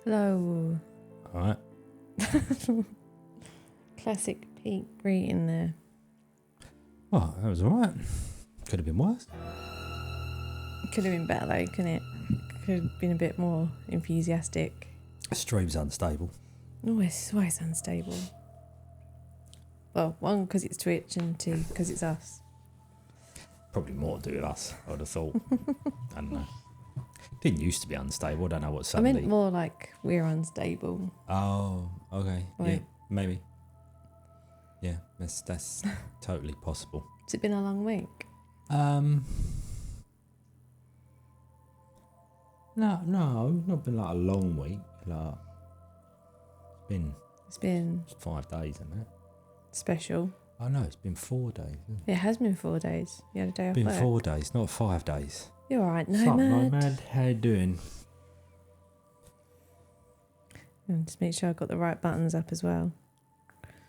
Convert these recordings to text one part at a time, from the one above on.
Hello. All right. Classic Pete greeting there. Well, that was all right. Could have been worse. Could have been better though, couldn't it? Could have been a bit more enthusiastic. Stream's unstable. Oh, it's always unstable. Well, one, because it's Twitch, and two, because it's us. Probably more to do with us, I would have thought. I don't know. Didn't used to be unstable. I don't know what suddenly... I meant more like we're unstable. Oh, okay. Right. Yeah, maybe. Yeah, that's totally possible. Has it been a long week? No, not been like a long week. Like, It's been 5 days, isn't it? special. Oh no, it's been 4 days. It has been 4 days. You had a day off Been work. 4 days, not 5 days. You're alright, What's up, Nomad. Nomad? How you doing? And just make sure I've got the right buttons up as well.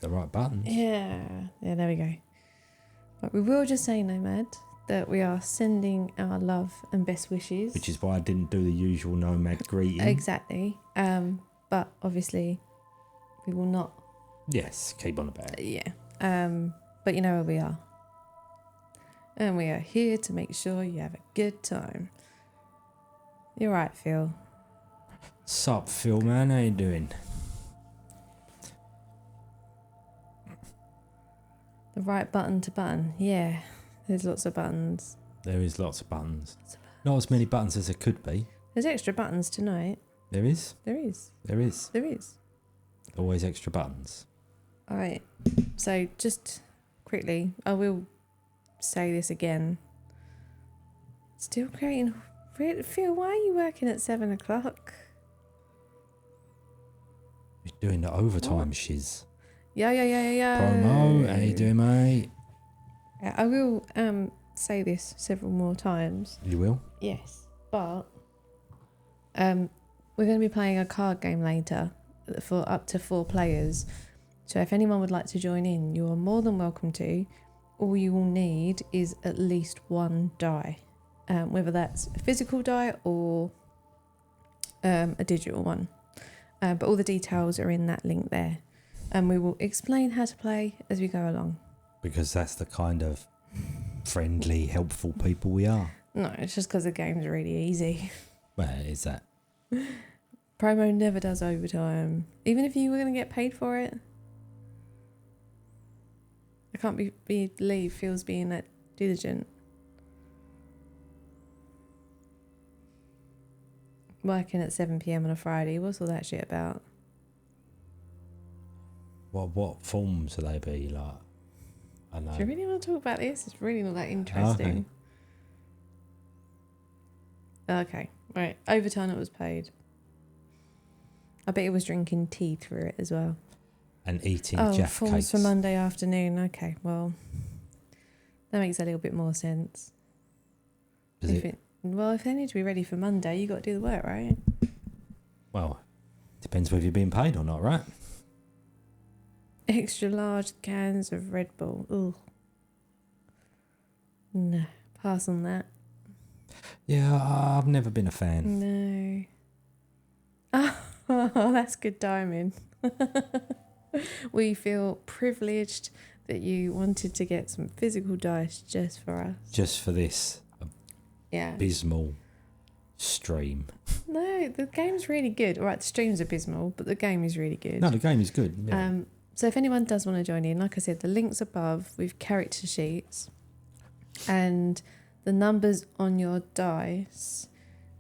The right buttons. Yeah, there we go. But we will just say, Nomad, that we are sending our love and best wishes. Which is why I didn't do the usual Nomad greeting. Exactly. But obviously, we will not. Yes, keep on about it. Yeah. But you know where we are. And we are here to make sure you have a good time. You're right, Phil. Sup, Phil, man? How you doing? The right button to button. Yeah. There's lots of buttons. There is lots of buttons. Not as many buttons as there could be. There's extra buttons tonight. There is? There is. There is. There is. Always extra buttons. All right. So just quickly, I will say this again. Still creating. Phil, why are you working at 7 o'clock? You're doing the overtime shiz. Yeah. Promo, how you doing, mate? I will say this several more times. You will? Yes, but we're going to be playing a card game later for up to 4 players. So if anyone would like to join in, you are more than welcome to. All you will need is at least 1 die, whether that's a physical die or a digital one. But all the details are in that link there. And we will explain how to play as we go along. Because that's the kind of friendly, helpful people we are. No, it's just because the game's really easy. Where is that? Promo never does overtime. Even if you were going to get paid for it. I can't believe Phil's being that diligent. Working at 7 p.m. on a Friday. What's all that shit about? What forms will they be like? I know. Do you really want to talk about this? It's really not that interesting. Okay. Right. Overtime it was paid. I bet he was drinking tea through it as well. And eating Oh, Jack forms cakes. for Monday afternoon. Okay, well, that makes a little bit more sense. Does it? Well, if they need to be ready for Monday, you got to do the work, right? Well, depends whether you're being paid or not, right? Extra large cans of Red Bull. Ugh. No, pass on that. Yeah, I've never been a fan. No. Oh, that's good timing. We feel privileged that you wanted to get some physical dice just for us. Just for this Yeah. abysmal stream. No, the game's really good. All right, the stream's abysmal, but the game is really good. No, the game is good. Yeah. So if anyone does want to join in, like I said, the link's above with character sheets, and the numbers on your dice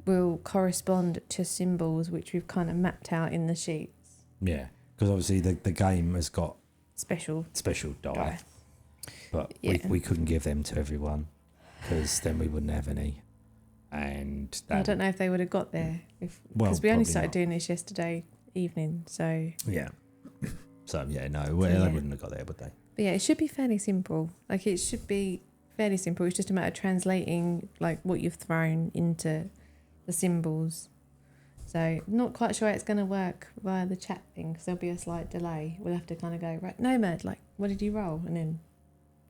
will correspond to symbols which we've kind of mapped out in the sheets. Yeah, because obviously the game has got Special die. But Yeah. we couldn't give them to everyone because then we wouldn't have any. And I don't know if they would have got there because Well, we only probably started not. doing this yesterday evening. So, Yeah. So, yeah, no, well, Yeah. they wouldn't have got there, would they? but yeah, it should be fairly simple. Like it should be fairly simple. It's just a matter of translating like what you've thrown into the symbols. So not quite sure how it's going to work via the chat thing because there'll be a slight delay. We'll have to kind of go, right, Nomad, like, what did you roll? And then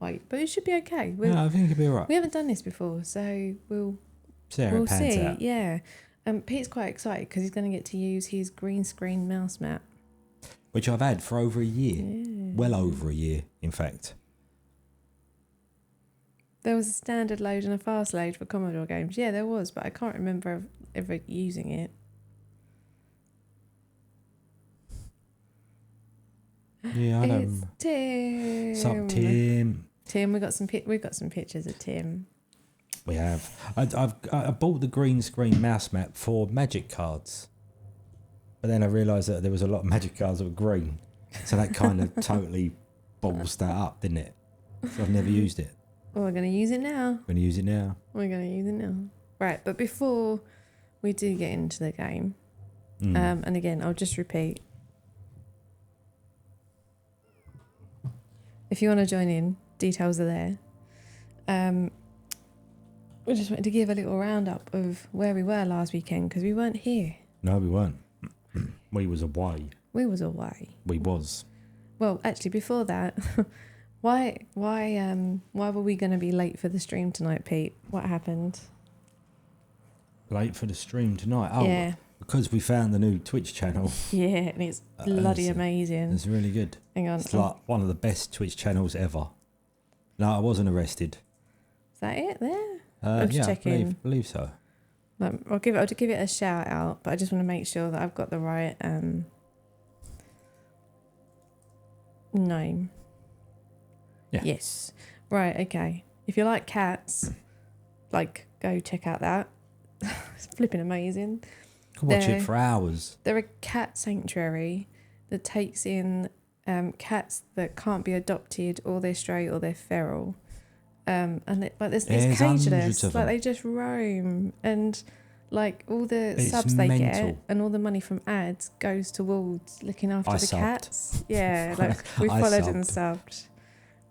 wait. But it should be okay. Yeah, I think it'll be all right. We haven't done this before, so we'll See how it pans see. out. Yeah. Pete's quite excited because he's going to get to use his green screen mouse mat. Which I've had for over a year. Yeah. Well over a year, in fact. There was a standard load and a fast load for Commodore games. Yeah, there was, but I can't remember ever using it. Yeah, I It's don't. Tim. Sup, Tim? Tim, we got some pictures of Tim. We have. I bought the green screen mouse mat for Magic cards, but then I realised that there was a lot of Magic cards that were green, so that kind of totally balls that up, didn't it? So I've never used it. Well, we're going to use it now. I'm going to use it now. We're going to use it now. Right, but before we do get into the game, and again, I'll just repeat. If you want to join in, details are there. We just wanted to give a little roundup of where we were last weekend because we weren't here. No, we weren't. We was away. We was away. We was. Well, actually, before that, why were we going to be late for the stream tonight, Pete? What happened? Late for the stream tonight? Oh, yeah. Because we found the new Twitch channel. Yeah, and it's bloody amazing. It's really good. Hang on. It's like one of the best Twitch channels ever. No, I wasn't arrested. Is that it there? I'm just yeah, checking. I believe so. I'll give it a shout out, but I just want to make sure that I've got the right name. Yeah. Yes. Right, okay. If you like cats, go check out that. It's flipping amazing. Could watch it for hours. They're a cat sanctuary that takes in cats that can't be adopted, or they're stray, or they're feral. And there's cageless, they just roam, and all the subs they get and all the money from ads goes towards looking after the cats. Yeah, we followed and subbed.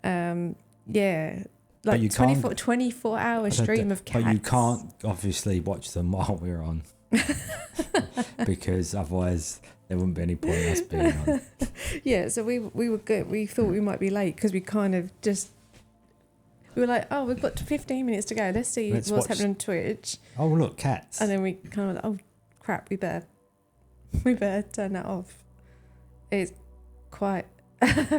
Yeah, 24-hour stream of cats. But you can't obviously watch them while we're on, because otherwise there wouldn't be any point in us being on. Yeah, so we were good. We thought we might be late because we kind of just. We were like, oh, we've got 15 minutes to go. Let's see what's happening on Twitch. Oh, look, cats. And then we kind of like, oh, crap, we better turn that off. It's quite,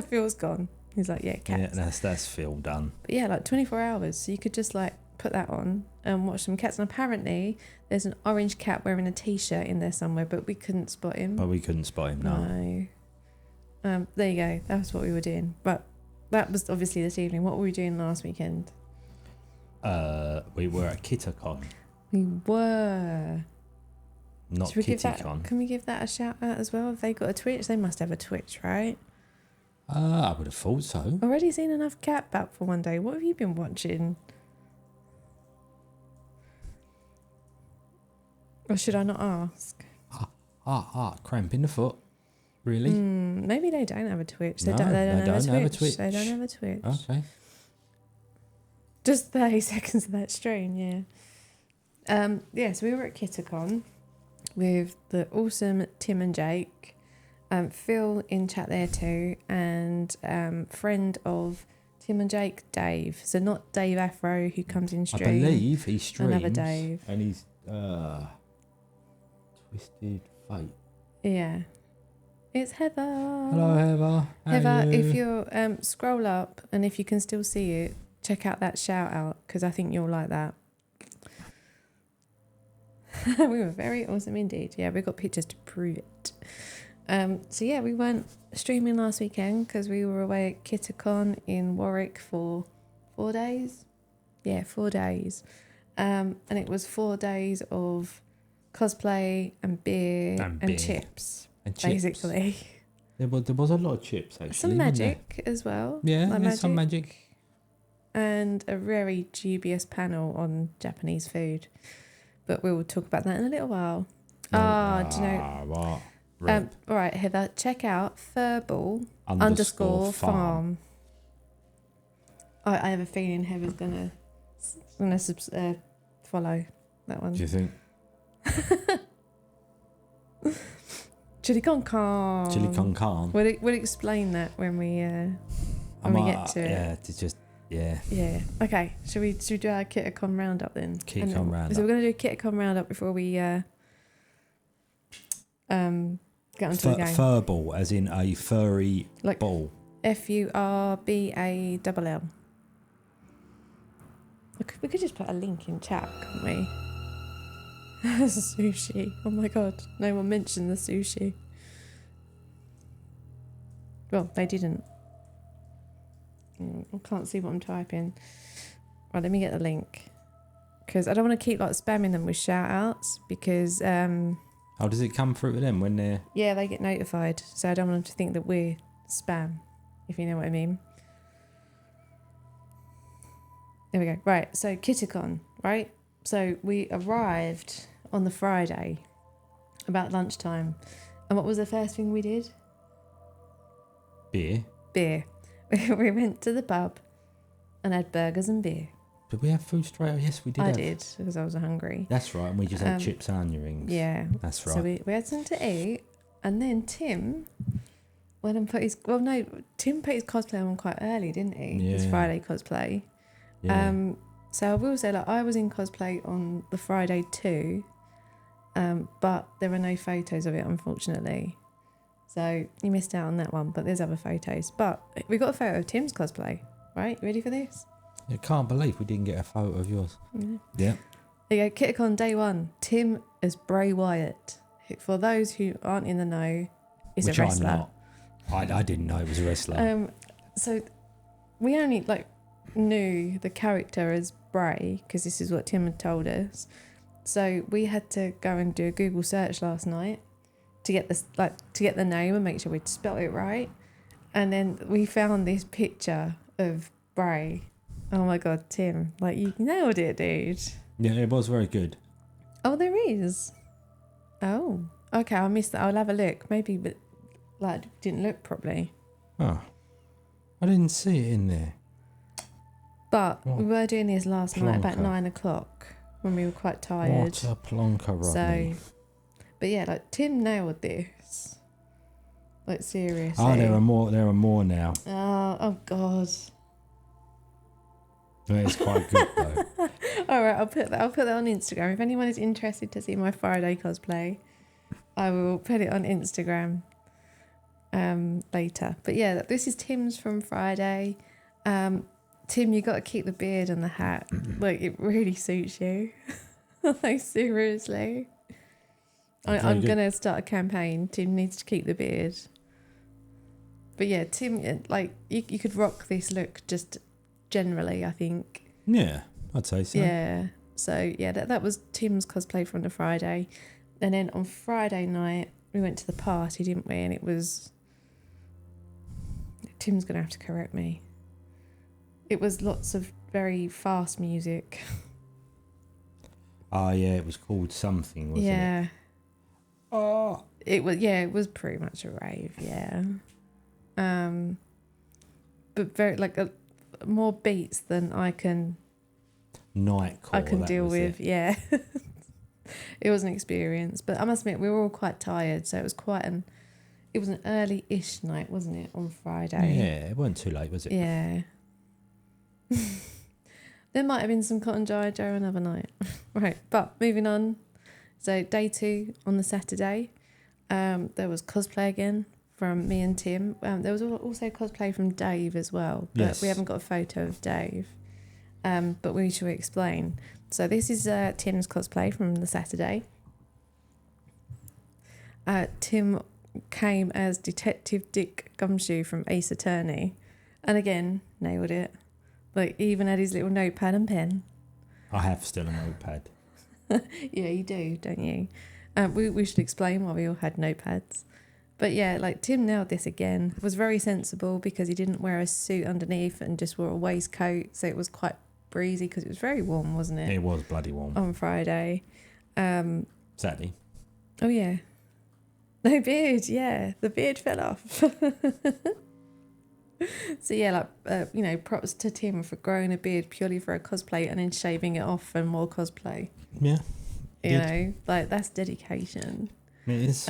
Phil's gone. He's like, yeah, cats. Yeah, that's Phil done. But yeah, 24 hours. So you could just put that on and watch some cats. And apparently there's an orange cat wearing a T-shirt in there somewhere, but we couldn't spot him. But we couldn't spot him, no. There you go. That's what we were doing. But that was obviously this evening. What were we doing last weekend? We were at KittyCon. We were. Not KittyCon. Can we give that a shout out as well? Have they got a Twitch? They must have a Twitch, right? I would have thought so. Already seen enough cat back for one day. What have you been watching? Or should I not ask? Cramp in the foot. Really? Maybe they don't have a Twitch. They No, don't they have don't have a Twitch. Twitch. They don't have a Twitch. Okay. Just 30 seconds of that stream, yeah. So we were at KittyCon with the awesome Tim and Jake, Phil in chat there too, and friend of Tim and Jake, Dave. So not Dave Afro, who comes in stream. I believe he streams. Another Dave. And he's Twisted Fate. Yeah. It's Heather. Hello, Heather. Heather, if you scroll up and if you can still see it, check out that shout out because I think you'll like that. We were very awesome indeed. Yeah, we got pictures to prove it. So yeah, we weren't streaming last weekend because we were away at KittyCon in Warwick for 4 days. Yeah, 4 days. And it was 4 days of cosplay and beer and chips. And chips. Basically. There was a lot of chips, actually. Some magic as well. Yeah, some magic. And a very dubious panel on Japanese food. But we will talk about that in a little while. Do you know... What? All right, Heather, check out Furball _farm. I have a feeling Heather's gonna follow that one. Do you think? Chili con carne. Chili con carne. We'll explain that when we get to it. Yeah, to just Yeah. Okay. Should we do our KittyCon roundup then? KittyCon roundup. So we're gonna do a KittyCon roundup before we get onto the game. Furball, as in a furry Like ball. FURBALL. We could just put a link in chat, couldn't we? Sushi. Oh my god, no one mentioned the sushi. Well, they didn't. I can't see what I'm typing. Right, let me get the link. Because I don't want to keep like spamming them with shout outs because Oh, does it come through to them when they're... yeah, they get notified. So I don't want them to think that we're spam, if you know what I mean. There we go. Right, so Kitticon, right? So we arrived on the Friday about lunchtime. And what was the first thing we did? Beer. Beer. We went to the pub and had burgers and beer. Did we have food straight away? Yes, we did. I did, because I was hungry. That's right, and we just had chips and onion rings. Yeah. That's right. So we had something to eat, and then Tim went and put his... Well, no, Tim put his cosplay on quite early, didn't he? Yeah. His Friday cosplay. Yeah. So I will say, like, I was in cosplay on the Friday too, but there are no photos of it, unfortunately. So you missed out on that one, but there's other photos. But we got a photo of Tim's cosplay, right? You ready for this? I can't believe we didn't get a photo of yours. Yeah. Yeah. There you go, Kitticon day one. Tim as Bray Wyatt. For those who aren't in the know, is a wrestler. I'm not. I didn't know he was a wrestler. So we only like knew the character as Bray because this is what Tim had told us. So we had to go and do a Google search last night to get this, like, to get the name and make sure we'd spelt it right. And then we found this picture of Bray. Oh my god, Tim! Like, you nailed it, dude. Yeah, it was very good. Oh, there is. Oh, okay. I missed that. I'll have a look. Maybe, but like, didn't look properly. Oh, I didn't see it in there. But we were doing this last night about Plonker. 9 o'clock when we were quite tired. What a plonker, Rodney. So, but yeah, like Tim nailed this. Like, seriously. Oh, there are more. There are more now. Oh god. It's quite good though. All right, I'll put that on Instagram. If anyone is interested to see my Friday cosplay, I will put it on Instagram later. But yeah, this is Tim's from Friday. Tim, you got to keep the beard and the hat. Like, it really suits you. Like, seriously. I'm going to start a campaign. Tim needs to keep the beard. But yeah, Tim, like, you could rock this look just generally, I think. Yeah, I'd say so. Yeah. So, yeah, that was Tim's cosplay from the Friday. And then on Friday night, we went to the party, didn't we? And it was... Tim's going to have to correct me. It was lots of very fast music. Oh, yeah, it was called something, wasn't it? Yeah. Oh. It was pretty much a rave, yeah. But very, like, more beats than I can Nightcore. deal with, yeah. It was an experience. But I must admit, we were all quite tired, so it was it was an early-ish night, wasn't it, on Friday? Yeah, it wasn't too late, was it? Yeah. There might have been some Cotton Eye Joe another night. Right, but moving on. So day 2 on the Saturday, there was cosplay again from me and Tim. There was also cosplay from Dave as well, but Yes. we haven't got a photo of Dave. But we shall explain. So this is Tim's cosplay from the Saturday. Tim came as Detective Dick Gumshoe from Ace Attorney, and again nailed it. Like, even had his little notepad and pen. I have still a notepad. Yeah, you do, don't you? We should explain why we all had notepads. But yeah, like, Tim nailed this again. Was very sensible because he didn't wear a suit underneath and just wore a waistcoat, so it was quite breezy because it was very warm, wasn't it? It was bloody warm. On Friday. Saturday. Oh yeah. No beard, yeah. The beard fell off. So yeah, like, props to Tim for growing a beard purely for a cosplay and then shaving it off and more cosplay. Yeah. You know, like, that's dedication. It is.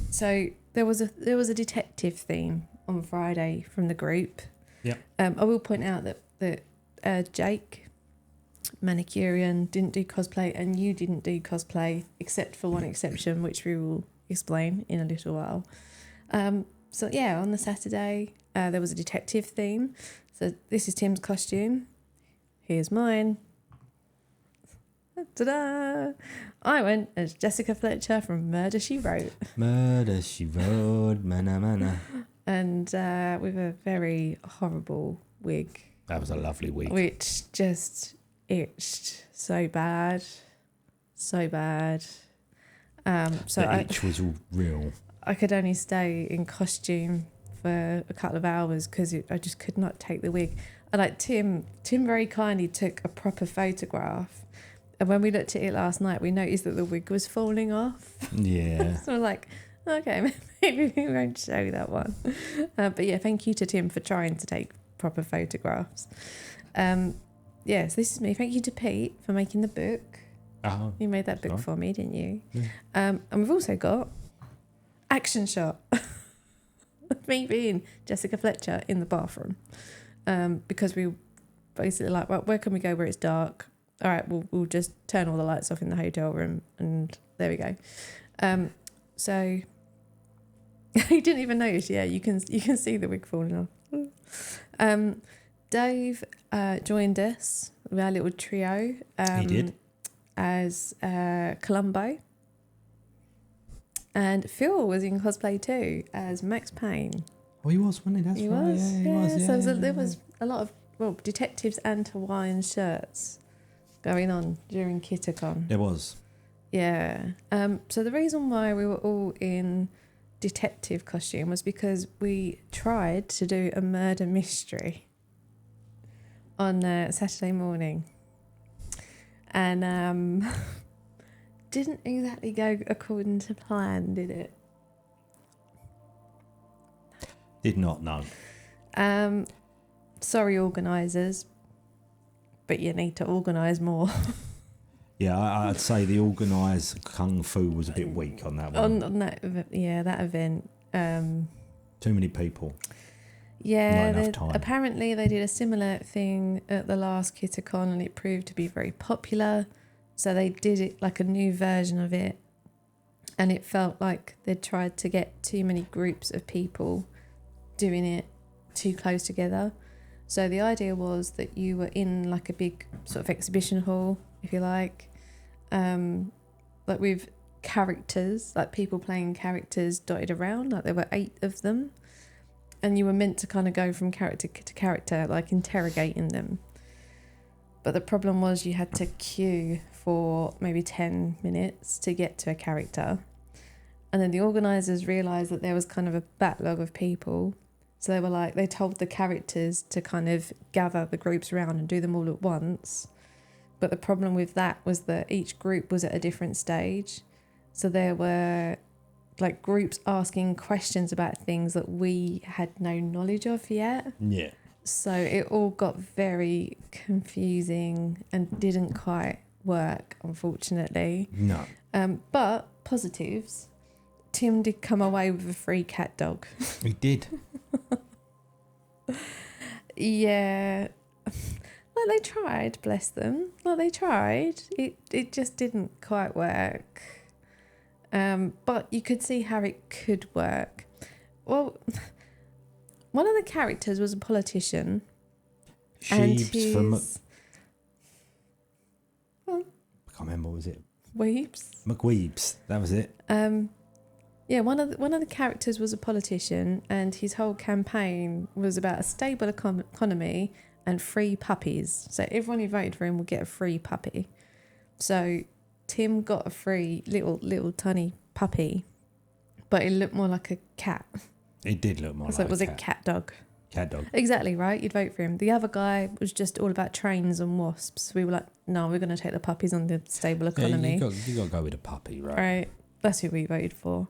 So there was a detective theme on Friday from the group. Yeah. I will point out that Jake, Manicurian, didn't do cosplay, and you didn't do cosplay, except for one exception, which we will explain in a little while. So yeah, on the Saturday, there was a detective theme. So this is Tim's costume. Here's mine. Ta-da! I went as Jessica Fletcher from Murder, She Wrote. Murder, She Wrote, mana. And with a very horrible wig. That was a lovely wig. Which just itched so bad. So bad. So the itch was all real. I could only stay in costume for a couple of hours because I just could not take the wig. And like Tim very kindly took a proper photograph. And when we looked at it last night, we noticed that the wig was falling off. Yeah. So we're like, okay, maybe we won't show that one. But yeah, thank you to Tim for trying to take proper photographs. So this is me. Thank you to Pete for making the book. Oh, You made that book for me, didn't you? Yeah. And we've also got action shot. Me being Jessica Fletcher in the bathroom. Because we basically like, well, where can we go where it's dark? All right, we'll just turn all the lights off in the hotel room, and there we go. So you didn't even notice. Yeah, you can see the wig falling off. Dave joined us with our little trio. he did. As Columbo. And Phil was in cosplay too as Max Payne. Oh, he was, wasn't he? That's He right. was. Yeah, he Yeah, was. so Yeah, there was a lot of detectives and Hawaiian shirts going on during KitterCon. There was. Yeah. So the reason why we were all in detective costume was because we tried to do a murder mystery on Saturday morning. And didn't exactly go according to plan, did it? Did not know. Sorry, organisers, but you need to organise more. Yeah, I'd say the organised kung fu was a bit weak on that one. on that event. Too many people. Yeah, Not enough time. Apparently they did a similar thing at the last KitterCon and it proved to be very popular. So they did it like a new version of it. And it felt like they'd tried to get too many groups of people doing it too close together. So the idea was that you were in like a big sort of exhibition hall, if you like with characters, like people playing characters dotted around, like there were 8 of them. And you were meant to kind of go from character to character, like interrogating them. But the problem was you had to queue for maybe 10 minutes to get to a character. And then the organisers realised that there was kind of a backlog of people. So they told the characters to kind of gather the groups around and do them all at once. But the problem with that was that each group was at a different stage. So there were like groups asking questions about things that we had no knowledge of yet. Yeah. So it all got very confusing and didn't quite work, unfortunately. No. But positives, Tim did come away with a free cat dog. He did. Yeah. Well, they tried, bless them. Well, they tried. It just didn't quite work. But you could see how it could work. Well, one of the characters was a politician. Sheeps from... Well, I can't remember, what was it? Weeps. McWeeps, that was it. Yeah, one of the characters was a politician, and his whole campaign was about a stable economy and free puppies. So everyone who voted for him would get a free puppy. So Tim got a free little tiny puppy, but it looked more like a cat. It did look more like a cat. So it was a cat dog. Cat dog. Exactly right. You'd vote for him. The other guy was just all about trains and wasps. We were like, no, we're going to take the puppies on the stable economy. Yeah, you got to go with a puppy, right? Right. That's who we voted for.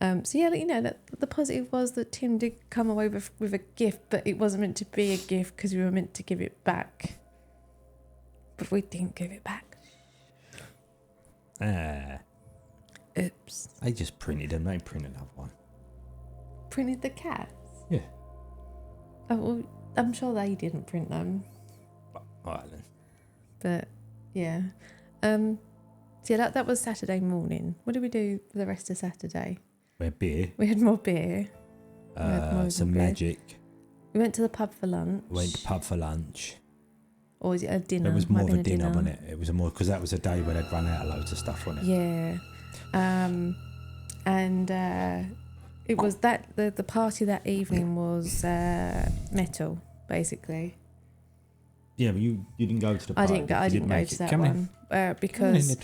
So yeah, that the positive was that Tim did come away with a gift, but it wasn't meant to be a gift because we were meant to give it back. But we didn't give it back. Oops. They just printed them. They printed another one. Printed the cats? Yeah. Oh, well, I'm sure they didn't print them. All right then. But yeah. So So yeah, that was Saturday morning. What did we do for the rest of Saturday? We had beer. We had more beer. Some magic. We went to the pub for lunch. Went to pub for lunch. Or was it a dinner? It was more of a dinner, wasn't it? It was more because that was a day where they'd run out of loads of stuff, wasn't it? Yeah. It was that the party that evening was metal, basically. Yeah, but you didn't go to the party. I didn't go to that one because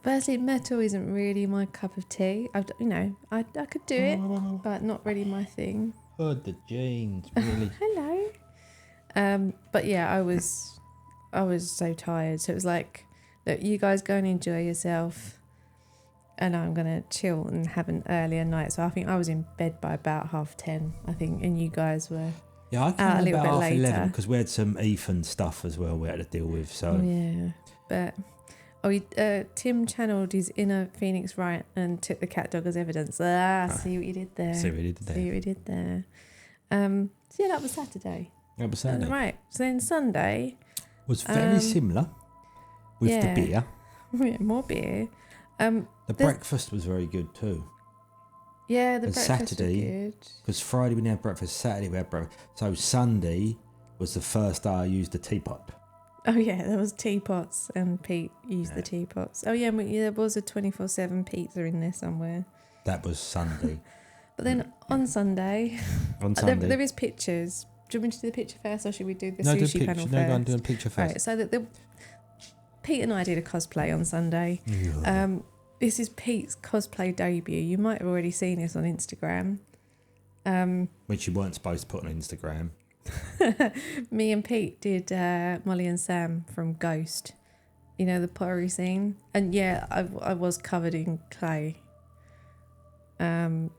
firstly, metal isn't really my cup of tea. I could do it, but not really my thing. Heard the jeans, really. Hello. But yeah, I was so tired. So it was like, look, you guys go and enjoy yourself, and I'm gonna chill and have an earlier night. So I think I was in bed by about 10:30. I think, and you guys were. Yeah, I came a little about bit 11 later because we had some Ethan stuff as well we had to deal with. So yeah, but Tim channeled his inner Phoenix Wright and took the cat dog as evidence. See what you did there. See what you did there. So yeah, that was Saturday. Right. So then Sunday was very similar with the beer. Yeah, more beer. The breakfast was very good too. Yeah, the breakfast Saturday, was good. because Friday we didn't have breakfast, Saturday we had breakfast. So Sunday was the first day I used the teapot. Oh yeah, there was teapots and Pete used the teapots. Oh yeah, there was a 24/7 pizza in there somewhere. That was Sunday. But then on Sunday, there is pictures. Do you want me to do the picture first, or should we do the sushi panel first? No, go and do a picture first. Right, so Pete and I did a cosplay on Sunday. Yeah. This is Pete's cosplay debut. You might have already seen this on Instagram. Which you weren't supposed to put on Instagram. Me and Pete did Molly and Sam from Ghost. You know, the pottery scene. And yeah, I was covered in clay. And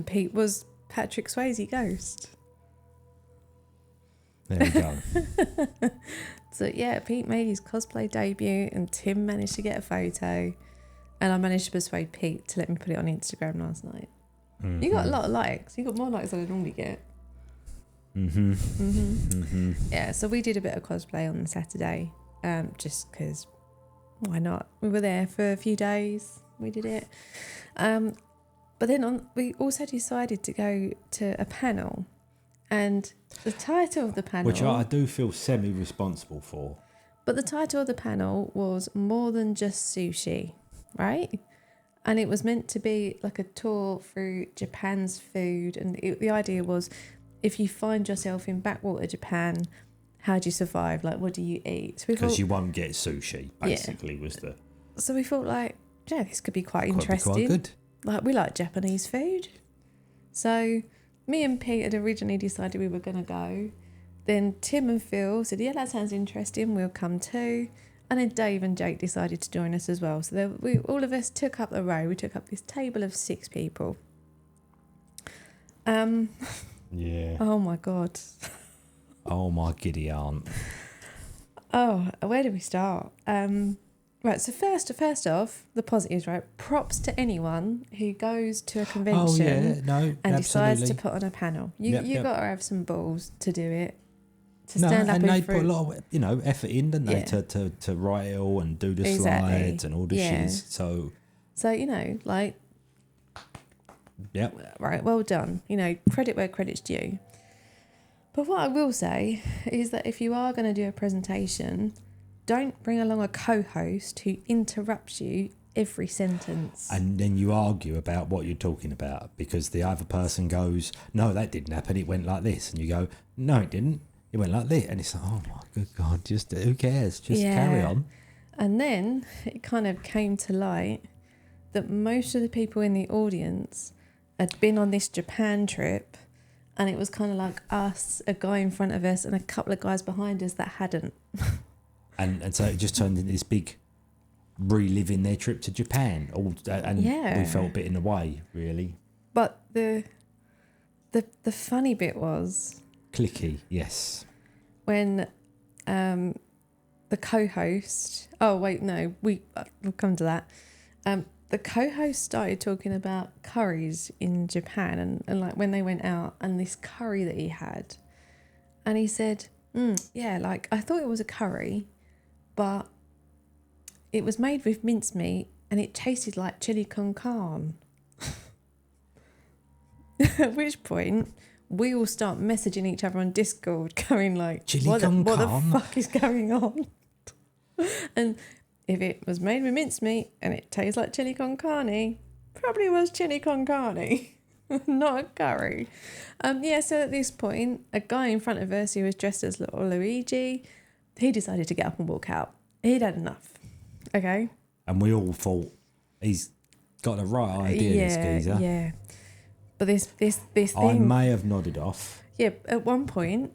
Pete was Patrick Swayze Ghost. There we go. So yeah, Pete made his cosplay debut and Tim managed to get a photo. And I managed to persuade Pete to let me put it on Instagram last night. Mm-hmm. You got a lot of likes. You got more likes than I normally get. Yeah, so we did a bit of cosplay on Saturday, just because why not? We were there for a few days. We did it. But then we also decided to go to a panel. And the title of the panel... Which I do feel semi-responsible for. But the title of the panel was More Than Just Sushi, right? And it was meant to be like a tour through Japan's food. And the idea was, if you find yourself in backwater Japan, how do you survive? Like, what do you eat? Because you won't get sushi, basically, was the... So we thought, like, yeah, this could be quite interesting. Quite good. Like, we like Japanese food. So me and Pete had originally decided we were going to go. Then Tim and Phil said, yeah, that sounds interesting. We'll come too. And then Dave and Jake decided to join us as well. So all of us took up the row. We took up this table of 6 people. Yeah. Oh, my God. Oh, my giddy aunt. Oh, where do we start? Right, so first off, the positives, right? Props to anyone who goes to a convention and decides to put on a panel. You got to have some balls to do it. To stand up and they put a lot of effort in, didn't they, to write it all and do the slides and all the shiz. So like, right, well done. Credit where credit's due. But what I will say is that if you are going to do a presentation, don't bring along a co-host who interrupts you every sentence. And then you argue about what you're talking about because the other person goes, no, that didn't happen. It went like this. And you go, no, it didn't. It went like this. And it's like, oh, my good God, just who cares? Just carry on. And then it kind of came to light that most of the people in the audience had been on this Japan trip, and it was kind of like us, a guy in front of us, and a couple of guys behind us that hadn't. And so it just turned into this big reliving their trip to Japan. We felt a bit in the way, really. But the funny bit was... Clicky, yes. When the co-host... Oh, wait, no, we'll come to that. The co-host started talking about curries in Japan and like when they went out and this curry that he had. And he said, I thought it was a curry, but it was made with mincemeat and it tasted like chili con carne. At which point, we all start messaging each other on Discord going like, Chili what con the carne? fuck is going on? And if it was made with mincemeat and it tastes like chili con carne, probably was chili con carne, not a curry. So at this point, a guy in front of us who was dressed as little Luigi, he decided to get up and walk out. He'd had enough. Okay? And we all thought, he's got the right idea, this geezer. Yeah. But this thing... I may have nodded off. Yeah, at one point,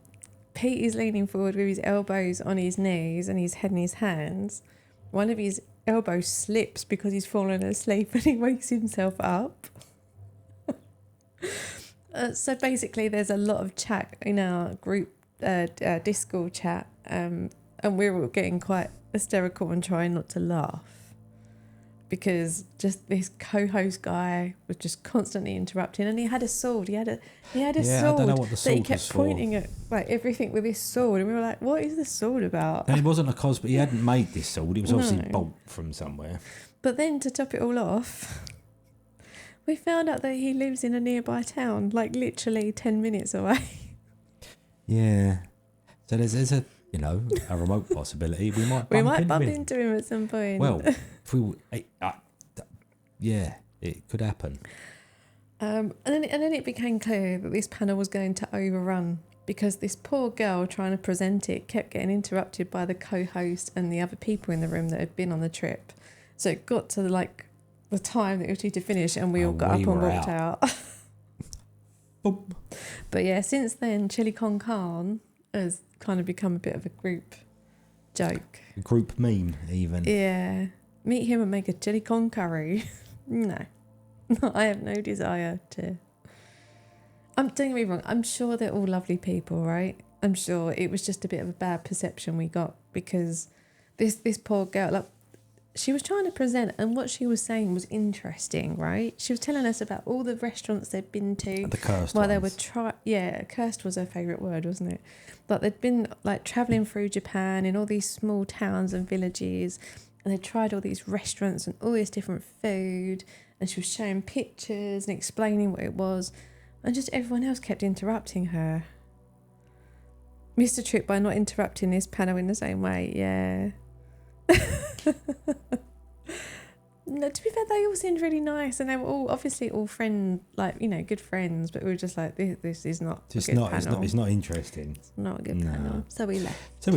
Pete is leaning forward with his elbows on his knees and his head in his hands. One of his elbows slips because he's fallen asleep and he wakes himself up. So basically, there's a lot of chat in our group Discord chat, and we're all getting quite hysterical and trying not to laugh because just this co-host guy was just constantly interrupting, and he had a sword. He had a sword I don't know what the sword that he kept was for. pointing at like everything with his sword, and we were like, "What is the sword about?" And it wasn't a cosplay. He hadn't made this sword. It was obviously No. bought from somewhere. But then to top it all off, we found out that he lives in a nearby town, like literally 10 minutes away. Yeah. So there's a a remote possibility. We might bump him. into him at some point. Well, if we, yeah, it could happen. And then it became clear that this panel was going to overrun because this poor girl trying to present it kept getting interrupted by the co-host and the other people in the room that had been on the trip. So it got to the time that it was due to finish, and we all got up and walked out. Boom. But yeah, since then, chili con carne has kind of become a bit of a group joke. Group meme, even. Yeah. Meet him and make a chili con curry. No. I have no desire to. Don't get me wrong, I'm sure they're all lovely people, right? I'm sure it was just a bit of a bad perception we got because this poor girl, like, she was trying to present, and what she was saying was interesting, right? She was telling us about all the restaurants they'd been to. The cursed while ones. they were cursed was her favourite word, wasn't it? But they'd been like travelling through Japan in all these small towns and villages, and they tried all these restaurants and all this different food, and she was showing pictures and explaining what it was, and just everyone else kept interrupting her. Missed a trick by not interrupting this panel in the same way, yeah. No, to be fair, they all seemed really nice, and they were all obviously all good friends. But we were just like, this is not a good panel. It's not interesting. It's not a good panel. So we left. So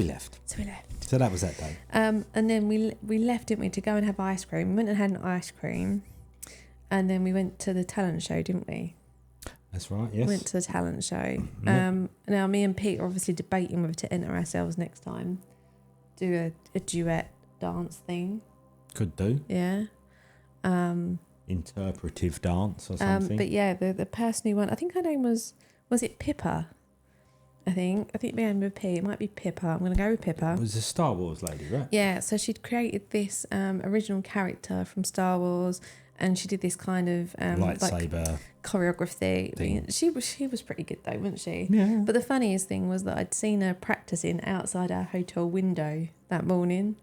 that was that day. And then we left, didn't we, to go and have ice cream. We went and had an ice cream, and then we went to the talent show, didn't we? That's right. Yes. Went to the talent show. Yep. Now me and Pete are obviously debating whether to enter ourselves next time. Do a duet dance thing. Could do. Yeah. Interpretive dance or something. But yeah, the person who won, I think her name was it Pippa? I think the name with P. It might be Pippa. I'm going to go with Pippa. It was a Star Wars lady, right? Yeah, so she'd created this original character from Star Wars, and she did this kind of lightsaber choreography thing. She was pretty good though, wasn't she? Yeah. But the funniest thing was that I'd seen her practicing outside our hotel window that morning,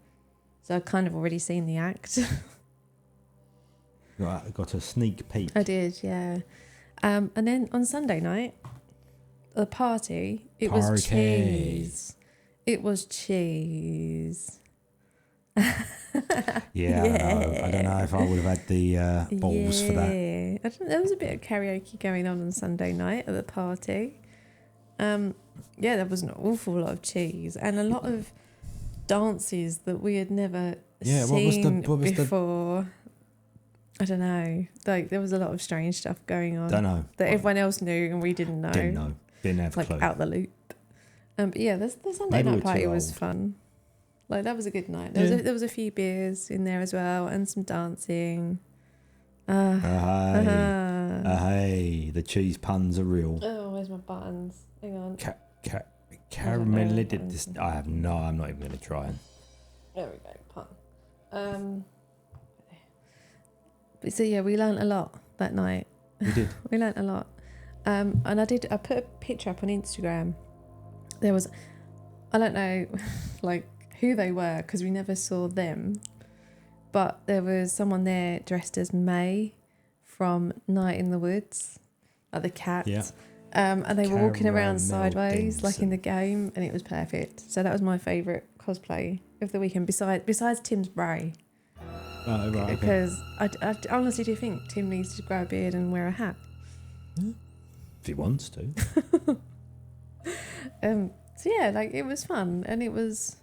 so I'd kind of already seen the act. Got a sneak peek. I did, yeah. And then on Sunday night, the party, it was cheese. It was cheese. Yeah. I don't know if I would have had the balls for that. There was a bit of karaoke going on Sunday night at the party. There was an awful lot of cheese and a lot of dances that we had never seen before. I don't know. Like, there was a lot of strange stuff going on. Don't know. That everyone else knew and we didn't know. Didn't know. Didn't have a clue. Out the loop. But yeah, the Sunday night party was fun. Like, that was a good night. There was a few beers in there as well and some dancing. Hey, the cheese puns are real. Oh, where's my buttons? Hang on. Caramellited. I'm not even going to try it. There we go, pun. So yeah, we learnt a lot that night. We did. We learnt a lot. And I put a picture up on Instagram. There was, I don't know, like, who they were because we never saw them. but there was someone there dressed as May from Night in the Woods, like the cat. Yeah. And they were walking around Caramel sideways, like in the Denson. game, and it was perfect. So that was my favourite cosplay of the weekend, besides Tim's Bray. Oh, right, okay. Because I honestly do think Tim needs to grow a beard and wear a hat. If he wants to. So yeah, like it was fun, and it was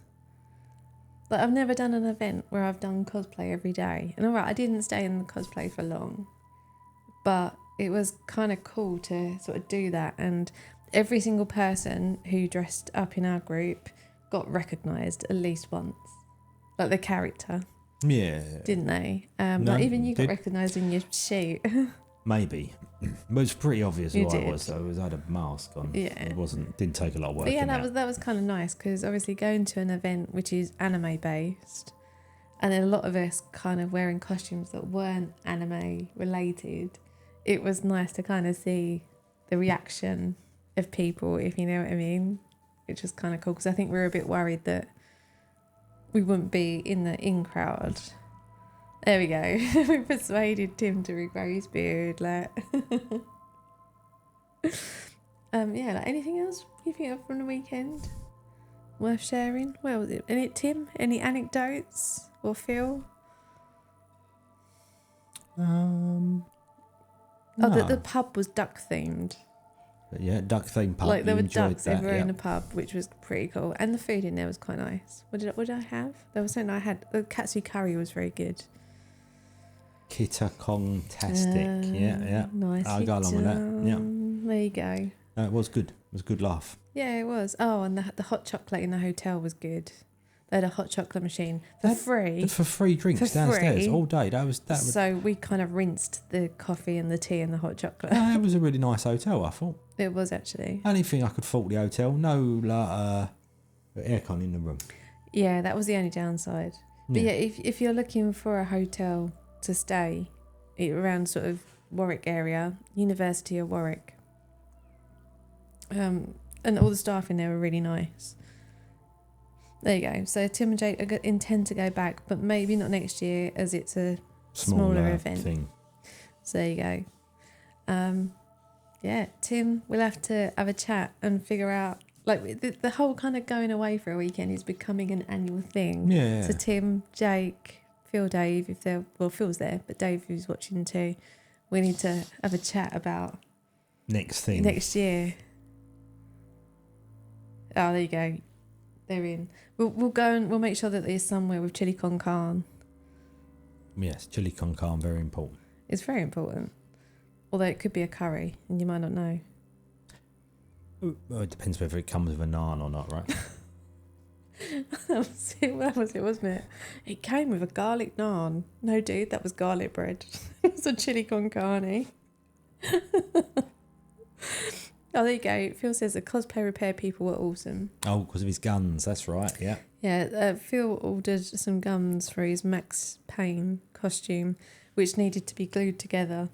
like I've never done an event where I've done cosplay every day. And alright, I didn't stay in the cosplay for long, but it was kind of cool to sort of do that. And every single person who dressed up in our group got recognised at least once, like the character, Yeah. didn't they? No, Like even you got did- recognised in your shoot. Maybe. But it's pretty obvious You who I did. was, though. I had a mask on. Yeah. It didn't take a lot of work. But yeah, that was kind of nice, because obviously going to an event which is anime based, and then a lot of us kind of wearing costumes that weren't anime related, it was nice to kind of see the reaction of people, if you know what I mean, which was kind of cool, because I think we were a bit worried that we wouldn't be in the in crowd. There we go. We persuaded Tim to regrow his beard. Like, yeah. Like anything else you think of from the weekend worth sharing? Where was it? Any Tim? Any anecdotes or Phil? No. Oh, the pub was duck themed. But yeah, duck theme pub. Like there You were enjoyed ducks that, everywhere in yeah. the pub, which was pretty cool. And the food in there was quite nice. What did I have? There was something I had. The katsu curry was very good. Kita Kong-tastic. Yeah. Nice. I'll go along with that. Yeah. There you go. It was good. It was a good laugh. Yeah, it was. Oh, and the hot chocolate in the hotel was good. They had a hot chocolate machine for free. For free drinks For downstairs free. all day. That was. So we kind of rinsed the coffee and the tea and the hot chocolate. It was a really nice hotel, I thought. It was actually. Only thing I could fault the hotel, no aircon in the room. Yeah, that was the only downside. But yeah, if you're looking for a hotel to stay around sort of Warwick area, University of Warwick, and all the staff in there were really nice. There you go. So Tim and Jake intend to go back, but maybe not next year, as it's a smaller event thing. So there you go. Yeah, Tim, we'll have to have a chat and figure out, like, the whole kind of going away for a weekend is becoming an annual thing. Yeah. So Tim, Jake, Phil, Dave, Phil's there, but Dave, who's watching too, we need to have a chat about Next thing. next year. Oh, there you go. They're in. We'll go and we'll make sure that there's somewhere with chili con carne. Yes, chili con carne, very important. It's very important. Although it could be a curry, and you might not know. Well, it depends whether it comes with a naan or not, right? That was it, wasn't it? It came with a garlic naan. No, dude, that was garlic bread. It was a chili con carne. Oh, there you go. Phil says the cosplay repair people were awesome. Oh, because of his guns, that's right, yeah. Yeah, Phil ordered some guns for his Max Payne costume, which needed to be glued together.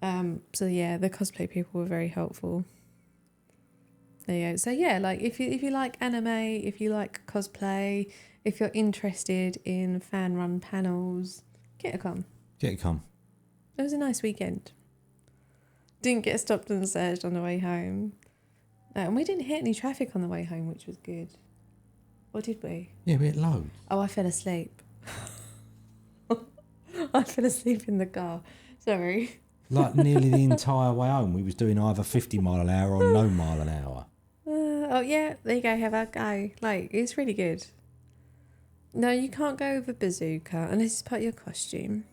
So yeah, the cosplay people were very helpful. There you go. So yeah, like if you like anime, if you like cosplay, if you're interested in fan run panels, get a con. Get it come. It was a nice weekend. Didn't get stopped and searched on the way home. And we didn't hit any traffic on the way home, which was good. Or did we? Yeah, we had loads. Oh, I fell asleep. I fell asleep in the car. Sorry. Like nearly the entire way home, we was doing either 50 mile an hour or no mile an hour. Oh, yeah. There you go. Have a go. Like, it's really good. No, you can't go with a bazooka unless it's part of your costume.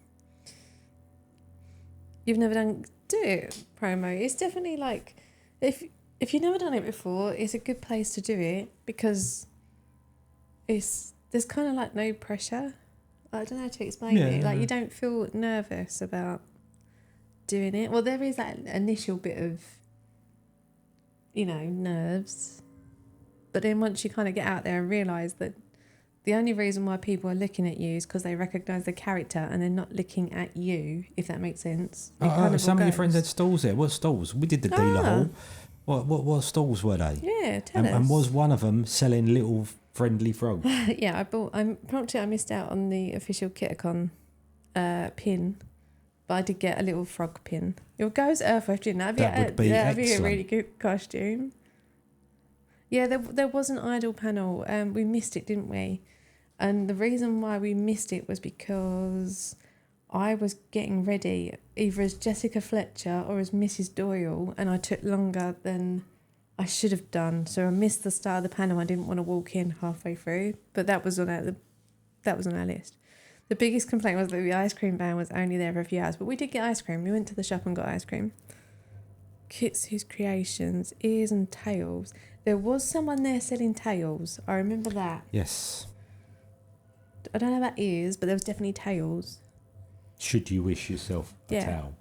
You've never done... Do it, promo. It's definitely like... If you've never done it before, it's a good place to do it because there's kind of like no pressure. I don't know how to explain it. Like, you don't feel nervous about doing it. Well, there is that initial bit of, nerves. But then once you kind of get out there and realise that the only reason why people are looking at you is because they recognise the character and they're not looking at you, if that makes sense. Some of your friends had stalls there. What stalls? We did the dealer hall. What stalls were they? Yeah, tell us. And was one of them selling little friendly frogs? Yeah, I missed out on the official Kitacon pin, but I did get a little frog pin. It would go as Earthworth, didn't it? That would be that'd be a excellent. really good costume. Yeah, there was an idol panel. We missed it, didn't we? And the reason why we missed it was because I was getting ready either as Jessica Fletcher or as Mrs. Doyle, and I took longer than I should have done. So I missed the start of the panel. I didn't want to walk in halfway through, but that was on our list. The biggest complaint was that the ice cream van was only there for a few hours, but we did get ice cream. We went to the shop and got ice cream. Kitsu's Creations, ears and tails. There was someone there selling tails. I remember that. Yes. I don't know about ears, but there was definitely tails. Should you wish yourself a towel?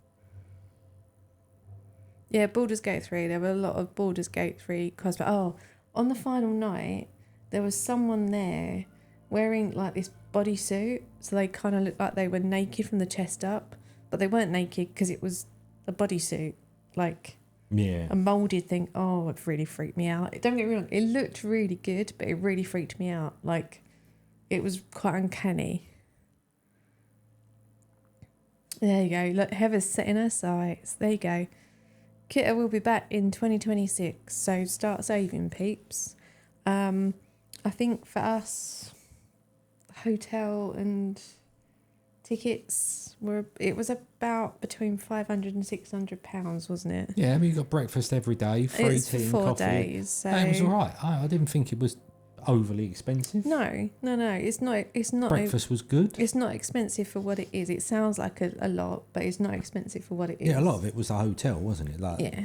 Yeah, Baldur's Gate 3. There were a lot of Baldur's Gate 3 cosplay. Oh, on the final night, there was someone there wearing like this bodysuit. So they kind of looked like they were naked from the chest up, but they weren't naked because it was a bodysuit. Like a moulded thing. Oh, it really freaked me out. Don't get me wrong, it looked really good, but it really freaked me out. Like, it was quite uncanny. There you go. Look, Heather's setting her sights. There you go. Kitta will be back in 2026, so start saving, peeps. I think for us, hotel and tickets it was about between £500 and £600, wasn't it? Yeah, I mean, you got breakfast every day, free it's tea and 4 coffee. days. So it was all right. I didn't think it was overly expensive. No. It's not. Breakfast was good. It's not expensive for what it is. It sounds like a lot, but it's not expensive for what it is. Yeah, a lot of it was a hotel, wasn't it? Like, yeah,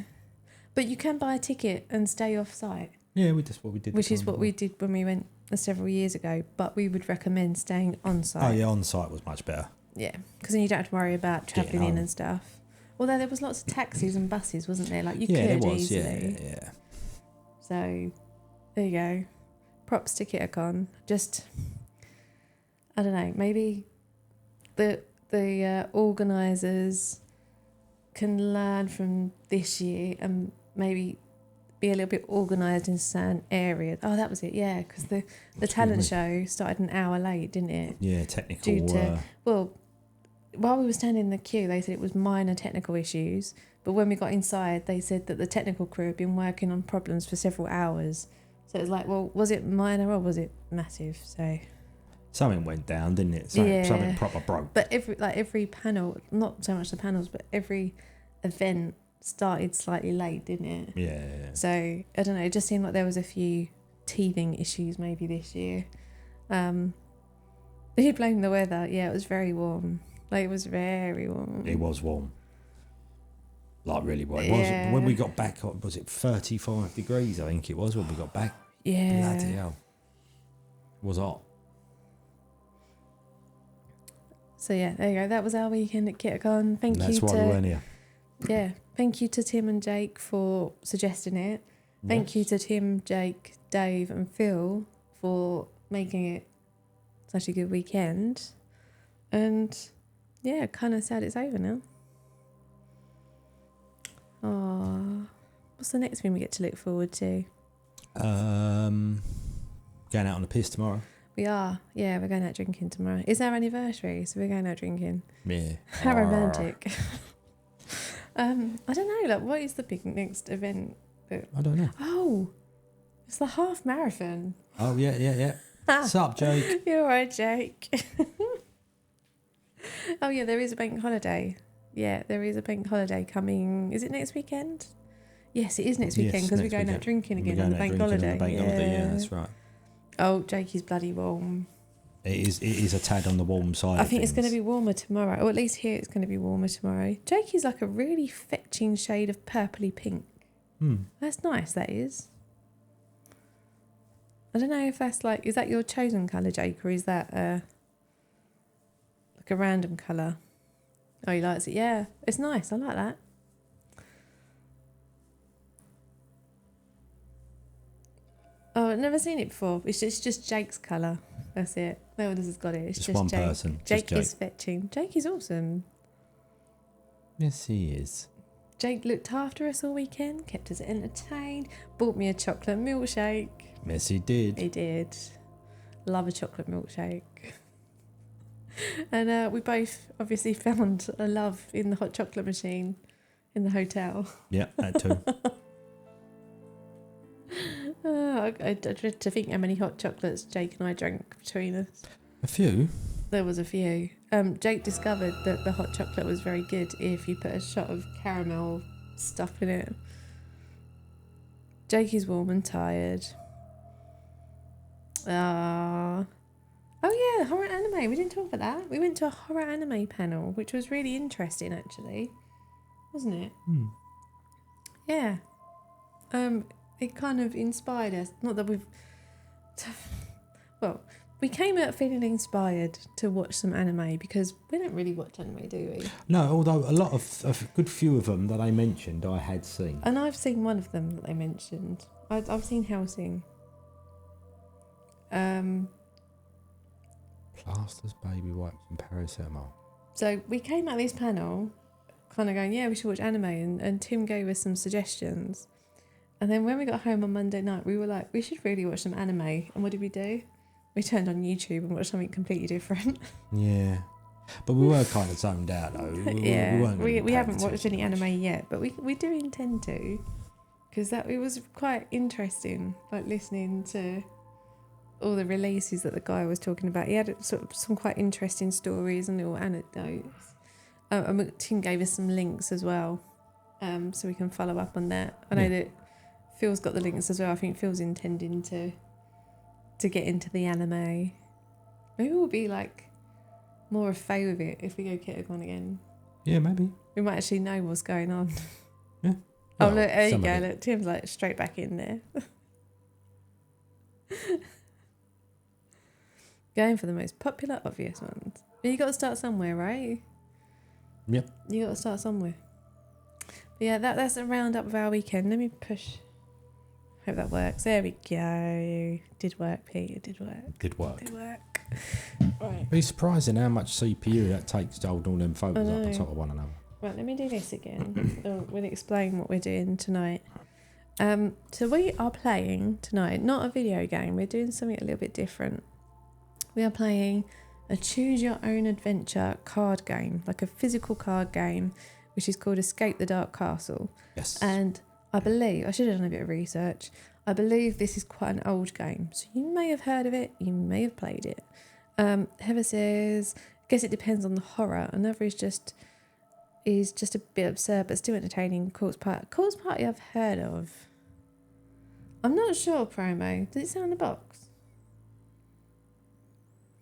but you can buy a ticket and stay off site. Yeah, that's what we did. Which is what we did when we went several years ago. But we would recommend staying on site. Oh yeah, on site was much better. Yeah, because then you don't have to worry about travelling in and stuff. Although there was lots of taxis and buses, wasn't there? Like you could there was, easily. Yeah. So there you go. Props to KittaCon. Just, I don't know, maybe the organisers can learn from this year and maybe be a little bit organised in certain areas. Oh, that was it, yeah, because the talent show started an hour late, didn't it? Yeah, technical. Due to, well, while we were standing in the queue, they said it was minor technical issues, but when we got inside, they said that the technical crew had been working on problems for several hours. So it was like, well, was it minor or was it massive? So something went down, didn't it? Something proper broke. But every panel, not so much the panels, but every event started slightly late, didn't it? Yeah. So I don't know. It just seemed like there was a few teething issues maybe this year. He blamed the weather. Yeah, it was very warm. Like, it was very warm. It was warm. Like, really warm. Yeah. When we got back, was it 35 degrees, I think it was, when we got back? Yeah. Bloody hell. It was hot. So, yeah, there you go. That was our weekend at KittaCon. That's why we weren't here. Yeah. Thank you to Tim and Jake for suggesting it. Thank you to Tim, Jake, Dave and Phil for making it such a good weekend. And, yeah, kind of sad it's over now. Oh, what's the next thing we get to look forward to? Going out on the piss tomorrow. We are. Yeah, we're going out drinking tomorrow. It's our anniversary, so we're going out drinking. Yeah. How romantic. I don't know, like, what is the big next event? I don't know. Oh, it's the half marathon. Oh, yeah. What's up, Jake? You're right, Jake. Oh, yeah, there is a bank holiday. Yeah, there is a bank holiday coming. Is it next weekend? Yes, it is next weekend because we're going out drinking again on the bank holiday. Yeah, that's right. Oh, Jake is bloody warm. It is a tad on the warm side. I think it's going to be warmer tomorrow, or at least here it's going to be warmer tomorrow. Jake is like a really fetching shade of purpley pink. That's nice, that is. I don't know if that's like, is that your chosen colour, Jake, or is that like a random colour? Oh, he likes it. Yeah, it's nice. I like that. Oh, I've never seen it before. It's just Jake's colour. That's it. No one else has got it. It's just one Jake. person. Jake is fetching. Jake is awesome. Yes, he is. Jake looked after us all weekend, kept us entertained, bought me a chocolate milkshake. Yes, he did. He did. Love a chocolate milkshake. And we both obviously found a love in the hot chocolate machine in the hotel. Yeah, that too. I dread to think how many hot chocolates Jake and I drank between us. A few. There was a few. Jake discovered that the hot chocolate was very good if you put a shot of caramel stuff in it. Jake is warm and tired. Oh yeah, horror anime. We didn't talk about that. We went to a horror anime panel, which was really interesting actually. Wasn't it? Yeah. It kind of inspired us. Not that we've... Well, we came out feeling inspired to watch some anime because we don't really watch anime, do we? No, although a lot of a good few of them that I mentioned I had seen. And I've seen one of them that they mentioned. I've seen Hellsing. Plasters, baby wipes and paracetamol. So we came out of this panel kind of going, yeah, we should watch anime. And Tim gave us some suggestions. And then when we got home on Monday night, we were like, we should really watch some anime. And what did we do? We turned on YouTube and watched something completely different. Yeah. But we were kind of zoned out though. We haven't watched any anime yet, but we do intend to. Because it was quite interesting, like listening to all the releases that the guy was talking about. He had sort of some quite interesting stories and little anecdotes. And Tim gave us some links as well, so we can follow up on that. I know that Phil's got the links as well. I think Phil's intending to get into the anime. Maybe we'll be like more a fay with it if we go Kitagon again. Yeah, maybe. We might actually know what's going on. Yeah. Oh, look, there you go. Look, Tim's like straight back in there. Going for the most popular, obvious ones. But you got to start somewhere, right? Yep. You got to start somewhere. But yeah, that's a roundup of our weekend. Let me push. Hope that works. There we go. Did work, Pete. It did work. Did work. Did work. Right. It's surprising how much CPU that takes to hold all them photos up on top of one another. Right, let me do this again. We'll explain what we're doing tonight. So we are playing tonight, not a video game. We're doing something a little bit different. We are playing a choose your own adventure card game, like a physical card game, which is called Escape the Dark Castle. Yes. And I believe, I should have done a bit of research, I believe this is quite an old game. So you may have heard of it, you may have played it. Heather says, I guess it depends on the horror. Another is just a bit absurd but still entertaining. Corpse Party I've heard of. I'm not sure, Promo. Does it say on the box?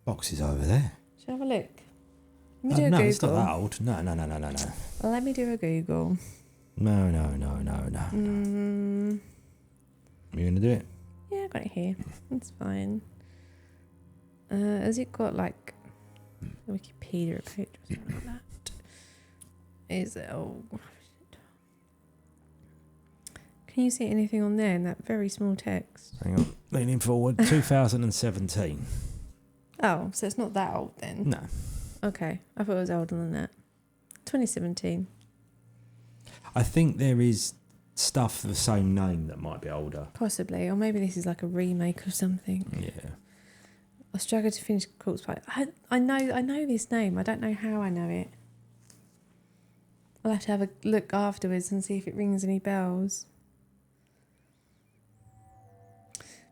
Box is over there. Shall I have a look? Let me do a no, Google. It's not that old. No. Well, let me do a Google. No. You gonna do it? Yeah, I've got it here. It's fine. Has it got like a Wikipedia page or something like that? Is it? Oh, can you see anything on there in that very small text? Hang on. Leaning forward. 2017. Oh, so it's not that old then? No. Okay, I thought it was older than that. 2017. I think there is stuff the same name that might be older. Possibly, or maybe this is like a remake of something. Yeah. I struggled to finish Corpse Party. I know this name. I don't know how I know it. I'll have to have a look afterwards and see if it rings any bells.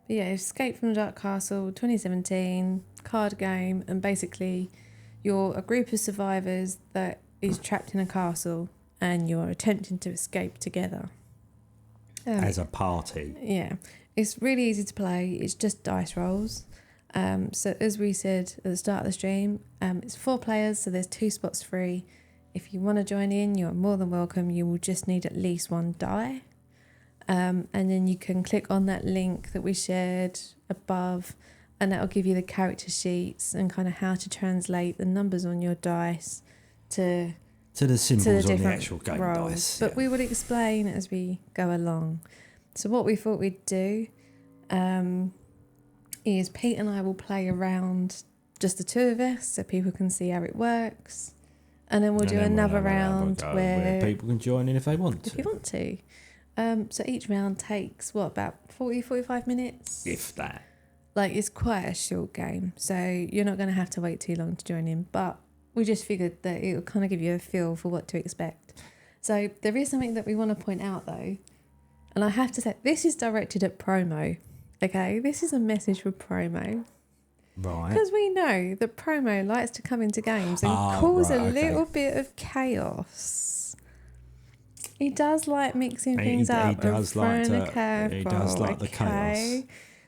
But yeah, Escape from the Dark Castle, 2017, card game, and basically you're a group of survivors that is trapped in a castle and you're attempting to escape together. As a party. Yeah. It's really easy to play. It's just dice rolls. So as we said at the start of the stream, it's 4 players, so there's 2 spots free. If you want to join in, you're more than welcome. You will just need at least 1 die. And then you can click on that link that we shared above, and that'll give you the character sheets and kind of how to translate the numbers on your dice to the symbols to on the actual game roles. dice. But we will explain as we go along. So what we thought we'd do is Pete and I will play around just the 2 of us so people can see how it works. And then we'll do another round where people can join in if they want to. If you want to. So each round takes, about 40, 45 minutes? If that. Like, it's quite a short game, so you're not going to have to wait too long to join in. But we just figured that it would kind of give you a feel for what to expect. So there is something that we want to point out, though. And I have to say, this is directed at promo, okay? This is a message for promo. Right. Because we know that promo likes to come into games and cause a little bit of chaos. He does like mixing things up and throwing a curveball. He does like the chaos.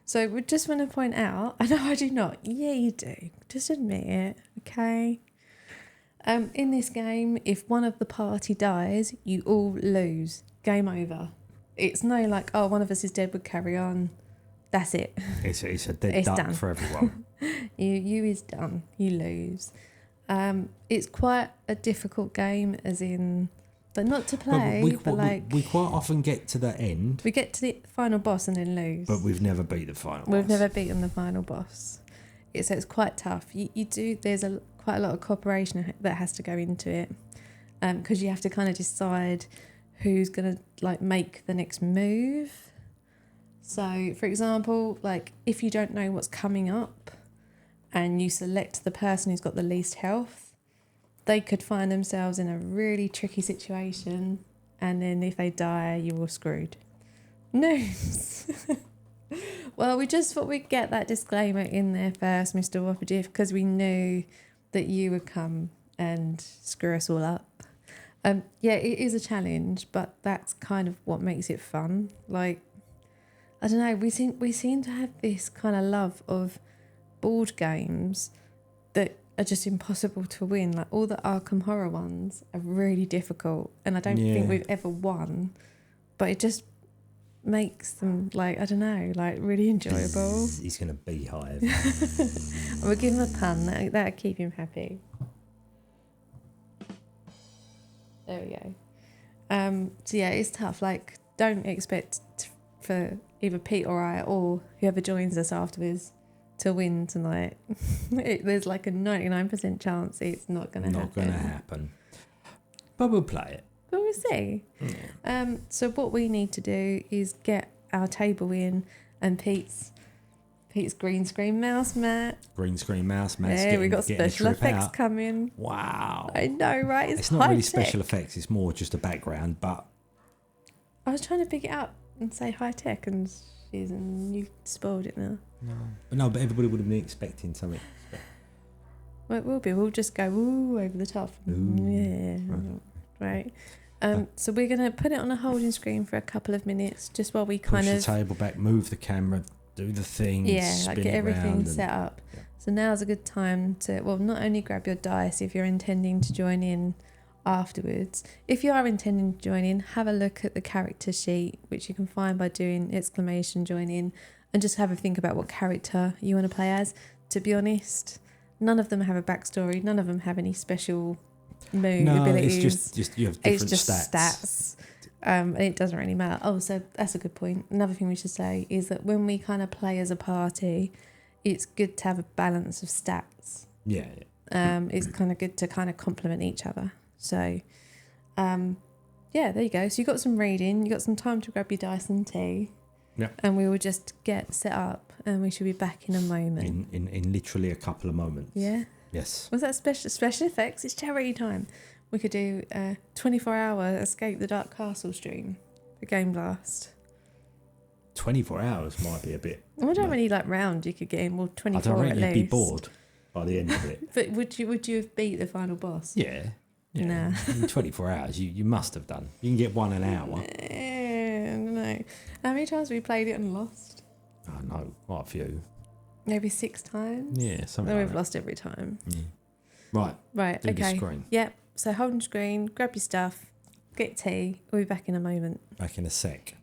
So we just want to point out, I know I do not. Yeah, you do. Just admit it, okay? In this game, if one of the party dies, you all lose. Game over. It's no like, oh, one of us is dead, we'll carry on. That's it. It's a dead duck done. For everyone. You is done. You lose. It's quite a difficult game, as in, but not to play. We quite often get to the end. We get to the final boss and then lose. But we've never beat the final boss. We've never beaten the final boss. So it's quite tough. You do. There's quite a lot of cooperation that has to go into it, because you have to kind of decide who's gonna like make the next move. So, for example, like if you don't know what's coming up and you select the person who's got the least health, they could find themselves in a really tricky situation, and then if they die, you're all screwed. News. Well, we just thought we'd get that disclaimer in there first, Mr. Wopperdiff, because we knew that you would come and screw us all up. Yeah, it is a challenge, but that's kind of what makes it fun. Like, I don't know, we seem to have this kind of love of board games that are just impossible to win. Like all the Arkham Horror ones are really difficult, and I don't think we've ever won, but it just makes them, like, I don't know, like really enjoyable. He's gonna beehive. We'll give him a pun, that'll keep him happy. There we go. So yeah, it's tough. Like, don't expect for either Pete or I or whoever joins us afterwards to win tonight. There's like a 99% chance it's not going to happen. Not going to happen. But we'll play it. But we'll see. Yeah. So what we need to do is get our table in, and Pete's green screen mouse mat. Green screen mouse mat. Yeah, we got special effects coming. Wow. I know, right? It's not really special effects. It's more just a background, but... I was trying to pick it up and say high tech, and you spoiled it now. No, but everybody would have been expecting something. Well, it will be. We'll just go ooh over the top. Ooh. Yeah. Right. So we're going to put it on a holding screen for a couple of minutes, just while we kind of... Push the table back, move the camera, do the thing, like get everything set up. Yeah. So now's a good time to, well, not only grab your dice if you're intending to join in afterwards. If you are intending to join in, have a look at the character sheet, which you can find by doing !join in, and just have a think about what character you want to play as. To be honest, none of them have a backstory. None of them have any special abilities. It's just you have different stats. And it doesn't really matter. Oh, so that's a good point. Another thing we should say is that when we kind of play as a party, it's good to have a balance of stats. Yeah. It's kind of good to kind of complement each other. So, yeah, there you go. So you got some reading, you got some time to grab your dice and tea. Yeah. And we will just get set up, and we should be back in a moment. In literally a couple of moments. Yeah. Yes. Was that special effects? It's charity time. We could do a 24-hour Escape the Dark Castle stream for Game Blast. 24 hours might be a bit... I wonder how many rounds you could get in. Well, 24 I don't at think least. you'd be bored by the end of it. But would you have beat the final boss? Yeah. Nah. In 24 hours, you must have done. You can get one an hour. I don't know. How many times have we played it and lost? Oh, no, quite a few. Maybe 6 times? Yeah, something Then like we've that. lost every time. Right. Right, Do okay. the screen. Yep. So hold the screen, grab your stuff, get tea. We'll be back in a moment. Back in a sec.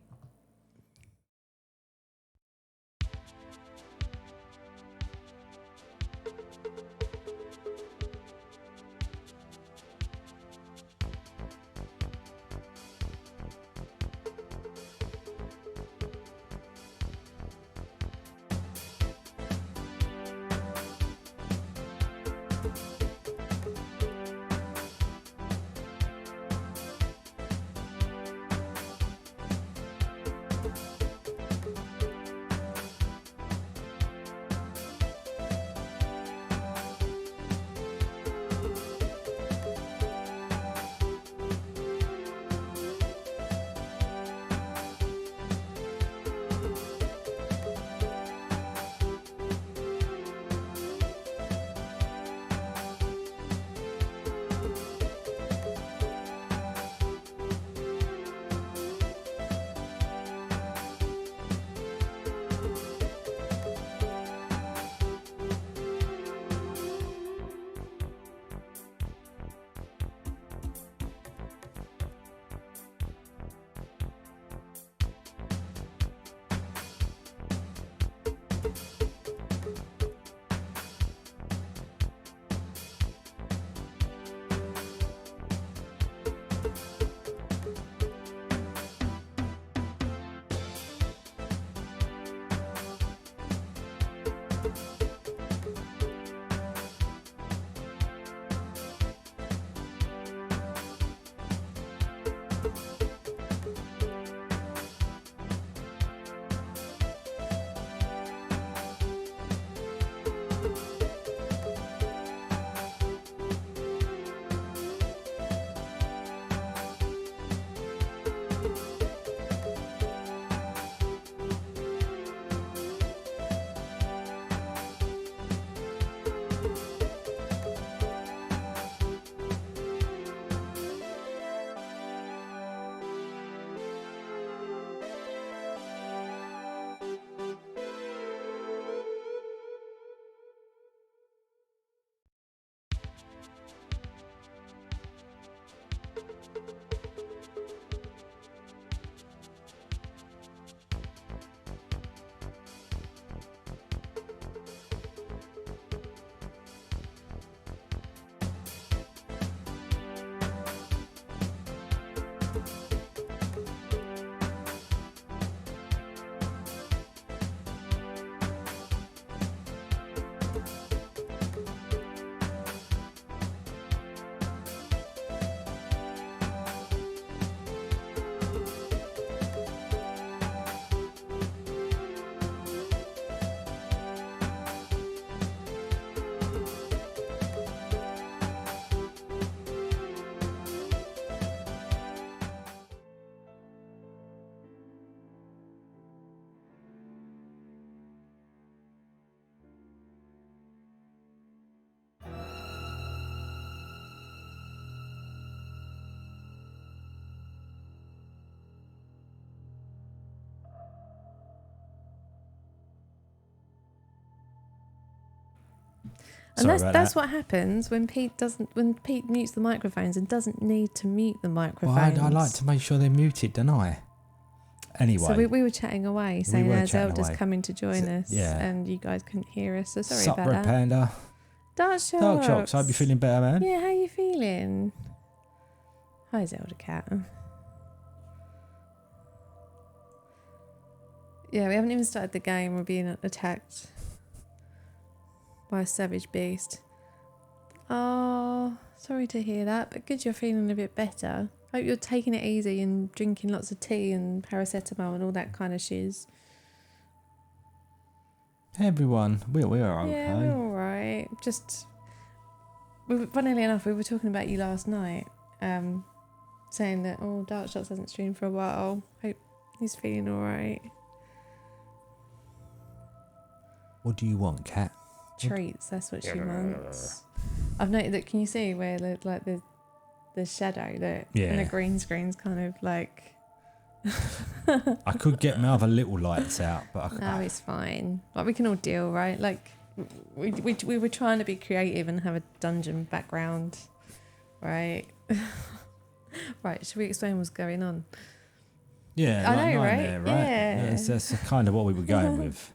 And Sorry that's about what happens when Pete mutes the microphones and doesn't need to mute the that. microphones. Well, I like to make sure they're muted, don't I? Anyway. So we were chatting away, saying our Zelda's coming to join us, yeah. and you guys couldn't hear us. So sorry Sup, about Red that. Panda. Dark Shocks. Dark Shocks. Hope you're feeling better, man. Yeah, how you feeling? Hi, Zelda Cat. Yeah, we haven't even started the game. We're being attacked by a savage beast. Oh, sorry to hear that, but good you're feeling a bit better. Hope you're taking it easy and drinking lots of tea and paracetamol and all that kind of shiz. Hey everyone, we are okay. Yeah, we're all right. Funnily enough, we were talking about you last night, saying that Dark Shots hasn't streamed for a while. Hope he's feeling all right. What do you want, cat? Treats. That's what she wants. I've noted that. Can you see where the shadow that in the green screen's kind of like. I could get my other little lights out, but No, it's fine. Like we can all deal, right? Like we were trying to be creative and have a dungeon background, right? Right. Should we explain what's going on? Yeah, I know, right? There, right? Yeah. That's kind of what we were going with.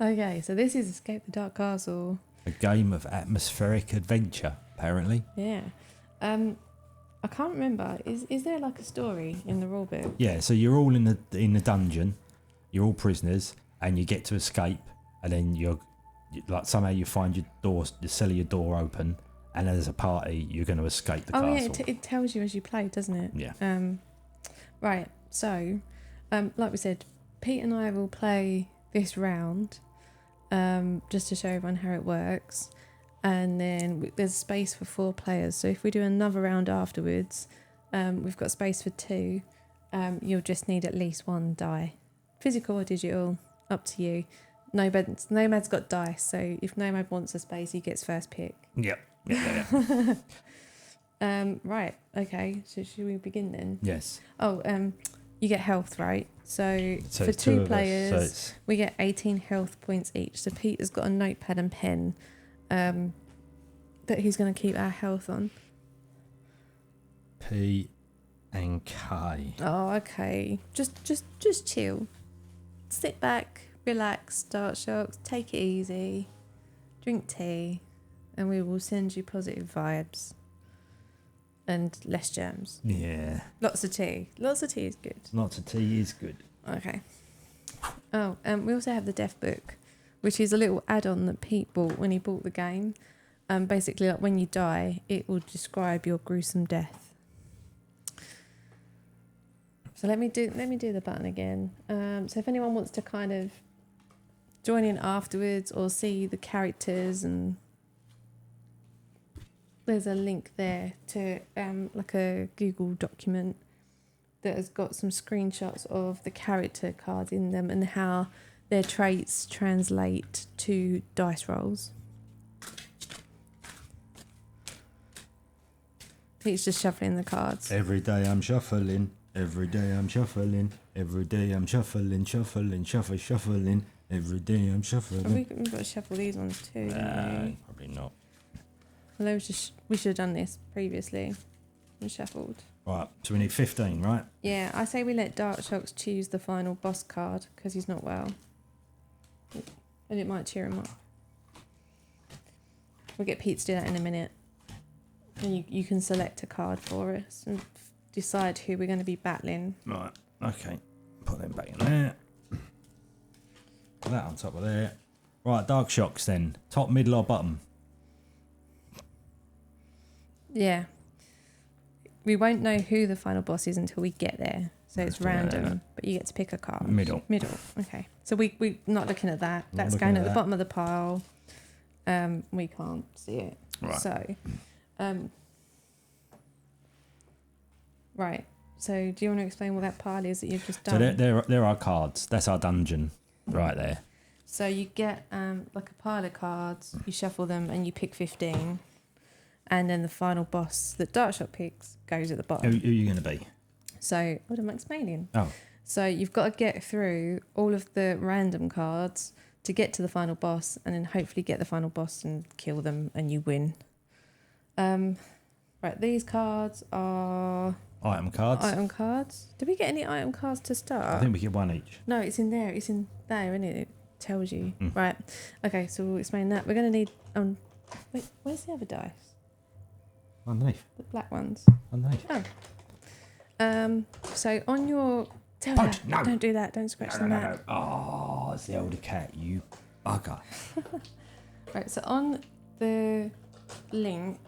Okay, so this is Escape the Dark Castle. A game of atmospheric adventure, apparently. Yeah. I can't remember. Is there like a story in the rulebook? Yeah, so you're all in the dungeon, you're all prisoners, and you get to escape, and then you're like somehow you find your cellular door open, and as a party you're going to escape the castle. Yeah, it tells you as you play, doesn't it? Yeah. Right. So, like we said, Pete and I will play this round, just to show everyone how it works. And then there's space for 4 players. So if we do another round afterwards, we've got space for 2. You'll just need at least 1 die. Physical or digital, up to you. Nomad's got dice, so if Nomad wants a space, he gets first pick. Yep. Right, okay. So should we begin then? Yes. You get health, right? So for 2 players, we get 18 health points each. So Pete has got a notepad and pen. That he's going to keep our health on. P and K. Oh, okay. Just chill. Sit back, relax, Dark Shocks, take it easy, drink tea, and we will send you positive vibes and less germs. Yeah. Lots of tea. Lots of tea is good. Lots of tea is good. Okay. We also have the Death Book, which is a little add-on that Pete bought when he bought the game. Basically, like when you die, it will describe your gruesome death. So let me do the button again. So if anyone wants to kind of join in afterwards or see the characters, and there's a link there to like a Google document that has got some screenshots of the character cards in them and how their traits translate to dice rolls. Pete's just shuffling the cards. Every day I'm shuffling. Every day I'm shuffling. Every day I'm shuffling. Shuffling. Every day I'm shuffling. We've got to shuffle these ones too. Probably not. Well, we should have done this previously and shuffled. Right, so we need 15, right? Yeah, I say we let Dark Shocks choose the final boss card because he's not well. And it might cheer him up. We'll get Pete to do that in a minute. And you can select a card for us and decide who we're going to be battling. Right, okay. Put them back in there. Put that on top of there. Right, Dark Shocks then. Top, middle or bottom? Yeah. We won't know who the final boss is until we get there. So it's random, but you get to pick a card. Middle. Okay. So we're not looking at that. That's going at the bottom of the pile. We can't see it. Right. So, right. So do you want to explain what that pile is that you've just done? So there are cards. That's our dungeon right there. So you get like a pile of cards, you shuffle them and you pick 15. And then the final boss that Darkshot picks goes at the bottom. Who are you going to be? So, what am I explaining? Oh. So you've got to get through all of the random cards to get to the final boss, and then hopefully get the final boss and kill them, and you win. Right, these cards are Item cards. item cards. Did we get any item cards to start? I think we get one each. No, it's in there. It's in there, isn't it? It tells you. Right. Okay, so we'll explain that. We're going to need... wait, where's the other dice? Underneath. The black ones. Underneath. Oh. So on your... Punch! No! Don't do that. Don't scratch the mat. No. Oh, it's the older cat, you bugger. Right, so on the link...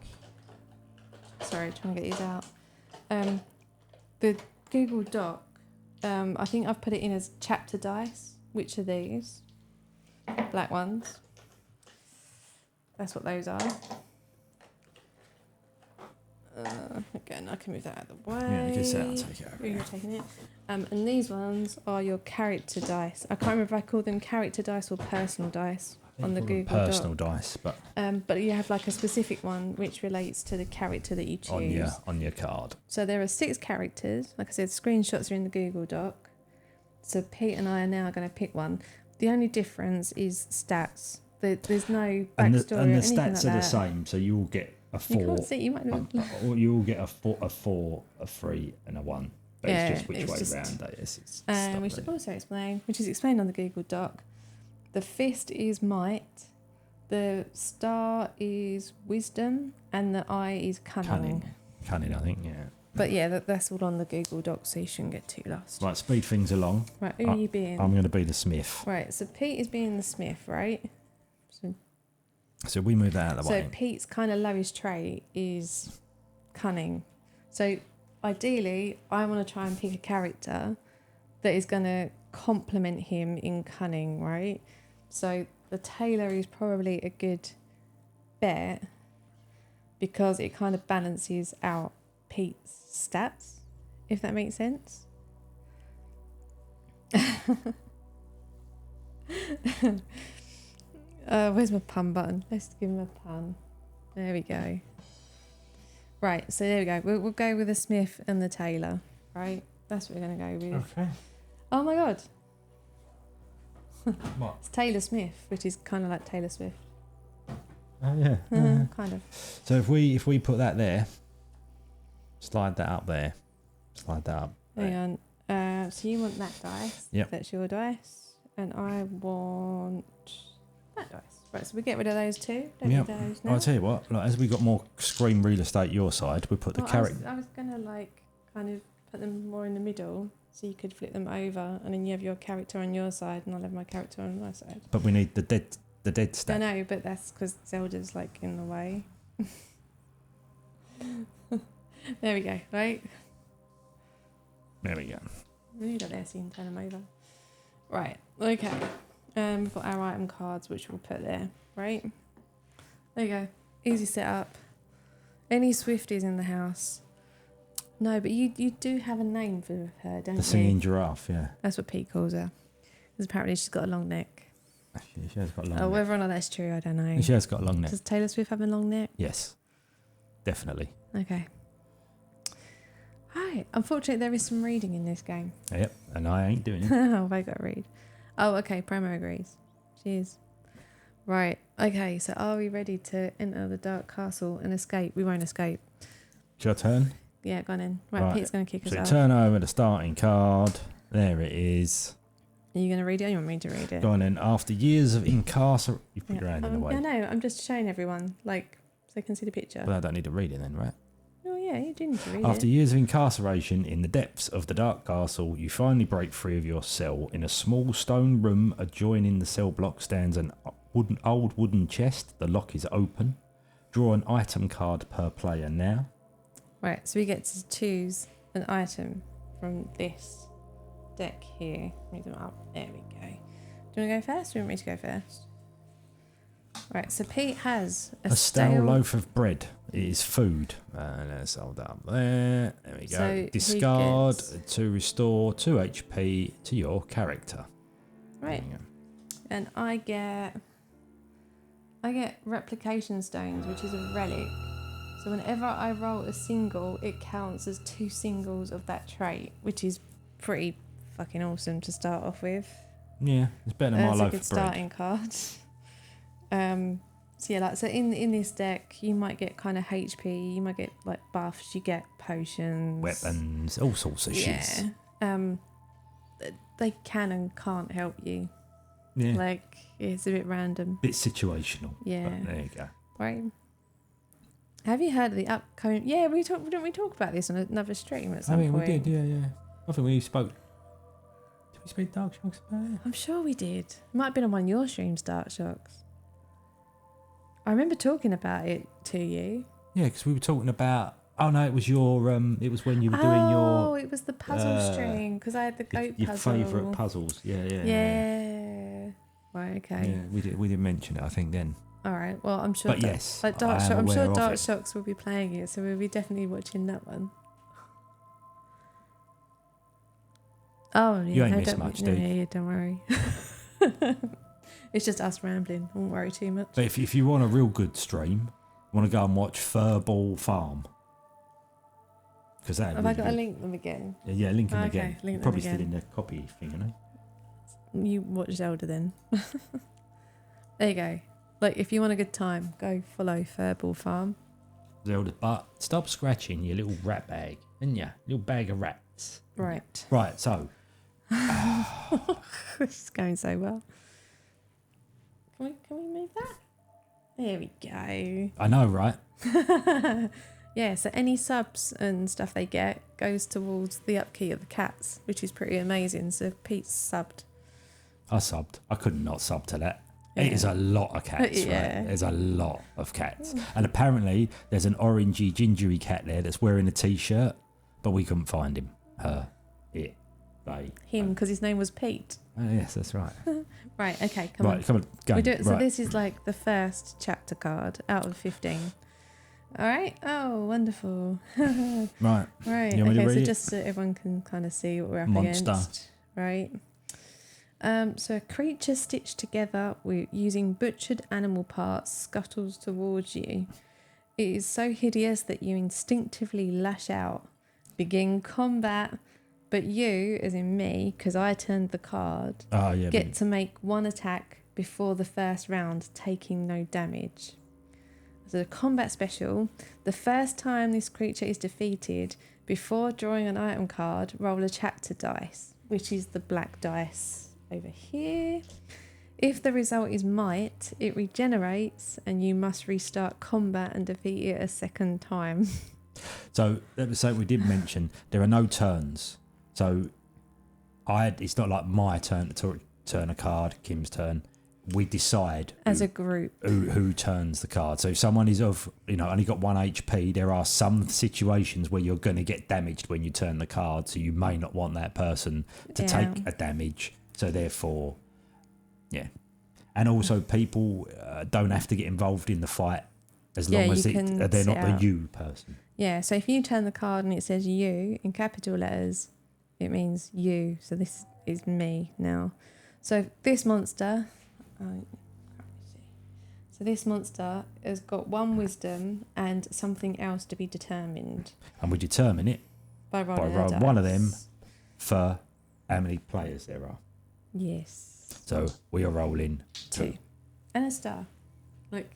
Sorry, trying to get these out. The Google Doc, I think I've put it in as chapter dice. Which are these? Black ones. That's what those are. Again, I can move that out of the way. Yeah, you can say I'll take it over. You're taking it. And these ones are your character dice. I can't remember if I call them character dice or personal dice on the Google personal Doc. dice, but you have like a specific one which relates to the character that you choose. on your card. So there are 6 characters. Like I said, screenshots are in the Google Doc. So Pete and I are now going to pick one. The only difference is stats. There's no backstory And the or anything stats like are the that. same. So you will get a 4. You can't see. You might not. Or you will get a 4, a 3, and a 1. But Yeah, it's just which it's way just- round that is. It's We stuff should really. also explain, which is explained on the Google Doc. The fist is might, the star is wisdom, and the eye is cunning. Cunning, I think, yeah. But yeah, that's all on the Google Doc, so you shouldn't get too lost. Right, speed things along. Right, who are you being? I'm going to be the smith. Right, so Pete is being the smith, right? So we move that out of the So way. Pete's kind of lowest trait is cunning. So ideally, I want to try and pick a character that is going to complement him in cunning, right? So the tailor is probably a good bet because it kind of balances out Pete's stats, if that makes sense. Where's my pun button? Let's give him a pun. There we go. Right, so there we go. We'll go with the smith and the tailor, right? That's what we're going to go with. Okay. Oh my god. What? It's Taylor Smith, which is kind of like Taylor Swift. Oh, yeah. Kind of. So if we put that there, slide that up there, slide that up. Hang on. So you want that dice. Yep. That's your dice. And I want that dice. Right, so we get rid of those two. Don't Yep. need those now. I'll tell you what, like, as we got more screen real estate your side, we put the Well, character. I was going to like kind of put them more in the middle so you could flip them over and then you have your character on your side and I'll have my character on my side. But we need the dead I stack. know, but that's because Zelda's like in the way. There we go, right? There we go. Really don't there so you can turn them over. Right, okay. We've got our item cards which we'll put there, right? There you go. Easy setup. Any Swifties in the house? No, but you do have a name for her, don't The you? singing giraffe, yeah. That's what Pete calls her. Because apparently she's got a long neck. She has got a long neck. Whether or not that's true, I don't know. She has got a long neck. Does Taylor Swift have a long neck? Yes, definitely. Okay. Right. Unfortunately, there is some reading in this game. Yep, and I ain't doing it. Oh, have I got to read? Oh, okay. Promo agrees. Cheers. Right. Okay. So, are we ready to enter the dark castle and escape? We won't escape. It's your turn. Yeah, go on in. Right. Pete's going to kick us So you off. turn over the starting card. There it is. Are you going to read it? Or you want me to read it? Go on in. After years of incarceration, you put your hand in the way. Yeah, no. I'm just showing everyone, like, so they can see the picture. But I don't need to read it then, right? Oh, yeah. You do need to read After it. years of incarceration in the depths of the dark castle, you finally break free of your cell. In a small stone room adjoining the cell block stands an old wooden chest. The lock is open. Draw an item card per player now. Right. So, we get to choose an item from this deck here. Move them up. There we go. Do you want to go first or do you want me to go first? Right, so Pete has A stale loaf of bread. It is food. Let's hold that up there. There we go. So he Discard gets- to restore 2 HP to your character. Right. There you go. And I get replication stones, which is a relic. So whenever I roll a single, it counts as 2 singles of that trait, which is pretty fucking awesome to start off with. Yeah, it's better than my That's a loaf good of bread. starting card. So yeah, like so in this deck, you might get kind of HP, you might get like buffs, you get potions, Weapons, all sorts of shit. yeah. They can and can't help you. Yeah. Like it's a bit random. Bit situational. Yeah. But there you go. Right. Have you heard of the upcoming? Yeah, didn't we talk about this on another stream at some point? we did, yeah. I think we spoke. Did we speak Dark Shocks about it? I'm sure we did. It might have been on one of your streams, Dark Shocks. I remember talking about it to you. Yeah, because we were talking about. Oh no, it was your. It was when you were doing your. Oh, it was the puzzle stream because I had the goat your puzzle. favourite puzzles. Yeah. Right. Okay. Yeah, we did mention it. I think then. All right. Well, I'm sure. But yes, like Dark I am Shock, I'm aware sure of Dark it. Shocks will be playing it, so we'll be definitely watching that one. Oh, yeah. You ain't no, missed don't, much, no, dude. yeah, don't worry. It's just us rambling. Don't worry too much. But if you want a real good stream, want to go and watch Furball Farm. Because that. Have I got to link them again? Yeah, link them Okay, again. link them Probably again. still in the copy thing, you know. You watch Zelda then. There you go. Like, if you want a good time, go follow Furball Farm. Zelda, but stop scratching your little rat bag, and ya little bag of rats. Right. Right. So This is going so well. Can we move that? There we go. I know, right? Yeah, so any subs and stuff they get goes towards the upkeep of the cats, which is pretty amazing. So Pete's subbed. I subbed. I could not sub to that. Yeah. It is a lot of cats, Yeah. right? There's a lot of cats. And apparently there's an orangey, gingery cat there that's wearing a t-shirt, but we couldn't find him. Her, it, they. Him, because his name was Pete. Oh, yes, that's right. Right, okay, come Right, on. come on, go. We do it. So Right. this is like the first chapter card out of 15. All right. Oh, wonderful. Right. Right. You want me to Okay. So read it? just so everyone can kind of see what we're up Monster. against. Right. So a creature stitched together with using butchered animal parts scuttles towards you. It is so hideous that you instinctively lash out. Begin combat, but you, as in me, because I turned the card, Oh, yeah. get to make one attack before the first round, taking no damage. As a combat special, the first time this creature is defeated, before drawing an item card, roll a chapter dice, which is the black dice over here. If the result is might, it regenerates and you must restart combat and defeat it a second time. So let me say we did mention there are no turns. So it's not like my turn to turn a card, Kim's turn. We decide As a group. who turns the card. So if someone is only got 1 HP, there are some situations where you're going to get damaged when you turn the card. So you may not want that person to take a damage. So therefore, yeah. And also people don't have to get involved in the fight as long as they're not the you person. Yeah, so if you turn the card and it says you in capital letters, it means you. So this is me now. So this monster... So this monster has got 1 wisdom and something else to be determined. And we determine it By rolling one of them for how many players there are. Yes. So we are rolling 2. And a star. Like,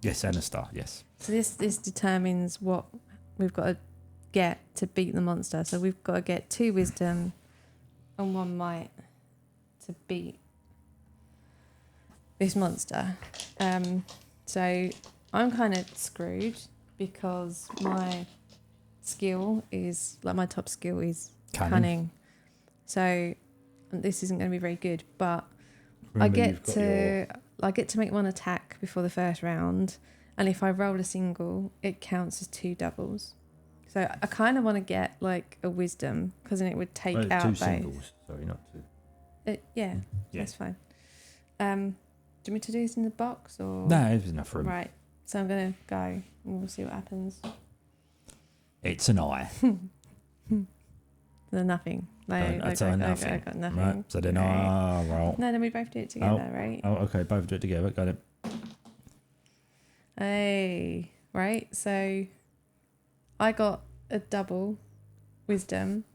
yes, and a star, yes. so this determines what we've got to get to beat the monster. So we've got to get 2 wisdom and 1 might to beat this monster. So I'm kind of screwed because my skill is, like my top skill is cunning. So this isn't going to be very good, but Remember, I get to make 1 attack before the first round, and if I roll a single, it counts as 2 doubles. So I kind of want to get like a wisdom because then it would take out 2 both. singles. Sorry, not 2. Yeah, that's fine. Do you want me to do this in the box or? No, there's enough room. Right. So I'm gonna go and we'll see what happens. It's an eye. There's nothing. Like, That's I nothing. got nothing. Right. So then roll. No, then we both do it together, right? Oh, okay. Both do it together. Got it. Hey, right. So I got a double wisdom.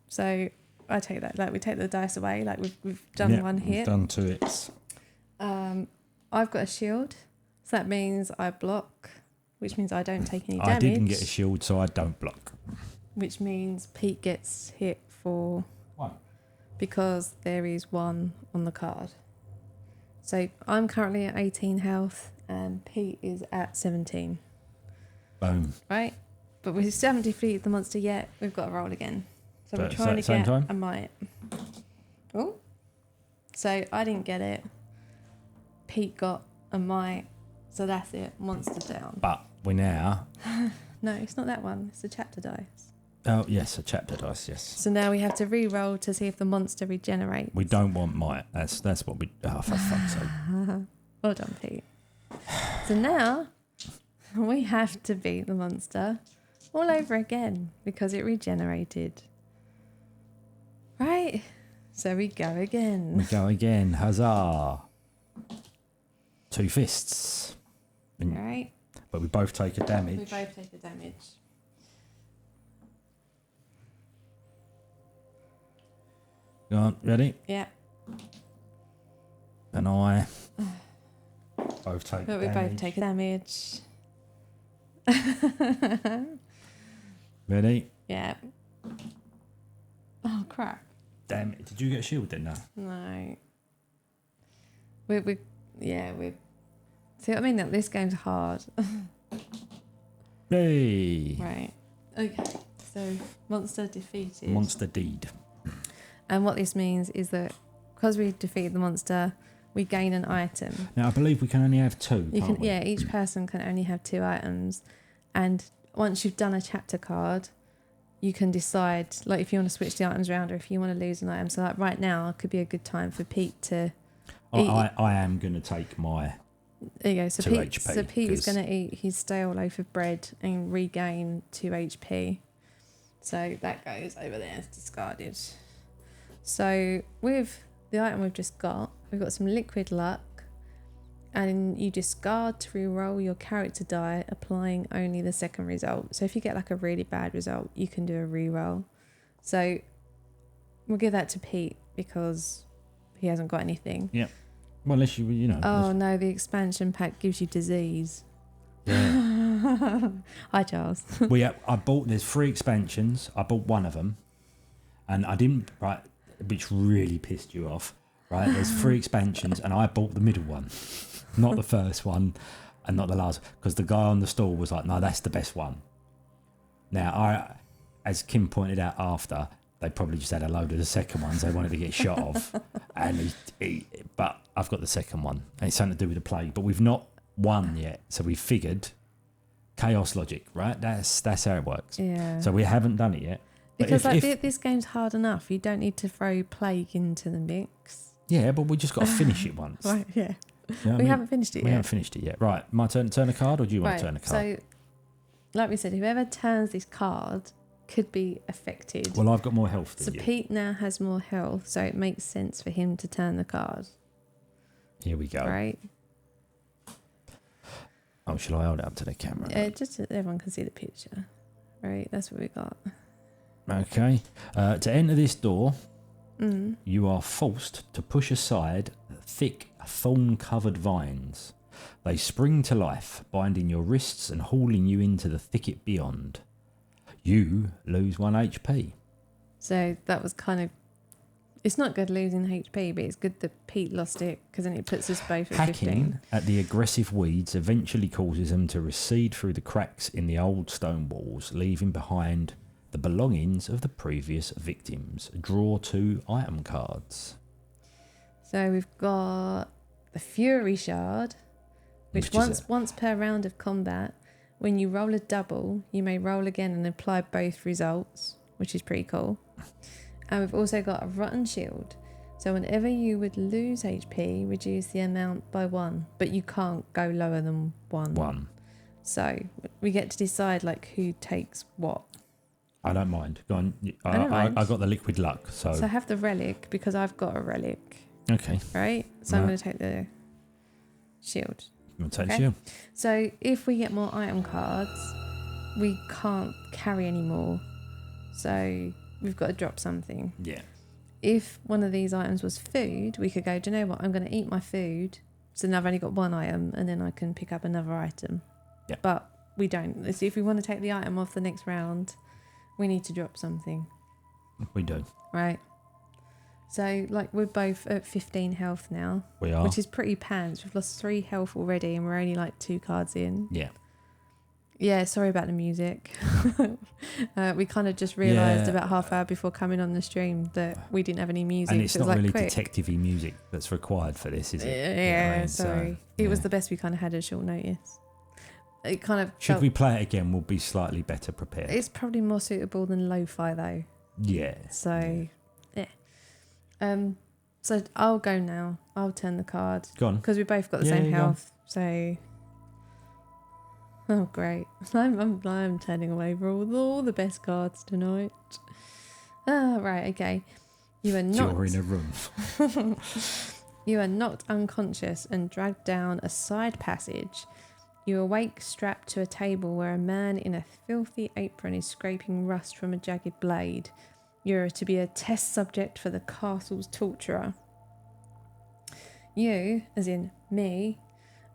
So I take that. Like we take the dice away. Like we've done one hit. We've done 2 hits. I've got a shield, so that means I block, which means I don't take any damage. I didn't get a shield, so I don't block. Which means Pete gets hit for 1. because there is 1 on the card. So I'm currently at 18 health and Pete is at 17. Boom. Right? But we still haven't defeated the monster yet. We've got to roll again. So we're trying to same get time? a might. Oh. So I didn't get it. Pete got a might. So that's it. Monster down. But we now... No, it's not that one. It's the chapter dice. Oh, yes, a chapter dice, yes. So now we have to re-roll to see if the monster regenerates. We don't want might. That's what we... Oh, for fuck's sake. Well done, Pete. So now we have to beat the monster all over again because it regenerated. Right? So we go again. We go again. Huzzah. 2 fists. Right? But we both take a damage. We both take the damage. Go on, ready? Yeah. And I both take But we damage. both take damage. Ready? Yeah. Oh, crap. Damn it. Did you get a shield then? No. No. We see what I mean? That this game's hard. Hey. Right. Okay. So monster defeated. Monster deed. And what this means is that because we defeated the monster, we gain an item. Now I believe we can only have 2. You can't can, we? yeah, each person can only have 2 items, and once you've done a chapter card, you can decide like if you want to switch the items around or if you want to lose an item. So like right now could be a good time for Pete to. I am going to take my. There you go. So 2 Pete, HP, so Pete is 'cause- going to eat his stale loaf of bread and regain 2 HP. So that goes over there. It's discarded. So with the item we've got some liquid luck, and you discard to re-roll your character die, applying only the second result. So if you get like a really bad result, you can do a re-roll. So we'll give that to Pete because he hasn't got anything. Yeah. Well, unless you know. Oh no, the expansion pack gives you disease. Yeah. Hi Charles. I bought. There's 3 expansions. I bought one of them, and I didn't. Right, which really pissed you off. Right, there's 3 expansions, and I bought the middle one, not the first one, and not the last, because the guy on the stall was like, "No, that's the best one." Now, as Kim pointed out after, they probably just had a load of the second ones they wanted to get shot of, and but I've got the second one, and it's something to do with the plague, but we've not won yet, so we figured chaos logic, right? That's how it works. Yeah. So we haven't done it yet. But Because this game's hard enough. You don't need to throw plague into the mix. Yeah, but we just got to finish it once. Right, yeah. You know what I We mean? haven't finished it We yet. haven't finished it yet. Right, my turn to turn a card, or do you want Right, to turn a card? so like we said, whoever turns this card could be affected. Well, I've got more health So than you. Pete now has more health, so it makes sense for him to turn the card. Here we go. Right? Oh, shall I hold it up to the camera? Just so everyone can see the picture. Right? That's what we got. Okay. To enter this door, Mm. you are forced to push aside thick, thorn-covered vines. They spring to life, binding your wrists and hauling you into the thicket beyond. You lose 1 HP. So that was kind of... It's not good losing HP, but it's good that Pete lost it, because then it puts us both at Hacking 15. at the aggressive weeds eventually causes them to recede through the cracks in the old stone walls, leaving behind the belongings of the previous victims. Draw 2 item cards. So we've got the Fury Shard, which once per round of combat, when you roll a double, you may roll again and apply both results, which is pretty cool. And we've also got a Rotten Shield. So whenever you would lose HP, reduce the amount by 1, but you can't go lower than 1. 1. So we get to decide like who takes what. I don't mind. Go on. I don't mind. I got the liquid luck, so... So I have the relic because I've got a relic, Okay. right? So I'm Right. going to take the shield. I'm going to take Okay. the shield. So if we get more item cards, we can't carry any more. So we've got to drop something. Yeah. if one of these items was food, we could go, do you know what? I'm going to eat my food. So now I've only got one item and then I can pick up another item. Yeah. But we don't. So if we want to take the item off the next round, we need to drop something. We do. Right. So, like, we're both at 15 health now. We are. Which is pretty pants. We've lost 3 health already and we're only like 2 cards in. Yeah. Yeah, sorry about the music. We kind of just realised about half hour before coming on the stream that we didn't have any music. And it's so not it was really quick. detective-y music that's required for this, is it? Yeah, sorry. It was yeah. the best we kind of had at short notice. It kind of Should we play it again, we'll be slightly better prepared. It's probably more suitable than lo-fi though. Yeah. So, yeah. So I'll go now. I'll turn the card. Go on. Because we both got the same health. So, oh great! I'm turning away for all the best cards tonight. Right, okay. You are not. You're in a room. You are knocked unconscious and dragged down a side passage. You awake strapped to a table where a man in a filthy apron is scraping rust from a jagged blade. You're to be a test subject for the castle's torturer. You, as in me,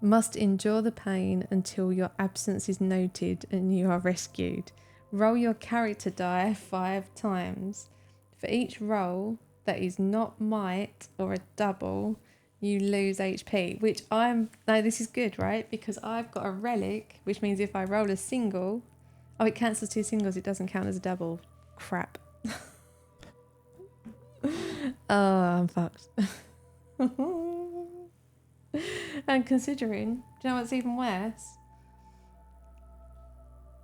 must endure the pain until your absence is noted and you are rescued. Roll your character die 5 times. For each roll that is not might or a double, you lose HP, which this is good, right? Because I've got a relic, which means if I roll a single, it cancels 2 singles, it doesn't count as a double. Crap. Oh, I'm fucked. And considering, do you know what's even worse?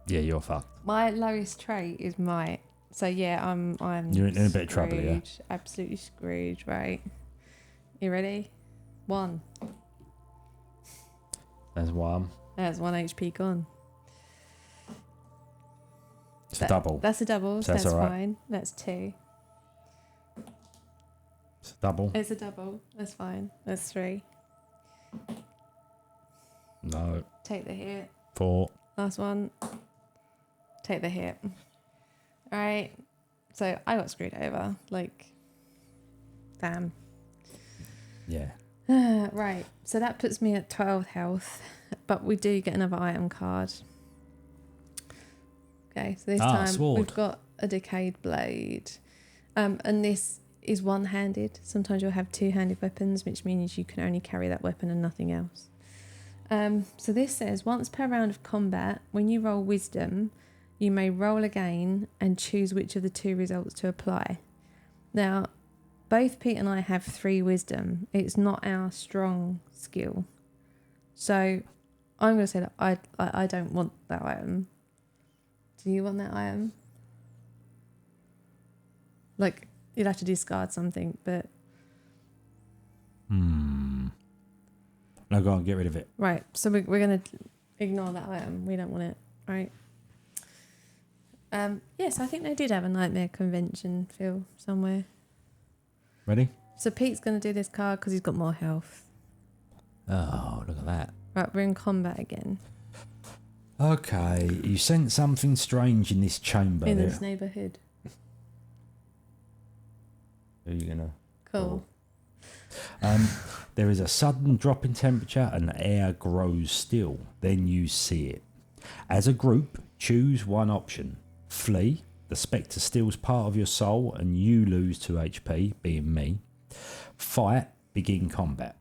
Yeah, you're fucked. My lowest trait is might. So yeah, I'm You're in a bit of trouble, yeah. Absolutely screwed, right? You ready? 1. There's 1. There's 1 HP gone. It's a double. That's a double, so that's all right. fine. That's 2. It's a double. It's a double, that's fine. That's 3. No. Take the hit. 4. Last one. Take the hit. Alright. So I got screwed over. Like, damn. Yeah. Right. So that puts me at 12 health. But we do get another item card. Okay, so this time sword. we've got a decayed blade. And this is one-handed. Sometimes you'll have 2-handed weapons, which means you can only carry that weapon and nothing else. So this says, once per round of combat, when you roll wisdom, you may roll again and choose which of the 2 results to apply. Now, both Pete and I have 3 wisdom. It's not our strong skill. So I'm going to say that I don't want that item. Do you want that item? Like, you'd have to discard something, but... No, go on, get rid of it. Right, so we're going to ignore that item. We don't want it, right? Yes, I think they did have a nightmare convention, Phil, somewhere. Ready? So Pete's going to do this card because he's got more health. Oh, look at that. Right, we're in combat again. Okay, you sense something strange in this chamber. In this neighbourhood. Who are you gonna? Cool. There is a sudden drop in temperature and the air grows still. Then you see it. As a group, choose one option. Flee. The spectre steals part of your soul and you lose 2 HP, being me. Fight. Begin combat.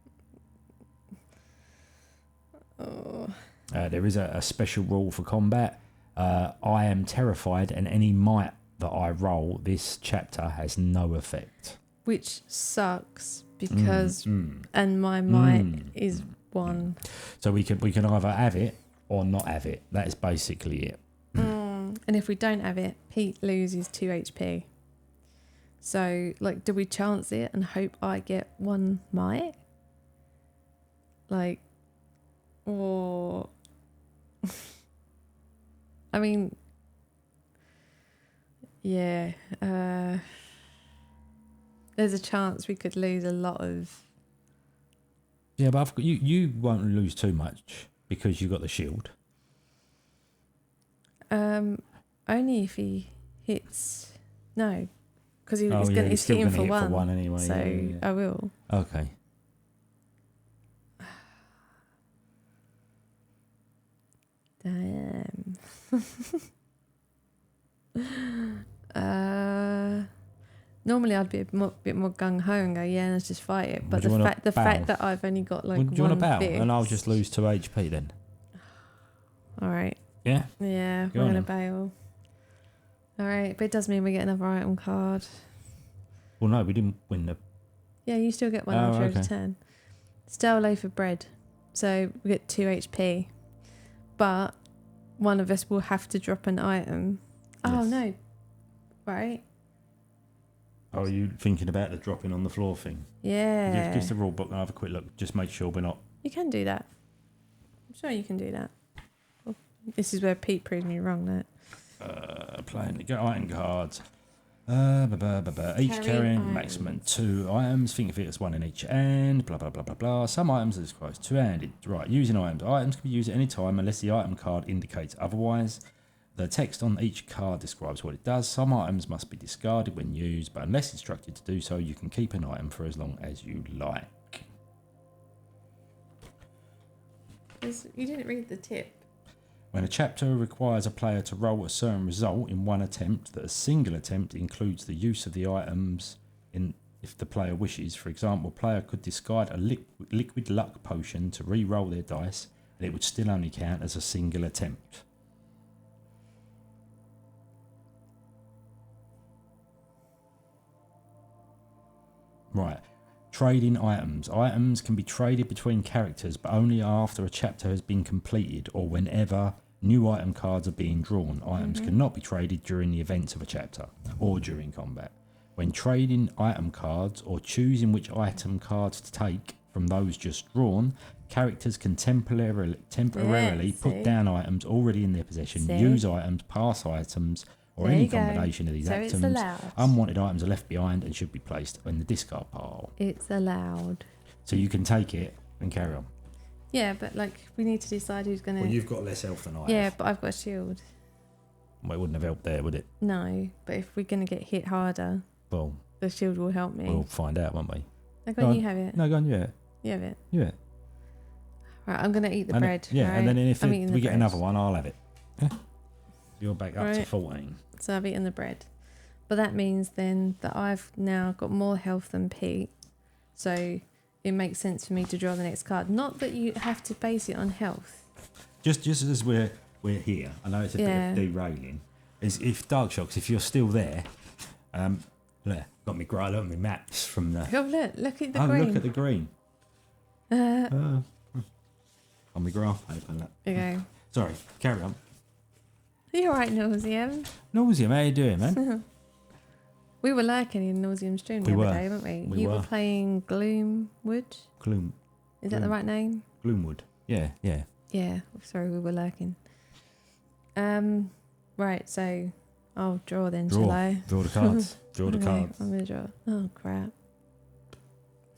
Oh. There is a special rule for combat. I am terrified and any might that I roll this chapter has no effect. Which sucks because and my might is 1. So we can either have it or not have it. That is basically it. And if we don't have it, Pete loses 2 HP. So, like, do we chance it and hope I get 1 might? Like, or... I mean... Yeah. There's a chance we could lose a lot of... Yeah, but you won't lose too much because you've got the shield. Only if he hits... No. because Oh, he's yeah, gonna he's he's still hitting gonna for hit for one. one anyway, So yeah. I will. Okay. Damn. uh, normally I'd be a bit more gung ho and go, yeah, let's just fight it. But Would you wanna the bow? fact that I've only got like Would you want to one bow? fist. And I'll just lose 2 HP then. All right. Yeah? Yeah, Go we're on gonna then. bail. All right, but it does mean we get another item card. Well, no, we didn't win the... Yeah, you still get one Oh, after every okay. turn. Stale loaf of bread. So we get 2 HP. But one of us will have to drop an item. Oh, Yes. no. Right? Oh, are you thinking about the dropping on the floor thing? Yeah. Just the rule book and have a quick look. Just make sure we're not... You can do that. I'm sure you can do that. Oh, this is where Pete proved me wrong, that. Playing the item cards. Each Carrying carrying maximum 2 items. Think of it as 1 in each end. Blah, blah, blah, blah, blah. Some items are described as 2-handed. Right, using items. Items can be used at any time unless the item card indicates otherwise. The text on each card describes what it does. Some items must be discarded when used, but unless instructed to do so, you can keep an item for as long as you like. You didn't read the tip. When a chapter requires a player to roll a certain result in one attempt, that a single attempt includes the use of the items if the player wishes. For example, a player could discard a liquid luck potion to re-roll their dice, and it would still only count as a single attempt. Right. Trading items. Items can be traded between characters, but only after a chapter has been completed or whenever new item cards are being drawn. Items cannot be traded during the events of a chapter or during combat. When trading item cards or choosing which item cards to take from those just drawn, characters can temporarily put see? down items already in their possession, See? use items, pass items, or There any you go. combination of these So it's items. allowed. Unwanted items are left behind and should be placed in the discard pile. It's allowed. So you can take it and carry on. Yeah, but like we need to decide who's gonna. Well, you've got less health than I have. Yeah, but I've got a shield. Well, it wouldn't have helped there, would it? No, but if we're gonna get hit harder, Well, the shield will help me. we'll find out, won't we? Now Go go on, on. you have it. No, go on, yeah. You have it. Yeah. Right, I'm gonna eat the And bread. yeah, right? and then if I'm eating we the get bread. another one, I'll have it. Yeah. You're back up to Right. 14. So I've eaten the bread. But that means then that I've now got more health than Pete. So it makes sense for me to draw the next card. Not that you have to base it on health. Just as we're here, I know it's a bit Yeah. of derailing. Is if Dark Shocks, if you're still there, look, got me look at my maps from the. Oh look at the Oh, green. look at the green. On my graph paper. Look. There you go. Sorry, carry on. Are you alright, Nauseum? Nauseum, how you doing, man? We were lurking in Nauseum stream the We other were. day, weren't we? We You were were. playing Gloomwood. Is that the right name? Gloomwood. Yeah. Yeah. Sorry, we were lurking. Right, so I'll draw then, shall I? Draw the cards. Draw the Okay, cards. I'm gonna draw. Oh crap.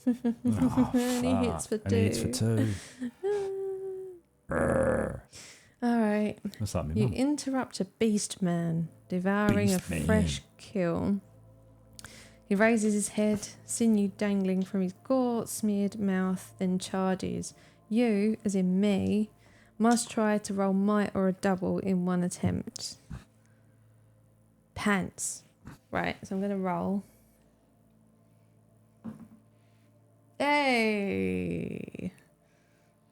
Oh, And he hits for fuck. And he hits for 2. Brrr. Alright. What's that, my You mum? interrupt a beast man devouring Beast a man. fresh kill. He raises his head, sinew dangling from his gore-smeared mouth, then charges. You, as in me, must try to roll might or a double in one attempt. Pants. Right, so I'm going to roll. Hey!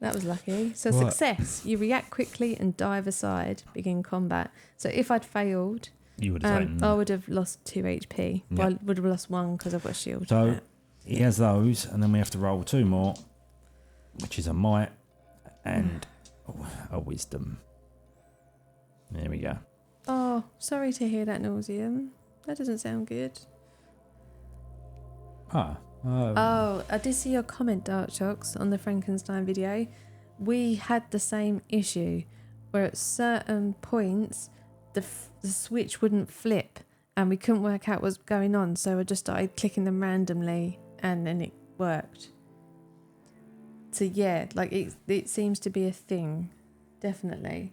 That was lucky. So What? success. You react quickly and dive aside. Begin combat. So if I'd failed, You would have taken. I would have lost 2 HP. Yeah. Well, I would have lost 1 because I've got a shield. So Yeah. he has those, and then we have to roll 2 more, which is a might and a wisdom. There we go. Oh, sorry to hear that, Nauseum. That doesn't sound good. Oh, I did see your comment, Dark Shocks, on the Frankenstein video. We had the same issue where at certain points the switch wouldn't flip and we couldn't work out what was going on, so I just started clicking them randomly and then it worked. So yeah, like it seems to be a thing, definitely.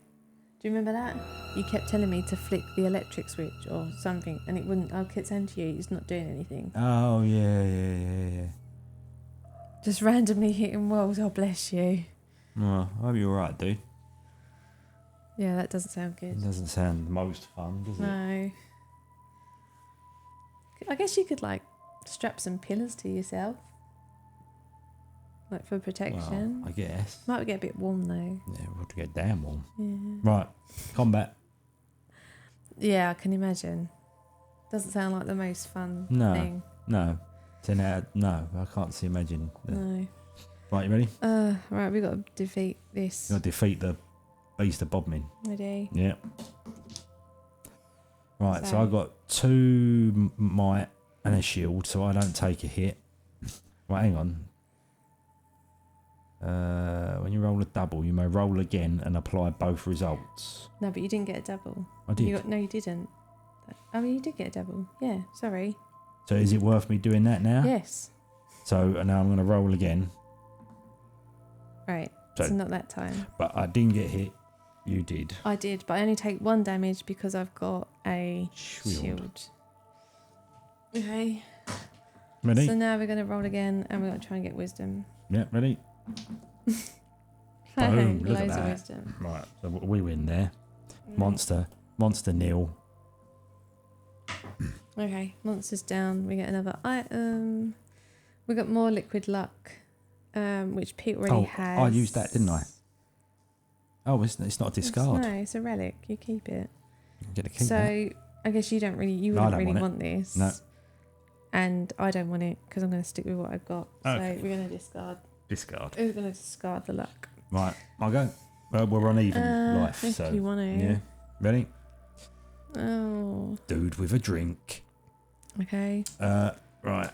Do Do you remember that? You kept telling me to flick the electric switch or something, and it wouldn't. I kept saying to you, it's not doing anything. Oh, yeah. Just randomly hitting walls. Oh, bless you. Oh, I hope you're all right, dude. Yeah, that doesn't sound good. It doesn't sound the most fun, does it? No. I guess you could, like, strap some pillars to yourself. Like, for protection. Well, I guess. Might get a bit warm, though. Yeah, we'll have to get damn warm. Yeah. Right, combat. Yeah, I can imagine. Doesn't sound like the most fun thing. No. 10 out of, no, I can't see imagine. No. Right, you ready? Right, we've got to defeat this. You got to defeat the beast of Bodmin. Ready? Yeah. Right, so I've got 2 might and a shield, so I don't take a hit. Right, hang on. When you roll a double, you may roll again and apply both results. No, but you didn't get a double. I did. No, you didn't. Oh, you did get a double. Yeah, sorry. So is it worth me doing that now? Yes. So now I'm going to roll again. Right, so not that time. But I didn't get hit. You did. I did, but I only take 1 damage because I've got a shield. Okay. Ready? So now we're going to roll again and we're going to try and get wisdom. Yeah, ready? Boom, look at Loads of that. wisdom. Right, so we win there. Monster nil. Okay, monster's down. We get another item. We got more liquid luck, which Pete already has. I used that, didn't I? Oh, it's not a discard. No, it's a relic. You keep it. You get to keep So that. I guess you wouldn't really want this. No. And I don't want it because I'm going to stick with what I've got. Okay. So we're going to discard. Discard. We're going to discard the luck. Right, I'll go. We're on even life, if so you want to. yeah. Ready? Oh. Dude with a drink. Okay. Right.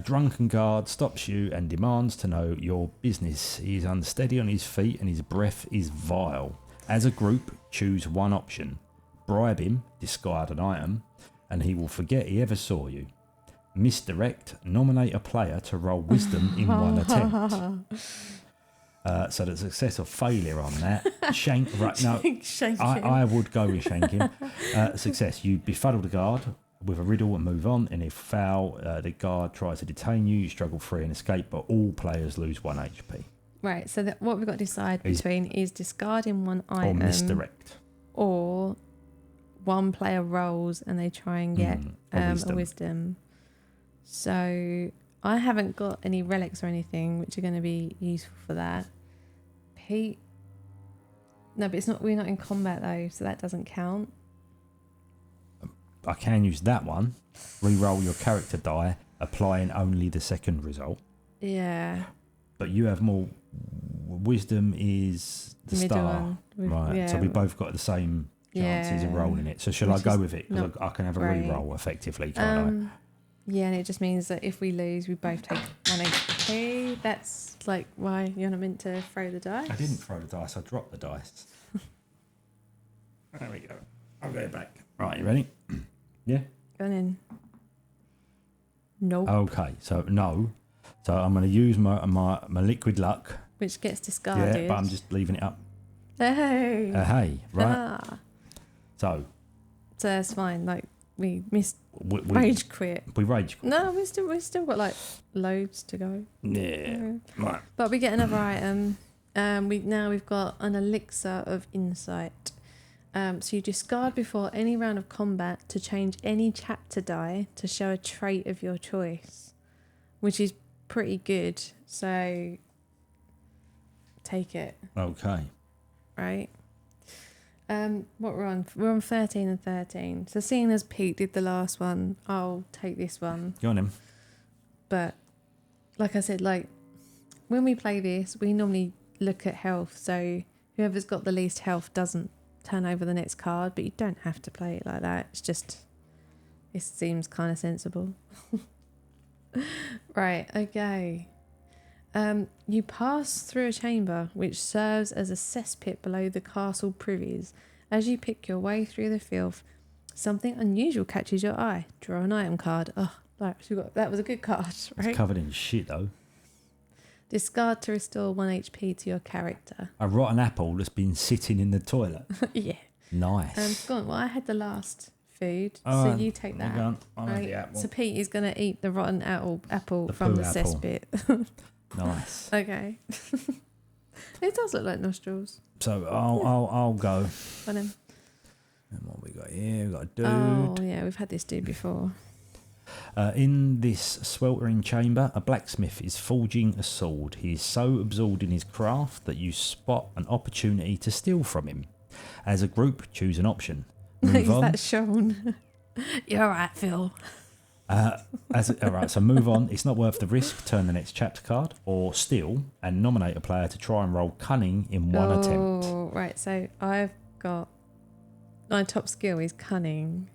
Drunken guard stops you and demands to know your business. He is unsteady on his feet and his breath is vile. As a group, choose one option. Bribe him, discard an item, and he will forget he ever saw you. Misdirect, nominate a player to roll wisdom in one attempt. So the success or failure on that. Shank. Right, no, Shank I would go with shanking. Success, you befuddle the guard with a riddle and move on. And if foul, the guard tries to detain you. You struggle free and escape, but all players lose 1 HP. Right, so what we've got to decide between is discarding one item. Or misdirect. Or one player rolls and they try and get a wisdom. So I haven't got any relics or anything which are going to be useful for that. Pete, no, but it's not. We're not in combat though, so that doesn't count. I can use that one. Re-roll your character die, applying only the second result. Yeah. But you have more. Wisdom is the Middle star, one. right? Yeah. So we both got the same chances of rolling it. So shall I go with it? Because I can have a re-roll effectively, can't I? Yeah, and it just means that if we lose, we both take 1 HP. That's like why you're not meant to throw the dice. I didn't throw the dice, I dropped the dice. There we go. I'll go back. Right, you ready? Yeah? Go on in. Nope. Okay, so no. So I'm going to use my liquid luck. Which gets discarded. Yeah, but I'm just leaving it up. Hey. Hey, right? So that's fine. Like, we missed... We rage quit. We rage quit. No, we've still got like loads to go. Yeah. Right. But we get another item. We've got an elixir of insight. So you discard before any round of combat to change any chapter die to show a trait of your choice, which is pretty good. So take it. Okay. Right. What we're on? We're on 13 and 13. So seeing as Pete did the last one, I'll take this one. Go on him. But like I said, like when we play this, we normally look at health. So whoever's got the least health doesn't turn over the next card, but you don't have to play it like that. It's just, it seems kind of sensible. Right, okay. You pass through a chamber which serves as a cesspit below the castle privies. As you pick your way through the filth, something unusual catches your eye. Draw an item card. Oh, that was a good card, right? It's covered in shit though. Discard to restore 1 HP to your character. A rotten apple that's been sitting in the toilet. Yeah. Nice. Go on. Well, I had the last food, Oh, so you take that. I'll have the apple. So Pete is going to eat the rotten apple The from poo the apple. cesspit. Nice. Okay. It does look like nostrils. So I'll go. But then, And what we got here? We got a dude. oh yeah, we've had this dude before. In this sweltering chamber, a blacksmith is forging a sword. He is so absorbed in his craft that you spot an opportunity to steal from him. As a group, choose an option. Move Is on. that Sean? You're all right, Phil. All right, so move on. It's not worth the risk. Turn the next chapter card, or steal and nominate a player to try and roll cunning in one attempt. Oh, right. So I've got my top skill is cunning.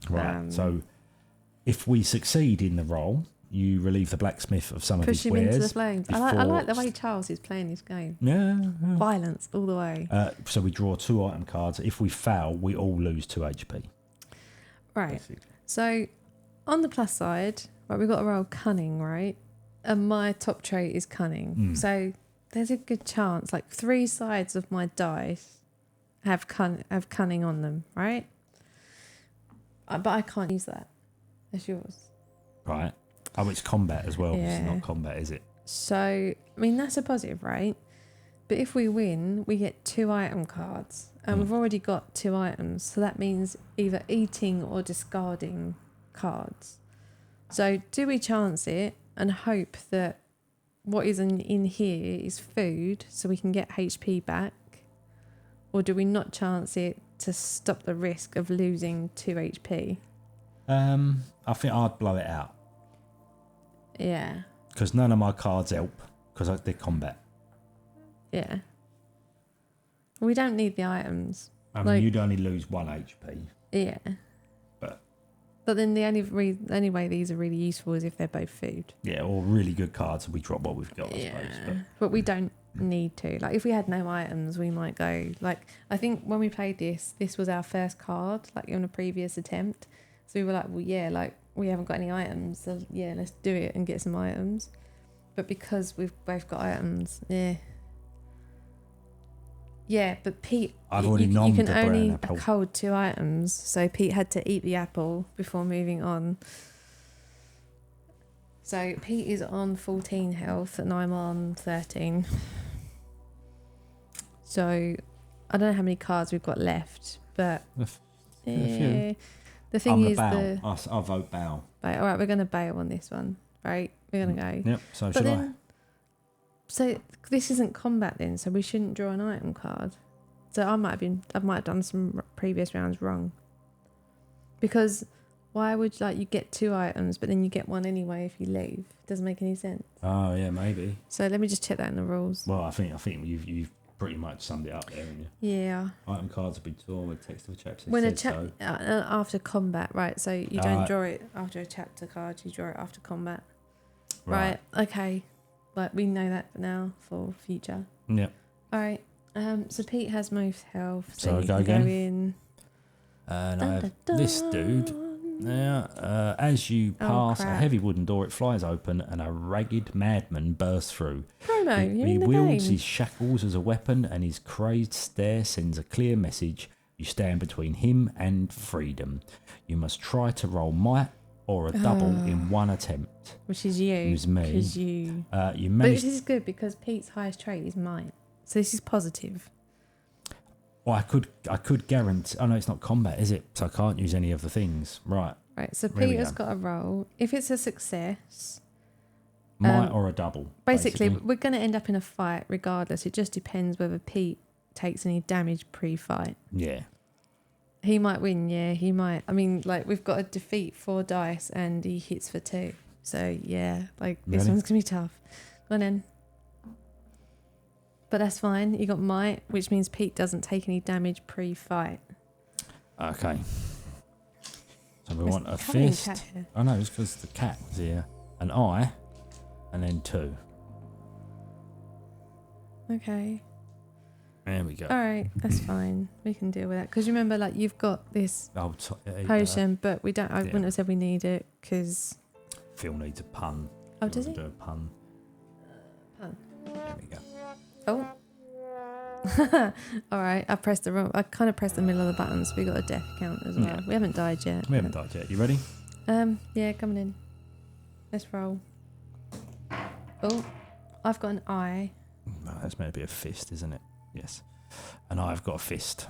Right. So if we succeed in the roll, you relieve the blacksmith of some of his Push him wares. into the flames. I like the way Charles is playing this game. Yeah. Violence all the way. So we draw 2 item cards. If we fail, we all lose 2 HP. Right. Basically. So on the plus side, right, we've got to roll cunning, right? And my top trait is cunning. So there's a good chance, like 3 sides of my dice have cunning on them, right? But I can't use that. That's yours. Right. Oh, it's combat as well. Yeah. It's not combat, is it? So, I mean, that's a positive, right? But if we win, we get 2 item cards. And we've already got 2 items. So that means either eating or discarding cards. So do we chance it and hope that what is in here is food so we can get HP back? Or do we not chance it to stop the risk of losing 2 HP? I think I'd blow it out. Yeah. Because none of my cards help. Because they're combat. Yeah. We don't need the items. I mean, you'd only lose 1 HP. Yeah. But then the only way these are really useful is if they're both food. Yeah, or really good cards and we drop what we've got, I suppose. But we don't need to. Like, if we had no items, we might go... Like, I think when we played this was our first card, like, on a previous attempt. So we were like, well, yeah, like, we haven't got any items. So, yeah, let's do it and get some items. But because we've both got items, yeah... Yeah, but Pete, I've already you can the brown only apple. hold 2 items, so Pete had to eat the apple before moving on. So Pete is on 14 health and I'm on 13. So I don't know how many cards we've got left, but the thing I'm is I'll vote bow. Right, all right, we're going to bail on this one, right? We're going to go. Yep, so But should then, so this isn't combat then, so we shouldn't draw an item card. So I might have done some previous rounds wrong. Because why would you get 2 items, but then you get 1 anyway if you leave? Doesn't make any sense. Oh yeah, maybe. So let me just check that in the rules. Well, I think you've pretty much summed it up there, haven't you? Yeah. Item cards have been torn with text of a chapter. When after combat, right? So you don't draw it after a chapter card. You draw it after combat. Right. Okay. Like, we know that now for future. Yep. All right. So Pete has most health. So you go can again. Go in. And I have this dude. Now, as you pass a crap. heavy wooden door, it flies open and a ragged madman bursts through. Promo, you're He in the wields game. his shackles as a weapon and his crazed stare sends a clear message. You stand between him and freedom. You must try to roll might or a double in 1 attempt. Which is you. It was me. Because you. You But managed. this is good because Pete's highest trait is might. So this is positive. Well, I could guarantee. Oh no, it's not combat, is it? So I can't use any of the things. Right. Right. So There we Peter's go. got a roll. If it's a success, Might or a double. basically we're going to end up in a fight regardless. It just depends whether Pete takes any damage pre-fight. Yeah. He might win, yeah, he might. I mean, we've got to defeat 4 dice and he hits for 2. So, yeah, this Really? one's going to be tough. Go on then. But that's fine. You got might, which means Pete doesn't take any damage pre-fight. Okay. So we There's want a cunning fist. cat here. Oh no, it's because the cat is here. An eye, and then 2. Okay. There we go. All right, that's fine. We can deal with that. Because remember, you've got this potion, but we don't. I wouldn't have said we need it because. Phil needs a pun. Oh, does he? Do a pun. Pun. There we go. Oh. All right, I pressed the wrong. I kind of pressed the middle of the button, so we got a death count as well. Yeah. We haven't died yet. We haven't died yet. You ready? Yeah, coming in. Let's roll. Oh, I've got an eye. No, that's meant to be a fist, isn't it? Yes. And I've got a fist.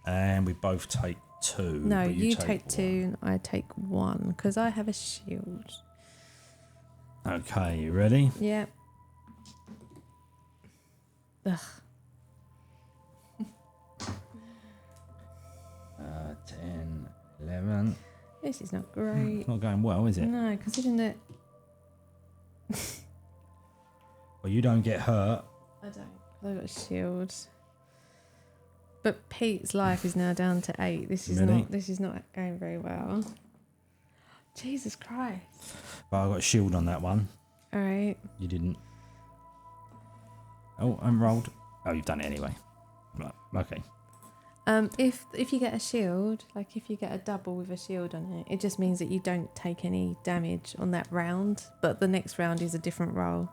And we both take 2. No, but you take 2 1. and I take 1 because I have a shield. Okay, you ready? Yeah. Ugh. 10, 11. This is not great. It's not going well, is it? No, considering that Well, you don't get hurt. I don't. I've got a shield. But Pete's life is now down to 8. This is Ready? not. This is not going very well. Jesus Christ! But I got a shield on that one. All right. You didn't. Oh, I'm rolled. Oh, you've done it anyway. Right. Okay. If you get a shield, like if you get a double with a shield on it, it just means that you don't take any damage on that round. But the next round is a different roll.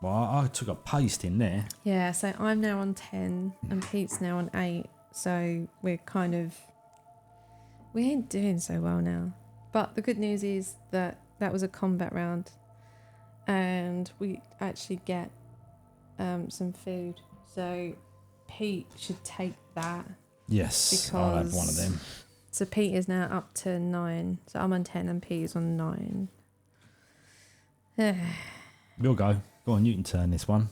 Well, I took a paste in there. Yeah. So I'm now on 10, and Pete's now on 8. So we ain't doing so well now. But the good news is that was a combat round, and we actually get some food. So Pete should take that. Yes, I'll have one of them. So Pete is now up to 9. So I'm on 10 and Pete is on 9. You'll go. Go on, you can turn this one.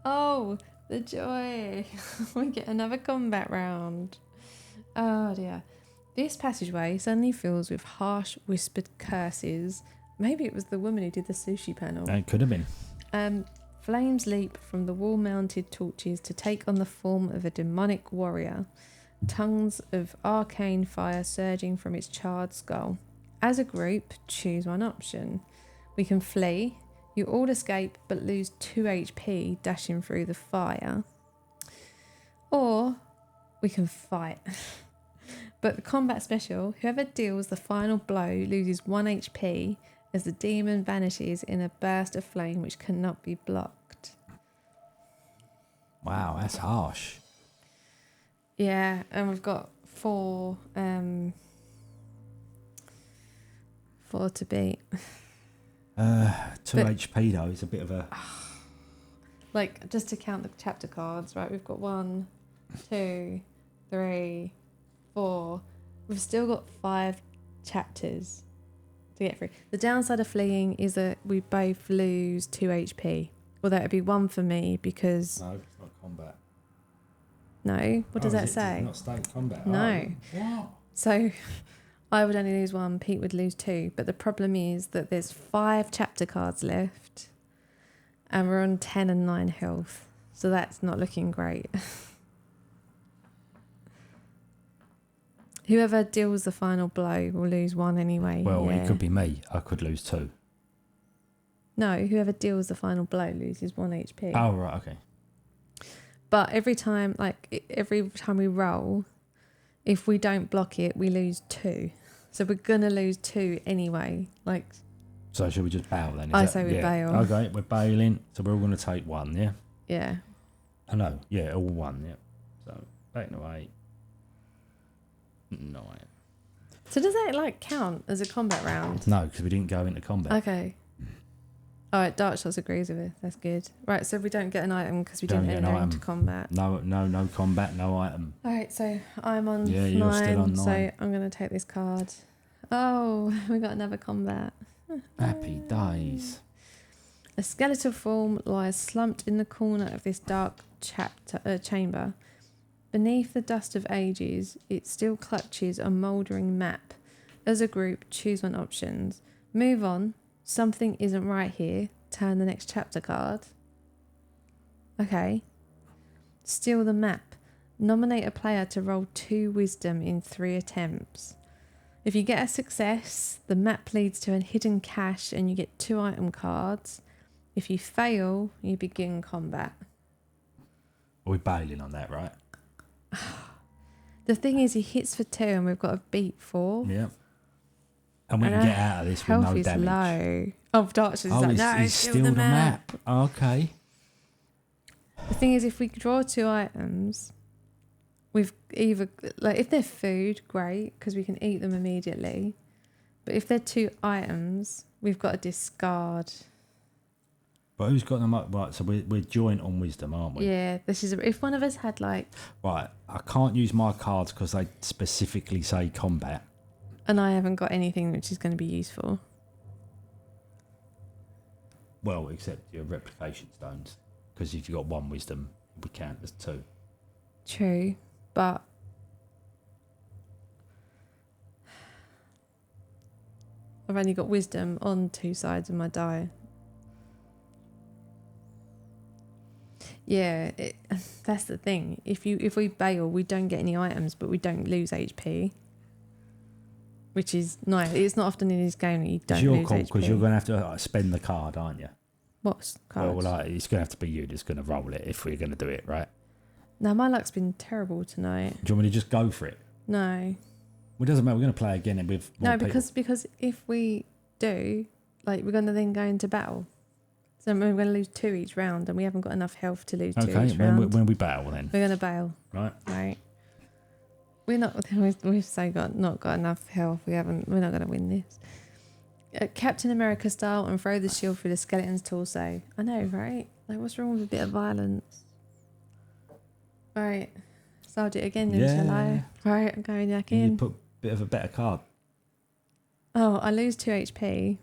Oh, the joy. We get another combat round. Oh dear. This passageway suddenly fills with harsh whispered curses. Maybe it was the woman who did the sushi panel. It could have been. Flames leap from the wall-mounted torches to take on the form of a demonic warrior. Tongues of arcane fire surging from its charred skull. As a group, choose one option. We can flee. You all escape but lose 2 HP dashing through the fire. Or we can fight. But the combat special, whoever deals the final blow loses 1 HP as the demon vanishes in a burst of flame which cannot be blocked. Wow, that's harsh. Yeah, and we've got 4 to beat. 2 HP though is a bit of a... Like, just to count the chapter cards, right? We've got 1, 2, 3, 4. We've still got 5 chapters to get through. The downside of fleeing is that we both lose 2 HP. Although it'd be 1 for me because... No, it's not combat. No? What does that Does say? it not state combat? No. Oh, what? So I would only lose 1, Pete would lose 2. But the problem is that there's 5 chapter cards left and we're on 10 and 9 health. So that's not looking great. Whoever deals the final blow will lose 1 anyway. Well, yeah. it could be me. I could lose 2. No, whoever deals the final blow loses 1 HP. Oh, right, okay. But every time we roll, if we don't block it, we lose 2. So we're gonna lose 2 anyway. Like, So should we just bail then? I say we bail. Okay, we're bailing. So we're all going to take 1, yeah? yeah. I know. Yeah, all 1, yeah. So back to 8. 9. So does that like count as a combat round? No, because we didn't go into combat. Okay. All right, Dark Shots agrees with it. That's good. Right, so we don't get an item because we didn't enter into combat. No combat, no item. All right, so I'm on 9. You're still on 9. So I'm going to take this card. Oh, we got another combat. Happy days. A skeletal form lies slumped in the corner of this dark chamber. Beneath the dust of ages, it still clutches a mouldering map. As a group, choose one options. Move on. Something isn't right here. Turn the next chapter card. Okay. Steal the map. Nominate a player to roll 2 wisdom in 3 attempts. If you get a success, the map leads to a hidden cache and you get 2 item cards. If you fail, you begin combat. We're bailing on that, right? The thing is, he hits for 2 and we've got to beat 4. Yeah. And we can And get out of this with health no is damage. low. Oh, Darch is Oh, like, he's, no, he's steal still the the map. map. Okay. The thing is, if we draw 2 items, we've either, like, if they're food, great, because we can eat them immediately. But if they're 2 items, we've got to discard. But who's got them up? Right, so we're joint on wisdom, aren't we? Yeah, this is, if one of us had, like, Right, I can't use my cards because they specifically say combat. and I haven't got anything which is going to be useful. Well, except your replication stones. Because if you've got 1 wisdom, we count as 2. True, but I've only got wisdom on 2 sides of my die. Yeah, that's the thing. If we bail, we don't get any items, but we don't lose HP, which is nice. It's not often in this game that you don't lose HP. Because you're going to have to spend the card, aren't you? What's cards? Well, it's going to have to be you that's going to roll it if we're going to do it, right? No, my luck's been terrible tonight. Do you want me to just go for it? No. Well, it doesn't matter. We're going to play again with more No, people. because if we do, like, we're going to then go into battle. So we're going to lose 2 each round, and we haven't got enough health to lose 2 Okay, each round. when we battle then. We're going to bail. Right. Right. We've not got enough health. We're not going to win this. Captain America style and throw the shield through the skeleton's torso. I know, right? Like, what's wrong with a bit of violence? Right. So I'll do it again then, shall I? Right, I'm going back in. You put a bit of a better card. Oh, I lose 2 HP.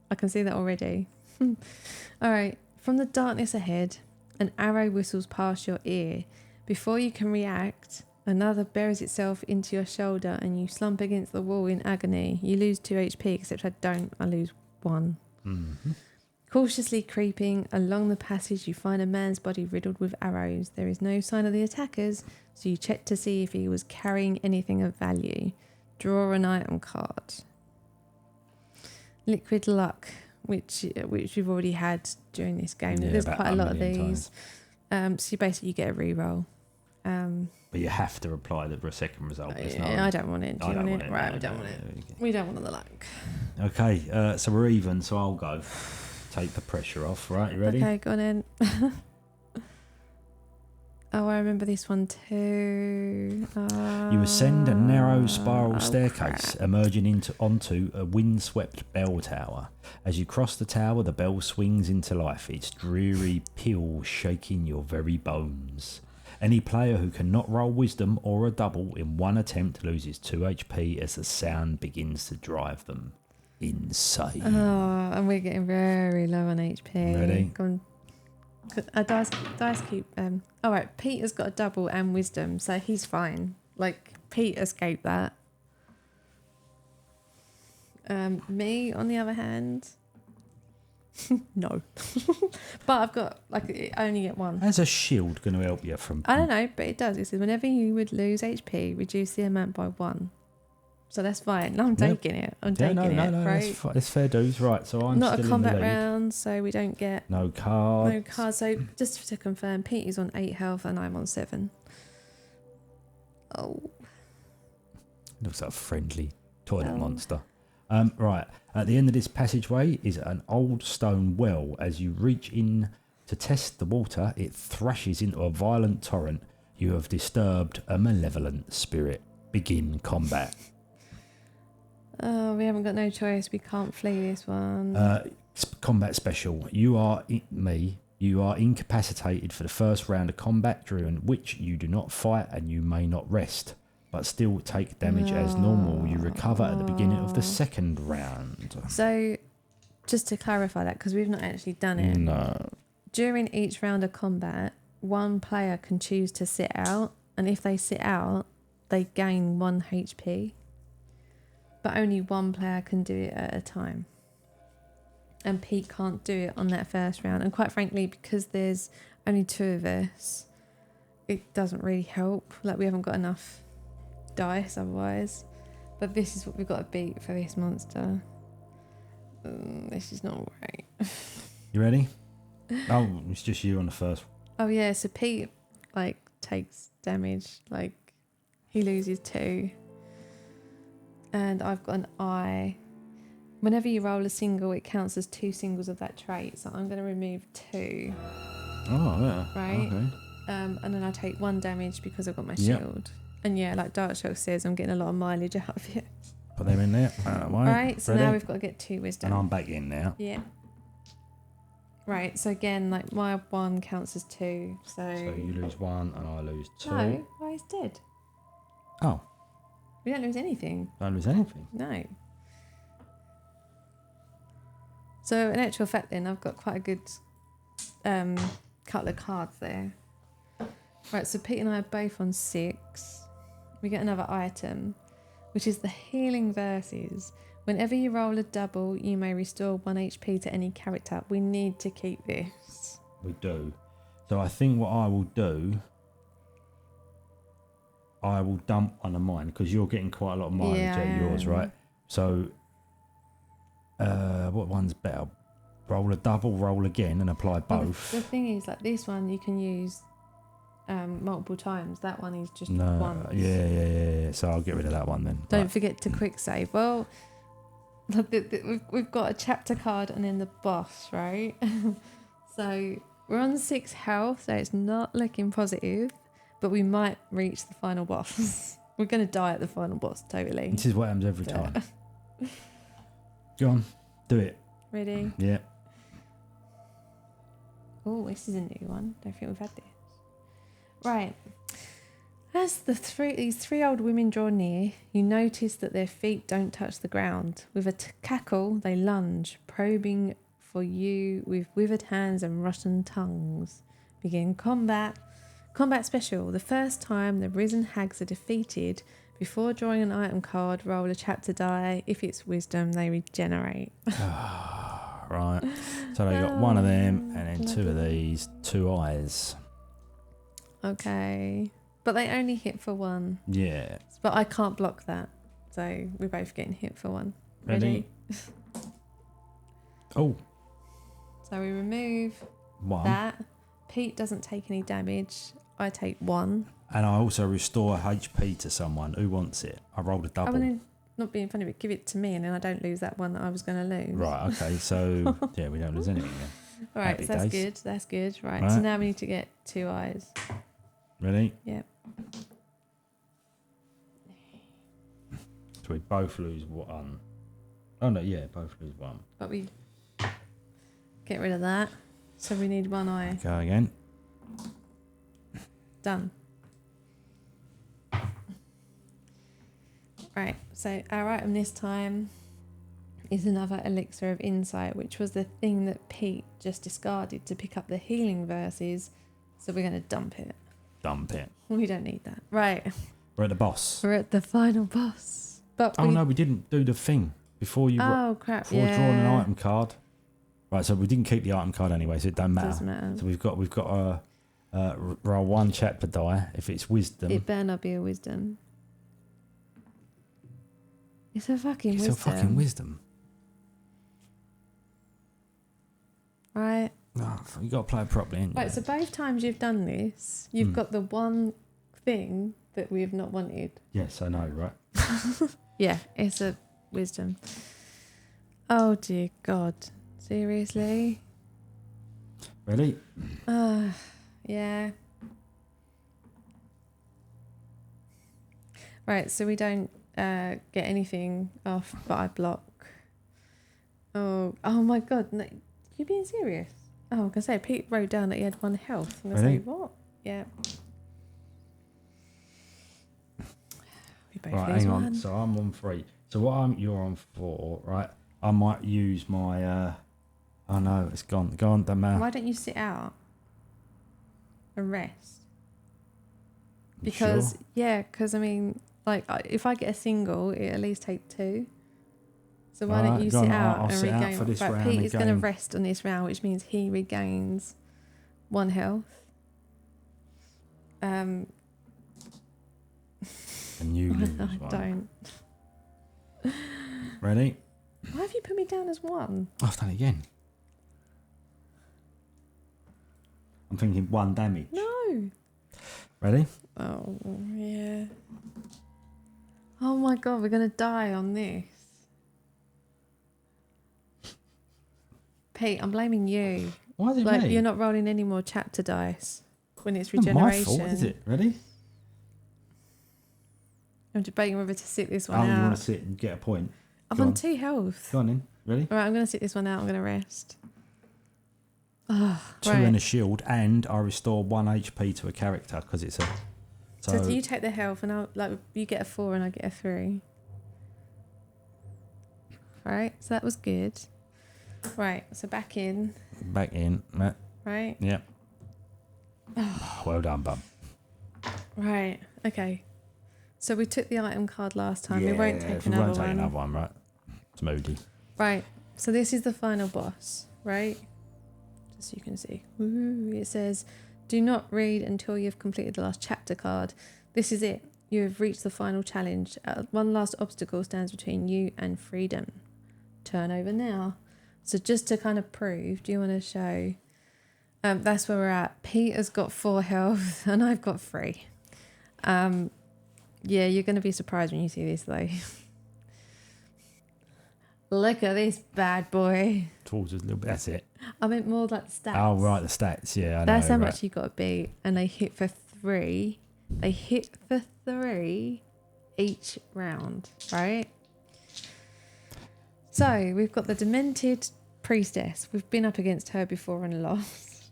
I can see that already. All right. From the darkness ahead, an arrow whistles past your ear. Before you can react, another buries itself into your shoulder and you slump against the wall in agony. You lose 2 HP, except I don't. I lose 1. Mm-hmm. Cautiously creeping along the passage, you find a man's body riddled with arrows. There is no sign of the attackers, so you check to see if he was carrying anything of value. Draw an item card. Liquid luck, which we've already had during this game. Yeah, There's about quite a lot of 1,000,000 these. So basically you get a reroll. But you have to reply the second result. I don't want it. Do you want it? Right, no, we don't no, want it. no, We don't want the luck. Okay, so we're even, so I'll go. Take the pressure off, right? You ready? Okay, go on in. Oh, I remember this one too. You ascend a narrow spiral crap. staircase, emerging onto a windswept bell tower. As you cross the tower, the bell swings into life, its dreary peal shaking your very bones. Any player who cannot roll wisdom or a double in one attempt loses 2 HP as the sound begins to drive them insane. Oh, and we're getting very low on HP. Ready? Go on. Dice keep. All right, Peter's got a double and wisdom, so he's fine. Like, Pete escaped that. Me, on the other hand, no. But I've got, like, I only get 1. How's a shield going to help you from... I don't know, but it does. It says whenever you would lose HP, reduce the amount by 1. So that's fine. I'm taking it. I'm taking it. Right? It's fair dues. Right, so I'm Not still a combat in the lead. round, so we don't get No card. no cards. So just to confirm, Pete is on 8 health and I'm on 7. Oh. Looks like a friendly toilet Oh. monster. Right, at the end of this passageway is an old stone well. As you reach in to test the water, it thrashes into a violent torrent. You have disturbed a malevolent spirit. Begin combat. Oh, we haven't got no choice. We can't flee this one. Combat special. You are incapacitated for the first round of combat, during which you do not fight and you may not rest, but still take damage as normal. You recover at the beginning of the second round. So, just to clarify that, because we've not actually done it. No. During each round of combat, one player can choose to sit out, and if they sit out, they gain 1 HP. But only one player can do it at a time. And Pete can't do it on that first round. And quite frankly, because there's only 2 of us, it doesn't really help. Like, we haven't got enough dice otherwise. But this is what we've got to beat for this monster. This is not right. You ready? Oh, it's just you on the first. Oh yeah, so Pete, like, takes damage. Like, he loses 2. And I've got an eye. Whenever you roll a single, it counts as 2 singles of that trait. So I'm going to remove 2. Oh, yeah. Right. Okay. And then I take 1 damage because I've got my Yep. shield. And yeah, like Darkshock says, I'm getting a lot of mileage out of it. Put them in there. Right, so Ready? now we've got to get 2 wisdom. And I'm back in now. Yeah. Right, so again, like my 1 counts as 2. So you lose 1 and I lose 2. No, why he's dead. Oh, We don't lose anything. don't lose anything. No. So in actual fact then, I've got quite a good couple of cards there. Right, so Pete and I are both on 6. We get another item, which is the Healing Verses. Whenever you roll a double, you may restore 1 HP to any character. We need to keep this. We do. So I think what I will do, I will dump one of mine because you're getting quite a lot of mileage out of yours, right? So, what one's better? Roll a double, roll again, and apply both. The thing is, like this one, you can use multiple times. That one is just No, once. yeah. So I'll get rid of that one then. Don't Right. forget to quick save. Well, we've got a chapter card and then the boss, right? So we're on 6 health, so it's not looking positive, but we might reach the final boss. We're going to die at the final boss, totally. This is what happens every time. Go on, do it. Ready? Yeah. Oh, this is a new one. Don't think we've had this. Right. As these 3 old women draw near, you notice that their feet don't touch the ground. With a cackle, they lunge, probing for you with withered hands and rotten tongues. Begin combat. Combat special. The first time the risen hags are defeated, before drawing an item card, roll a chapter die. If it's wisdom, they regenerate. Right. So they got 1 of them and then 2 of these, 2 eyes. Okay. But they only hit for 1. Yeah. But I can't block that. So we're both getting hit for 1. Ready? Oh. So we remove 1. that. Pete doesn't take any damage. I take 1. And I also restore HP to someone who wants it. I rolled a double. I mean, not being funny, but give it to me and then I don't lose that one that I was going to lose. Right, okay. So, yeah, we don't lose anything then. All right, Happy so that's days. good. That's good. Right, Right. so now we need to get 2 eyes. Ready? Yep. So we both lose 1. Oh, no, yeah, both lose 1. But we get rid of that. So we need 1 eye. Go again. Done. Right, so our item this time is another elixir of insight, which was the thing that Pete just discarded to pick up the healing verses. So we're going to dump it. Dump it. We don't need that. Right, We're at the boss. we're at the final boss. But Oh, no, we didn't do the thing before you Oh, crap, before yeah. drawing an item card. Right, so we didn't keep the item card anyway, so it don't matter. Doesn't matter. So we've got to roll 1 chapter die. If it's wisdom, It better not be a wisdom. It's a fucking it's wisdom. a fucking wisdom. Right. Oh, you got to play it properly, ain't you? Right, so both times you've done this, you've got the one thing that we have not wanted. Yes, I know, right? Yeah, it's a wisdom. Oh dear God. Seriously? Ready? Yeah. Right, so we don't get anything off, but I block. Oh my God. No, you being serious? Oh, I was going to say, Pete wrote down that he had 1 health. I'm going to Really? say, what? Yeah. We both Right, lose hang 1. on. So I'm on 3. So you're on 4, right? I might use my. Oh no, it's gone. Go on, don't matter. Why don't you sit out and rest? You Because, sure? yeah, because I mean, like, if I get a single, it at least take 2. So why don't Alright, you go sit on, out I'll and sit out regain? for this Right, round Pete and is going to gain- rest on this round, which means he regains 1 health. And you lose I 1. don't. Ready? Why have you put me down as 1? I've done it again. I'm thinking 1 damage. No. Ready? Oh, yeah. Oh my God, we're going to die on this. Pete, I'm blaming you. Why is it Like, me? you're not rolling any more chapter dice when it's Not regeneration. my fault, is it? Ready? I'm debating whether to sit this one Oh, out. you want to sit and get a point? I'm Go on on. 2 health. Go on then. Ready? All right, I'm going to sit this one out. I'm going to rest. Oh, 2 right. and a shield, and I restore 1 HP to a character because it's a. So do you take the health, and you get a 4 and I get a 3. Right, so that was good. Right, so back in. Back in. Right. Yep. Well done, bub. Right, okay. So we took the item card last time. We won't take if we another won't take one. another one, right? It's moody. Right, so this is the final boss, right? Just so you can see. Woo, it says, do not read until you've completed the last chapter card. This is it. You have reached the final challenge. One last obstacle stands between you and freedom. Turn over now. So just to kind of prove, do you want to show? That's where we're at. Peter's got 4 health and I've got 3. Yeah, you're going to be surprised when you see this though. Look at this bad boy. Towards a little bit. That's it. I meant more like the stats. Oh, right, the stats. Yeah, I That's know, how right. much you got to beat. And they hit for 3. They hit for 3 each round, right? So we've got the demented priestess. We've been up against her before and lost.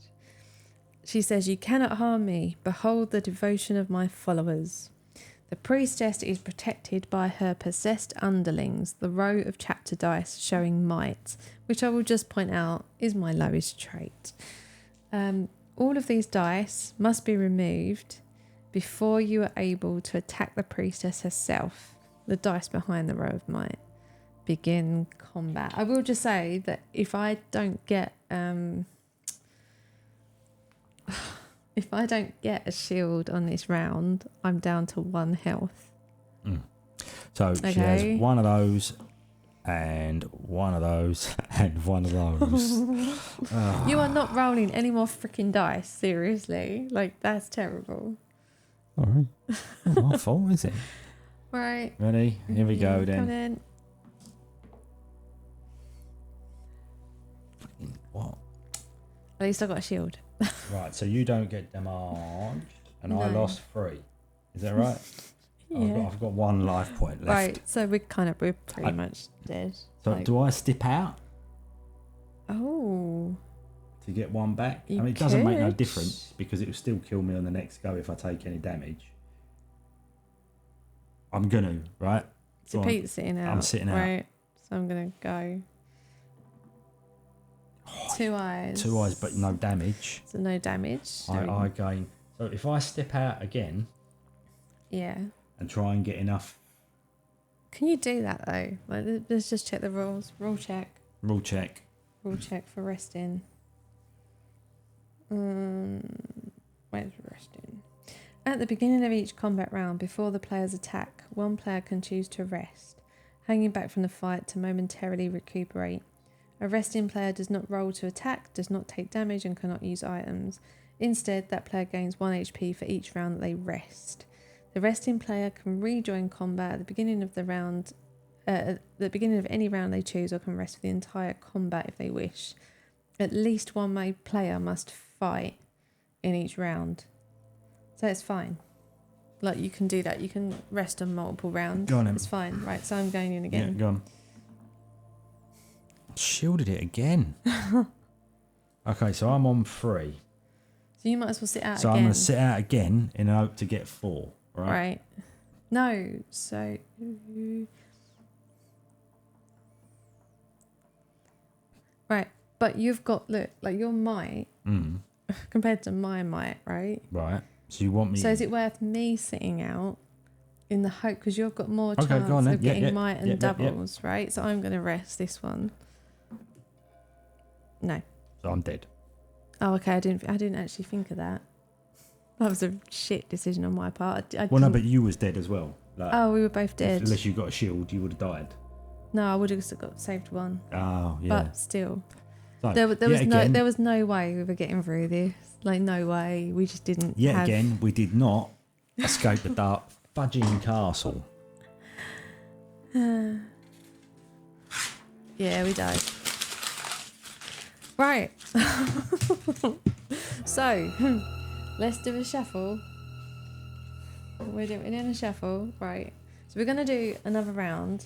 She says, you cannot harm me. Behold the devotion of my followers. The priestess is protected by her possessed underlings, the row of chapter dice showing might, which I will just point out is my lowest trait. All of these dice must be removed before you are able to attack the priestess herself, the dice behind the row of might. Begin combat. I will just say that if I don't get a shield on this round, I'm down to 1 health. So Okay. she has one of those, and one of those, and one of those. You are not rolling any more freaking dice, seriously. Like, that's terrible. All right. Not my fault, is it? Right. Ready? Here we go then. Come in. What? At least I got a shield. Right, so you don't get damaged, and I No. lost 3. Is that right? Yeah. I've got 1 life point left. Right, so we're pretty much dead. So Like- do I step out Oh. to get 1 back? You I mean, it doesn't make no could. difference because it will still kill me on the next go if I take any damage. I'm gonna, right? So Go on. Pete's sitting out. I'm sitting out. Right. So I'm going to go. 2 eyes. 2 eyes, but no damage. So no damage. I gain. So if I step out again Yeah. and try and get enough Can you do that though? Like, let's just check the rules. Rule check. rule check. Rule check for resting. Where's resting? At the beginning of each combat round, before the player's attack, one player can choose to rest, hanging back from the fight to momentarily recuperate. A resting player does not roll to attack, does not take damage, and cannot use items. Instead, that player gains 1 HP for each round that they rest. The resting player can rejoin combat at the beginning of the round, at the beginning of any round they choose, or can rest for the entire combat if they wish. At least one player must fight in each round. So it's fine. Like, you can do that. You can rest on multiple rounds. Go on then. It's fine. Right, so I'm going in Yeah, again. go on. Shielded it again. Okay, so I'm on 3. So you might as well sit out So again. I'm going to sit out again in hope to get 4. Right? Right. No, so... Right, but you've got, look, like your might, compared to my might, right? Right. So you want me... So is it worth me sitting out in the hope, because you've got more Okay, chance go on then. of Yeah, getting yeah, might and yeah, yeah, yeah. doubles, right? So I'm going to rest this one. No. So I'm dead. Oh, okay. I didn't actually think of that. That was a shit decision on my part. I Well, no, didn't- but you was dead as well. Like, Oh, we were both dead. unless you got a shield, you would have died. No, I would have got saved 1. Oh, yeah. But still, So, there again, was no way we were getting through this. Like, no way. We just didn't. Yet have... again, we did not escape the dark fudging castle. Yeah, we died. Right. So, let's do a shuffle. We're doing a shuffle, right? So we're gonna do another round.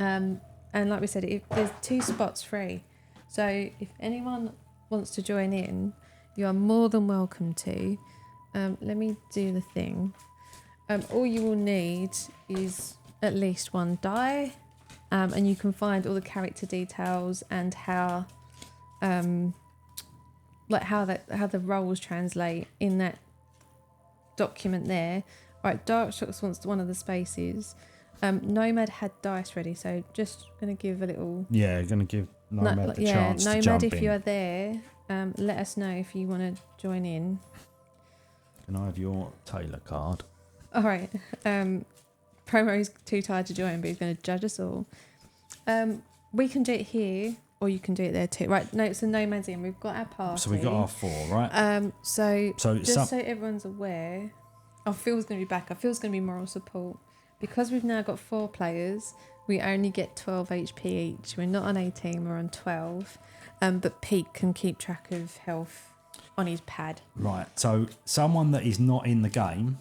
And like we said, there's 2 spots free. So if anyone wants to join in, you are more than welcome to. Let me do the thing. All you will need is at least 1 die, and you can find all the character details and how the roles translate in that document there. Right, Dark Shocks wants one of the spaces. Nomad had dice ready, so just gonna give a little. Yeah, gonna give Nomad the chance to Nomad, jump if in. you are there, let us know if you want to join in. Can I have your Taylor card? All right. Promo's too tired to join, but he's going to judge us all. We can do it here, or you can do it there too. Right, no, so Nomad's in. We've got our party. So we got our 4, right? So just so everyone's aware, Phil's going to be back. Phil's going to be moral support. Because we've now got 4 players, we only get 12 HP each. We're not on 18, we're on 12. But Pete can keep track of health on his pad. Right, so someone that is not in the game.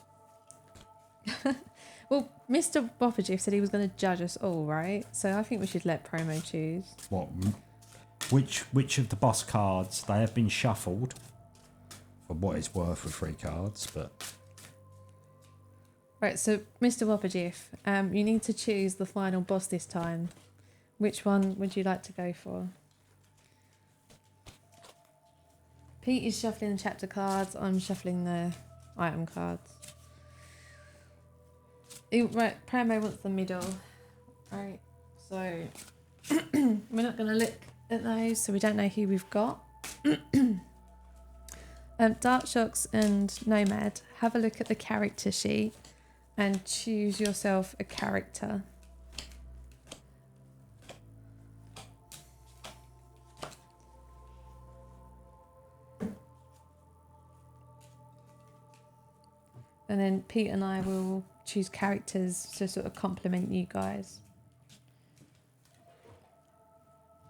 Well, Mr. Bopperjiff said he was going to judge us all, right? So I think we should let Promo choose. What? Which of the boss cards? They have been shuffled for what it's worth with 3 cards, but. Right, so Mr. Bopperjiff, you need to choose the final boss this time. Which one would you like to go for? Pete is shuffling the chapter cards. I'm shuffling the item cards. Right, Promo wants the middle. Right, so we're not going to look at those, so we don't know who we've got. Dark Shocks and Nomad, have a look at the character sheet and choose yourself a character. And then Pete and I will choose characters to sort of complement you guys.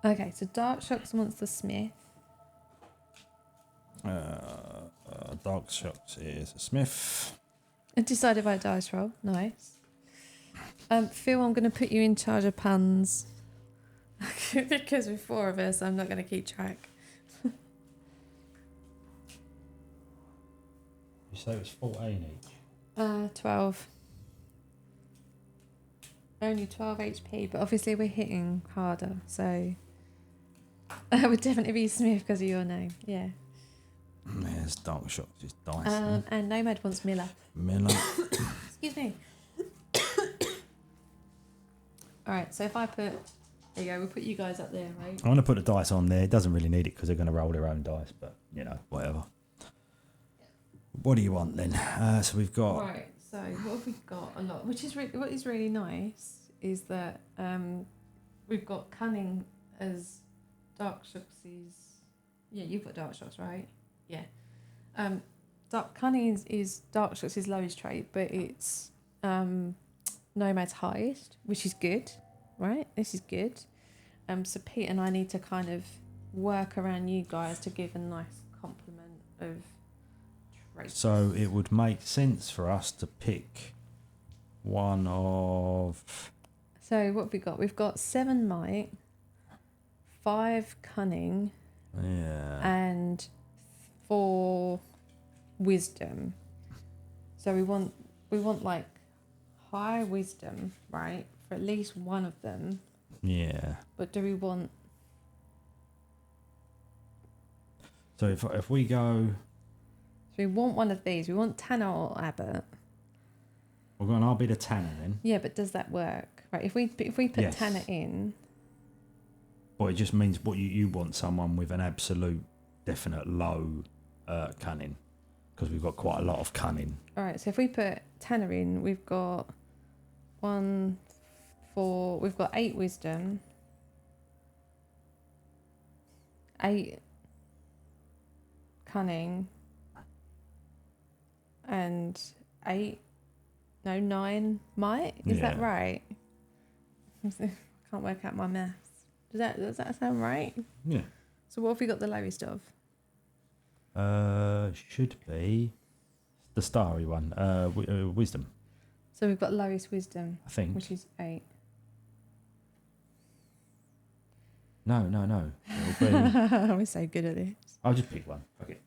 Okay, so Dark Shocks wants the Smith. Dark Shocks is a Smith. Decided by dice roll. Nice. Phil, I'm going to put you in charge of puns. Because with 4 of us, I'm not going to keep track. You say it was 14 each? 12. Only 12 HP, but obviously we're hitting harder, so I would definitely be Smith because of your name. Yeah. There's Dark Shocks, it's dice. And Nomad wants Miller. Miller. Excuse me. Alright, so if I put... There you go, we'll put you guys up there, right? I'm going to put the dice on there. It doesn't really need it because they're going to roll their own dice, but, you know, whatever. What do you want then? So we've got... Right, so what have we got? A lot. What is really nice is that we've got Cunning as Dark Shocks' Yeah, you've got Dark Shocks, right? Yeah. Cunning is Dark Shocks' lowest trait, but it's Nomad's highest, which is good, right? This is good. So Pete and I need to kind of work around you guys to give a nice complement of traits. So it would make sense for us to pick one of... So what have we got? We've got 7 might, 5 cunning, and 4 wisdom. So we want like high wisdom, right? For at least one of them. Yeah. But do we want... So if we go... So we want one of these. We want Tanner or Abbott. We're going, I'll be the Tanner then. Yeah, but does that work? Right, if we put Yes. Tanner in... Well, it just means what you want someone with an absolute definite low cunning. Because we've got quite a lot of cunning. All right, so if we put Tanner in, we've got 1, 4... We've got 8 wisdom. 8 cunning. And 9 might. Is that right? I can't work out my maths. Does that sound right? Yeah. So what have we got the lowest of? Should be the starry one. Wisdom, So we've got lowest wisdom, I think. which is 8. No. It'll be. We're so good at this. I'll just pick one. Okay.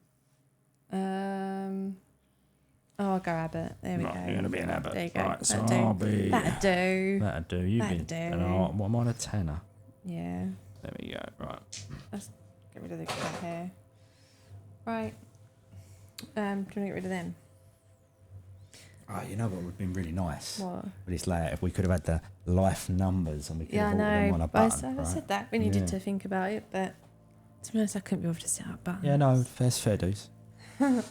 I'll go Abbott. There we Right, go. you're gonna be an Abbott. There you go. Right, so That'll I'll do. be. That'll do. That'll do. You've That'll been. do. And I'm on a tenner. Yeah. There we go. Right. Get rid of the cat hair. Right. Do you want to get rid of them? Oh, you know what would have been really nice? What? With this layout, if we could have had the life numbers and we could Yeah, I have ordered them on know. a button. I right? said that. We needed to think about it, but to be honest, I couldn't be able to set up buttons. Yeah, no, fair dues.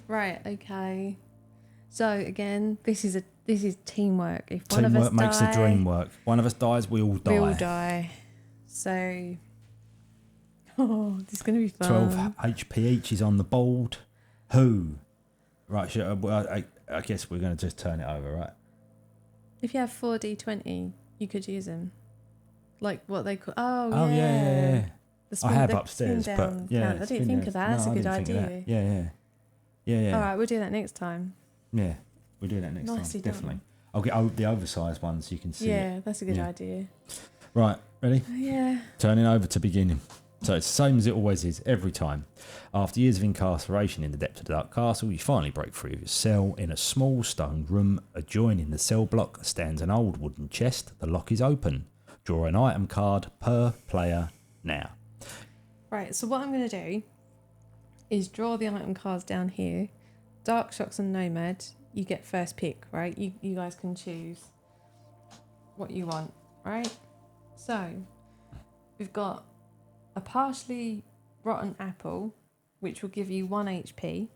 Right. Okay. So again, this is teamwork. If one of Teamwork us makes the die, dream work. One of us dies, we all die. we all die. So, this is going to be fun. 12 HP each is on the board. Who? Right, I guess we're going to just turn it over, right? If you have 4d20, you could use them. Like what they call. Oh, Oh, yeah. The I have the upstairs, spin but down yeah. count. I didn't think of that. That's a good idea. Yeah. All right, we'll do that next time. Yeah, we'll do that next Nicely time. done. Definitely. I'll get the oversized ones so you can see Yeah, it. that's a good Yeah. idea. Right, ready? Yeah. Turning over to beginning. So it's the same as it always is, every time. After years of incarceration in the depths of the Dark Castle, you finally break free of your cell. In a small stone room adjoining the cell block stands an old wooden chest. The lock is open. Draw an item card per player now. Right, so what I'm going to do is draw the item cards down here. Dark Shocks and Nomad, you get first pick, right? You guys can choose what you want, right? So, we've got a partially rotten apple, which will give you 1 HP.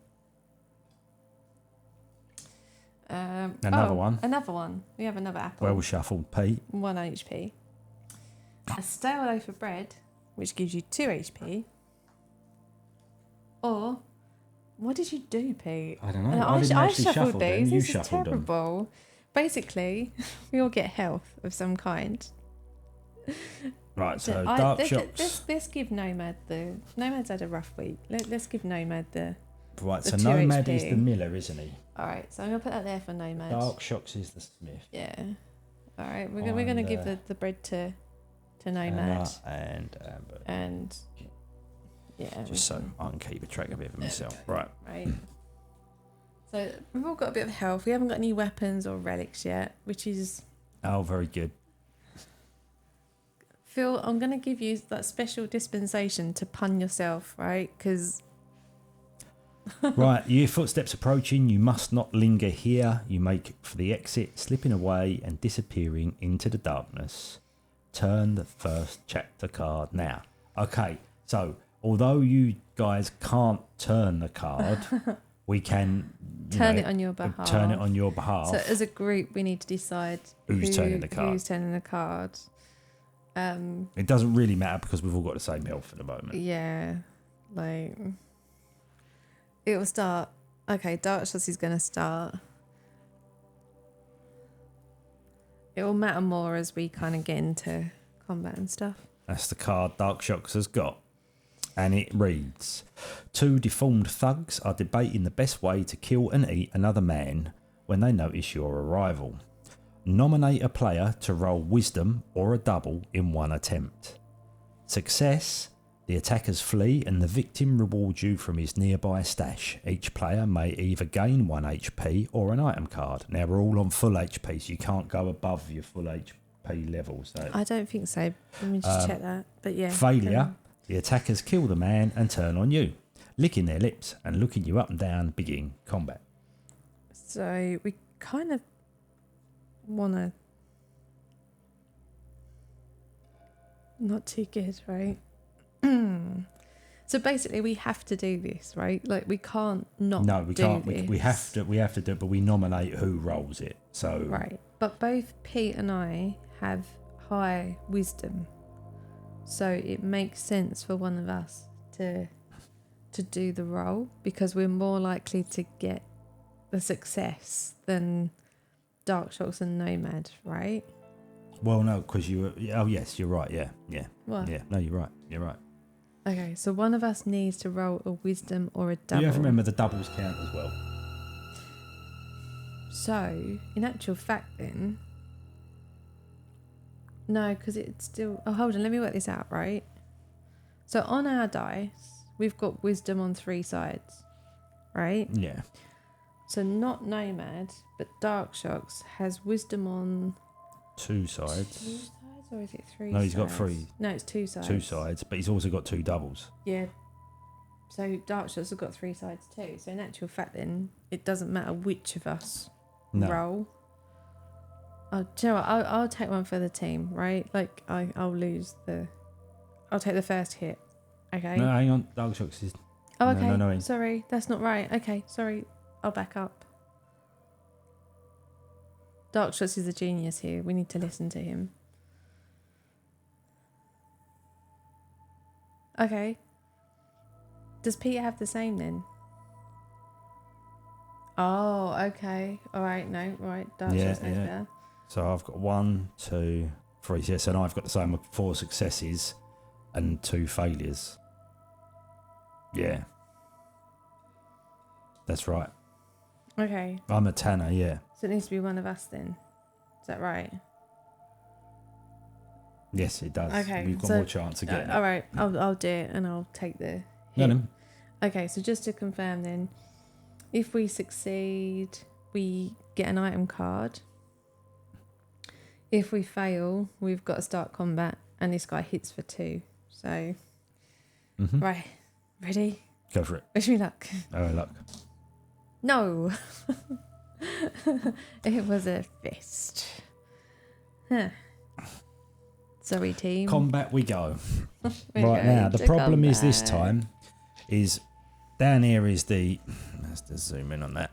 Another one. Another one. We have another apple. Well shuffled, Pete. 1 HP. A stale loaf of bread, which gives you 2 HP. Or, what did you do, Pete? I don't know. And I didn't actually shuffle them. these. You This is shuffled them. terrible. Basically, we all get health of some kind. Right, so Dark Shocks. Let's give Nomad the... Nomad's had a rough week. Let's give Nomad the... Right, the so 2 Nomad HP. is the miller, isn't he? All right, so I'm going to put that there for Nomad. Dark Shocks is the smith. Yeah. All right, we're going to give the bread to Nomad. And yeah. Just so I can keep a track of it for myself. Right. Right. So we've all got a bit of health. We haven't got any weapons or relics yet, which is... Oh, very good. Phil, I'm going to give you that special dispensation to pun yourself, right? Because... Right, your footsteps approaching. You must not linger here. You make for the exit, slipping away and disappearing into the darkness. Turn the first chapter card now. Okay, so although you guys can't turn the card, we can turn it on your behalf. Turn it on your behalf. So as a group, we need to decide Who's turning the card. Who's turning the card. It doesn't really matter because we've all got the same health at the moment. Yeah, like it will start. Okay, Dark Shots is going to start. It will matter more as we kind of get into combat and stuff. That's the card Dark Shocks has got. And it reads, 2 deformed thugs are debating the best way to kill and eat another man when they notice your arrival. Nominate a player to roll wisdom or a double in one attempt. Success, the attackers flee and the victim rewards you from his nearby stash. Each player may either gain 1 HP or an item card. Now we're all on full HP, so you can't go above your full HP level. So I don't think so. Let me just check that. But yeah. failure, the attackers kill the man and turn on you, licking their lips and looking you up and down, begin combat. So we kind of want to... Not too good, right? So basically we have to do this, right? Like we can't not No, we do can't. this. We have to do it, but we nominate who rolls it. So Right. But both Pete and I have high wisdom. So it makes sense for one of us to do the role because we're more likely to get the success than Dark Shocks and Nomad, right? Well, no, because you were... Oh, yes, you're right. Yeah. What? Yeah, no, you're right. You're right. Okay, so one of us needs to roll a wisdom or a double. You have to remember the doubles count as well. So, in actual fact, then. No, because it's still. Oh, hold on. Let me work this out, right? So, on our dice, we've got wisdom on 3 sides, right? Yeah. So, not Nomad, but Dark Shocks has wisdom on 2 2 sides. sides, or is it 3 No, sides? he's got 3. No, it's 2 sides. 2 sides, but he's also got 2 doubles. Yeah. So, Dark Shocks have got 3 sides too. So, in actual fact, then, it doesn't matter which of us roll. Oh, do you know what? I'll take one for the team, right? Like, I'll lose the... I'll take the first hit, okay? No, hang on. Dark Shocks is... Oh, okay. No. Sorry, that's not right. Okay, sorry. I'll back up. Dark Shots is a genius here. We need to listen to him. Okay. Does Peter have the same then? Oh, okay. All right, no, right. Dark Shots knows better. So I've got 1, 2, 3. Yes, and I've got the same with 4 successes and 2 failures. Yeah. That's right. Okay. I'm a Tanner, yeah. So it needs to be one of us then. Is that right? Yes, it does. Okay. We've got more chance of getting it. All right. I'll do it and I'll take the hit. No. Okay, so just to confirm then, if we succeed, we get an item card. If we fail, we've got to start combat, and this guy hits for 2. So, right, ready? Go for it. Wish me luck. Oh, luck. No, it was a fist. Huh. Sorry, team. Combat we go. We're Right now, going the to problem is this combat. time is down here is the. Let's just zoom in on that.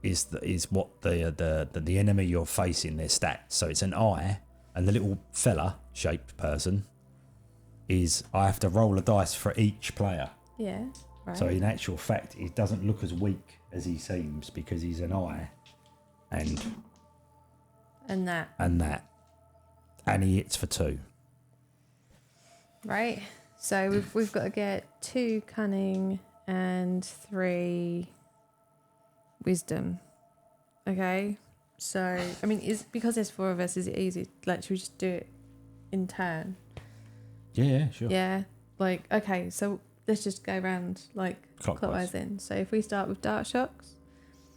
Is what the enemy you're facing, their stats. So it's an eye, and the little fella shaped person is I have to roll a dice for each player. Yeah. Right. So in actual fact, it doesn't look as weak as he seems because he's an eye, and that. And he hits for 2. Right. So we've got to get 2 cunning and 3 wisdom. Okay. So I mean, is because there's 4 of us, is it easy? Like, should we just do it in turn? Yeah, sure. Yeah. Like, okay, so let's just go around like clockwise then. So if we start with Dark Shocks.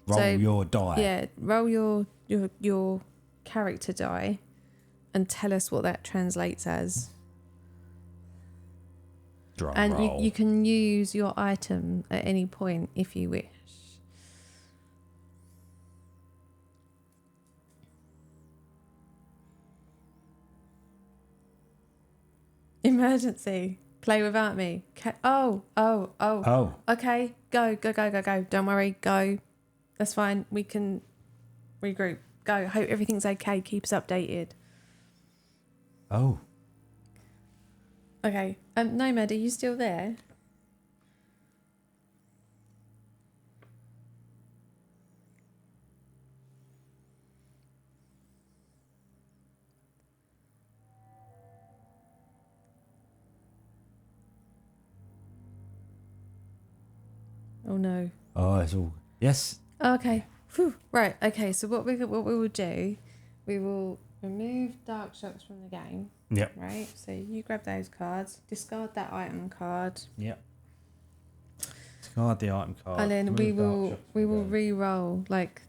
Roll your die. Yeah, roll your character die and tell us what that translates as. Drum and roll. you can use your item at any point if you wish. Emergency. Play without me. Oh. Okay, go. Don't worry, go. That's fine. We can regroup. Go. Hope everything's okay. Keep us updated. Oh. Okay. Nomad, are you still there? Oh no. Oh, it's all. Yes. Okay. Whew. Right. Okay. So what we will do, we will remove Dark Shocks from the game. Yep. Right. So you grab those cards, discard that item card. Yep. Discard the item card. And then we will re-roll re-roll like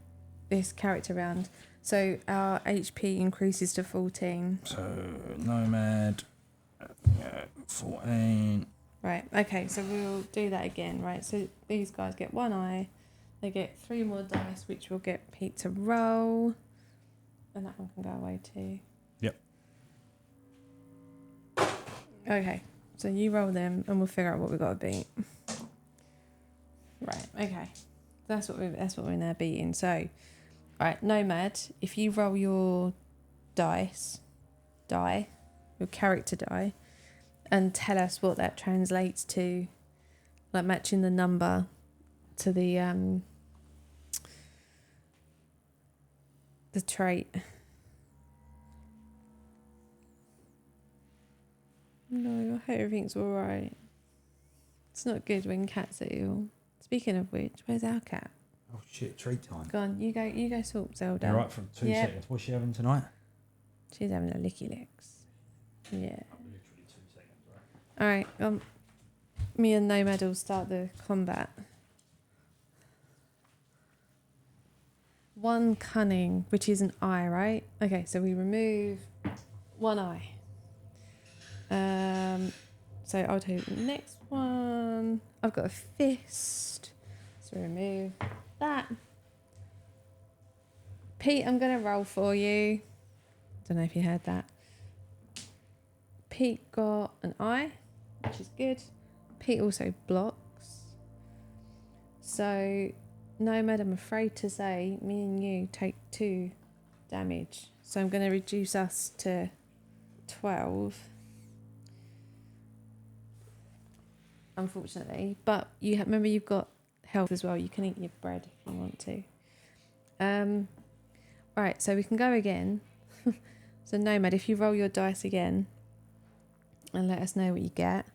this character round. So our HP increases to 14. So Nomad, 14. Right. Okay. So we'll do that again. Right. So these guys get 1 eye. They get 3 more dice, which will get Pete to roll. And that one can go away too. Yep. Okay. So you roll them, and we'll figure out what we've got to beat. Right. Okay. That's what we're now beating. So, right, Nomad. If you roll your die, your character die, and tell us what that translates to, like matching the number to the trait. No, I hope everything's all right. It's not good when cats are ill. Speaking of which, where's our cat? Oh shit, treat time. Go on, you go sort Zelda. All right, for 2 Yep. seconds. What's she having tonight? She's having a licky licks. Yeah. Literally 2 seconds, right? Alright, me and Nomad will start the combat. 1 cunning, which is an eye, right? Okay, so we remove 1 eye. So I'll do the next one. I've got a fist. So remove that. Pete, I'm going to roll for you. Don't know if you heard that. Pete got an eye, which is good. Pete also blocks. So, Nomad, I'm afraid to say, me and you take 2 damage. So I'm going to reduce us to 12. Unfortunately. But you remember you've got health as well. You can eat your bread if you want to. Right, so we can go again. So Nomad, if you roll your dice again and let us know what you get.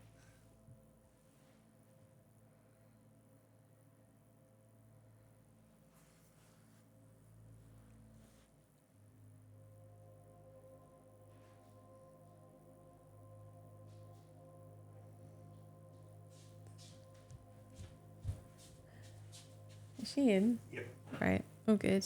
Is she in? Yep. Right, all good.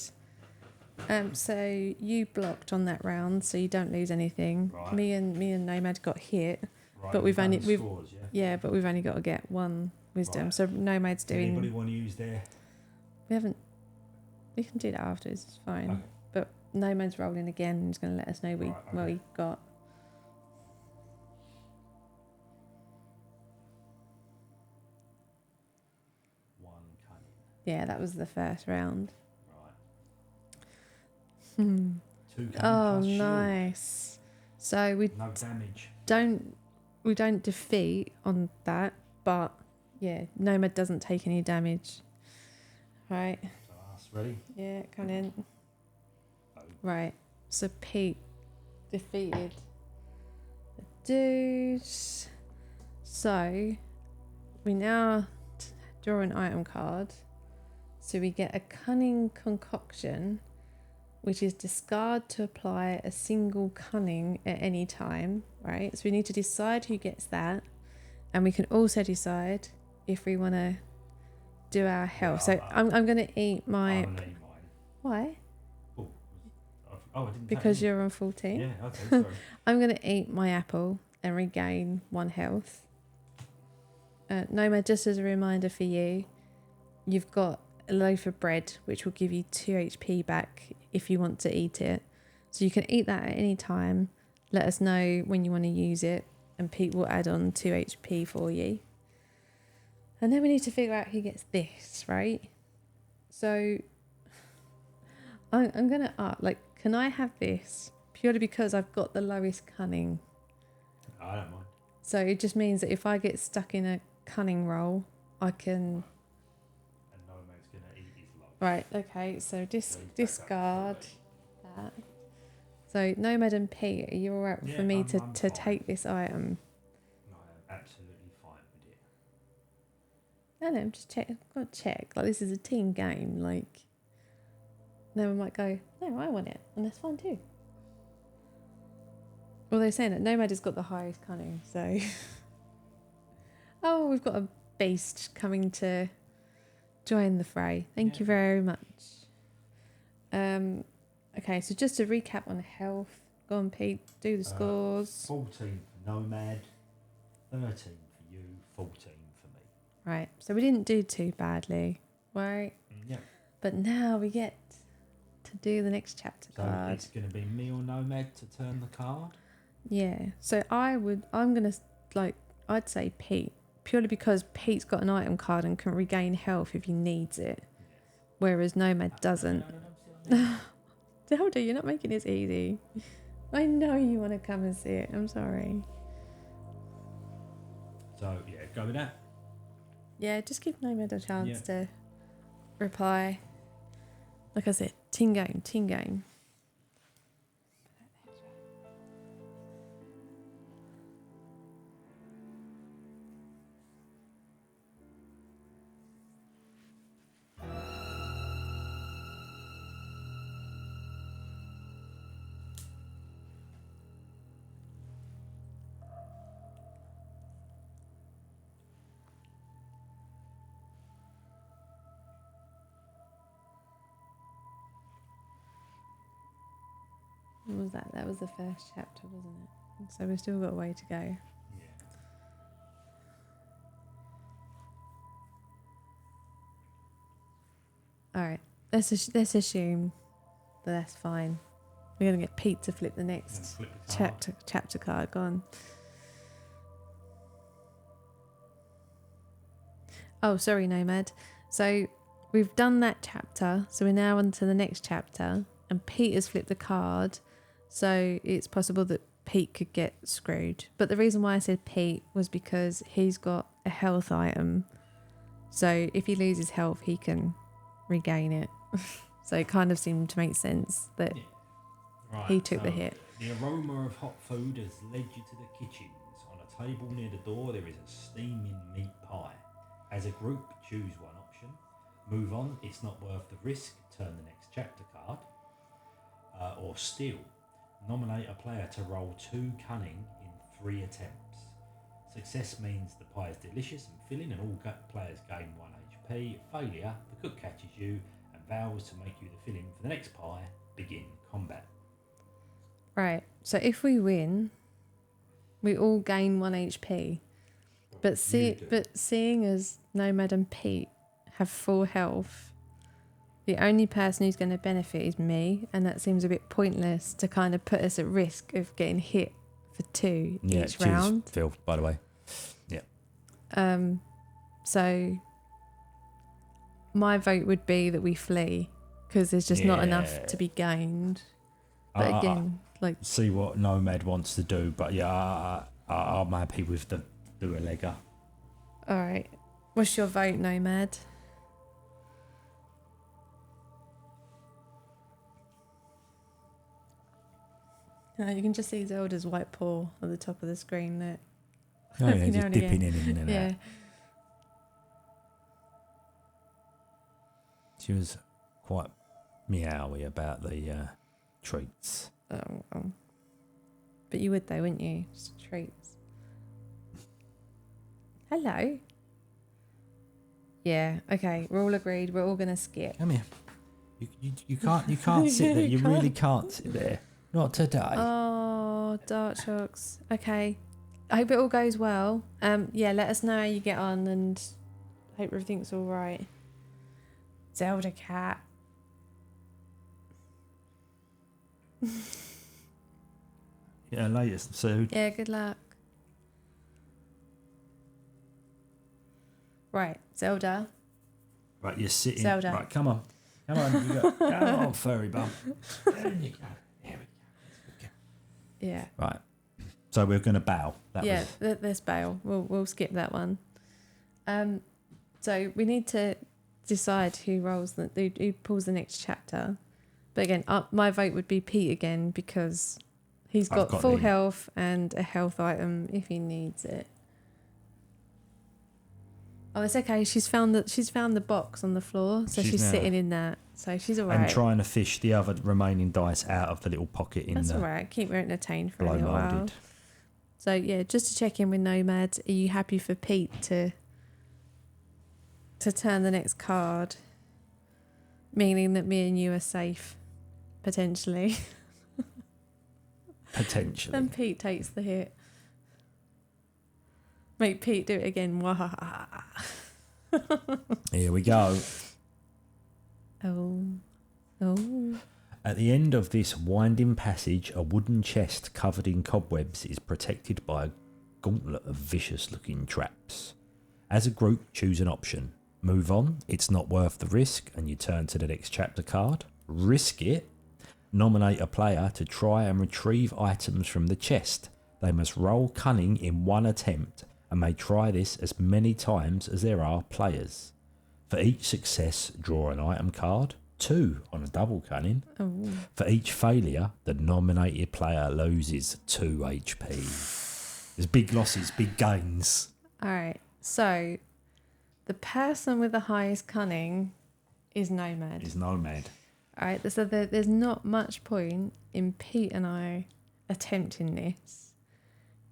So you blocked on that round, so you don't lose anything. Right. Me and Nomad got hit, Right, but we've only scores, yeah? but we've only got to get 1 wisdom. Right. So Nomad's Does anybody doing. want to use their... We haven't. We can do that afterwards. It's fine. Okay. But Nomad's rolling again and he's going to let us know Right, what okay. he got. One cunning. Yeah, that was the first round. Right. 2 cunning Oh, plus shield. nice. So we No damage. don't defeat on that, but yeah, Nomad doesn't take any damage. Right. So us, ready? Yeah, come in. Oh. Right. So Pete defeated the dudes. So we now draw an item card. So we get a cunning concoction, which is discard to apply a single cunning at any time, right? So we need to decide who gets that. And we can also decide if we want to do our health. So I'm going to eat my... I'm gonna eat mine. Why? Oh, I didn't Because take any. you're on 14? Yeah, okay, sorry. I'm going to eat my apple and regain 1 health. Nomad, just as a reminder for you, you've got a loaf of bread, which will give you 2 HP back if you want to eat it. So you can eat that at any time. Let us know when you want to use it, and Pete will add on 2 HP for you. And then we need to figure out who gets this, right? So I'm going to ask, can I have this purely because I've got the lowest cunning? I don't mind. So it just means that if I get stuck in a cunning roll, I can... And Nomad's going to eat his lunch. Right, okay, so So he's back up to discard 30. that. So Nomad and Pete, are you alright Yeah, for me I'm to fine. take this item? No, I'm absolutely fine with it. No, I'm just check. I've got to check. Like, this is a team game. Like, no one might go, no, I want it, and that's fine too. Although saying that Nomad has got the highest cunning, so. Oh, we've got a beast coming to join the fray. Thank you very much. Okay, so just to recap on health. Go on, Pete. Do the scores. 14 for Nomad, 13 for you, 14 for me. Right, so we didn't do too badly, right? Yep. But now we get to do the next chapter So card. it's going to be me or Nomad to turn the card? Yeah, so I'd say Pete, purely because Pete's got an item card and can regain health if he needs it, whereas Nomad doesn't. Zelda, you're not making this easy. I know you want to come and see it. I'm sorry. So, yeah, go with that. Yeah, just give Nomad a chance Yeah. to reply. Like I said, team game, team game. What was that? That was the first chapter, wasn't it? So we've still got a way to go. Yeah. All right. Let's assume that that's fine. We're gonna get Pete to flip the next Flip the card. chapter card. Go on. Oh, sorry, Nomad. So we've done that chapter. So we're now on to the next chapter, and Pete has flipped the card. So it's possible that Pete could get screwed. But the reason why I said Pete was because he's got a health item. So if he loses health, he can regain it. So it kind of seemed to make sense that Right, he took the hit. The aroma of hot food has led you to the kitchens. On a table near the door, there is a steaming meat pie. As a group, choose one option. Move on, it's not worth the risk. Turn the next chapter card. Or steal. Nominate a player to roll 2 cunning in 3 attempts. Success means the pie is delicious and filling and all players gain 1 HP. Failure, the cook catches you and vows to make you the filling for the next pie. Begin combat. Right. So if we win, we all gain 1 HP. But seeing as Nomad and Pete have full health, the only person who's going to benefit is me, and that seems a bit pointless to kind of put us at risk of getting hit for 2 each round. Phil, by the way. Yeah. So my vote would be that we flee because there's just not enough to be gained. But again, like see what Nomad wants to do, but I'm happy with the do a legger. All right. What's your vote, Nomad? You can just see Zelda's white paw at the top of the screen there. Oh yeah, just dipping in and yeah. out. She was quite meowy about the treats. Oh. But you would though, wouldn't you? Just treats. Hello. Yeah, okay, we're all agreed. We're all gonna skip. Come here. You can't sit there. You really can't sit there. Not today. Oh, Dark Shocks. Okay. I hope it all goes well. Yeah, let us know how you get on and hope everything's all right. Zelda cat. Yeah, latest food. Yeah, good luck. Right, Zelda. Right, you're sitting. Zelda. Right, come on. You go. Come on, furry bum. There you go. There we go. Yeah. Right. So we're going to bow. Let's bail. We'll skip that one. So we need to decide who who pulls the next chapter. But again, my vote would be Pete again because he's got full health and a health item if he needs it. Oh, it's okay. She's found the box on the floor, so she's sitting in that. So she's all right. And trying to fish the other remaining dice out of the little pocket in That's the... all right. Keep her entertained for a blow little while. molded. So yeah, just to check in with Nomad, are you happy for Pete to turn the next card? Meaning that me and you are safe, potentially. Potentially. Then Pete takes the hit. Make Pete do it again. Here we go. Oh. At the end of this winding passage, a wooden chest covered in cobwebs is protected by a gauntlet of vicious-looking traps. As a group, choose an option. Move on, it's not worth the risk, and you turn to the next chapter card. Risk it. Nominate a player to try and retrieve items from the chest. They must roll cunning in 1 attempt, and may try this as many times as there are players. For each success, draw an item card. 2 on a double cunning. Oh. For each failure, the nominated player loses 2 HP. There's big losses, big gains. All right. So the person with the highest cunning is Nomad. All right. So there's not much point in Pete and I attempting this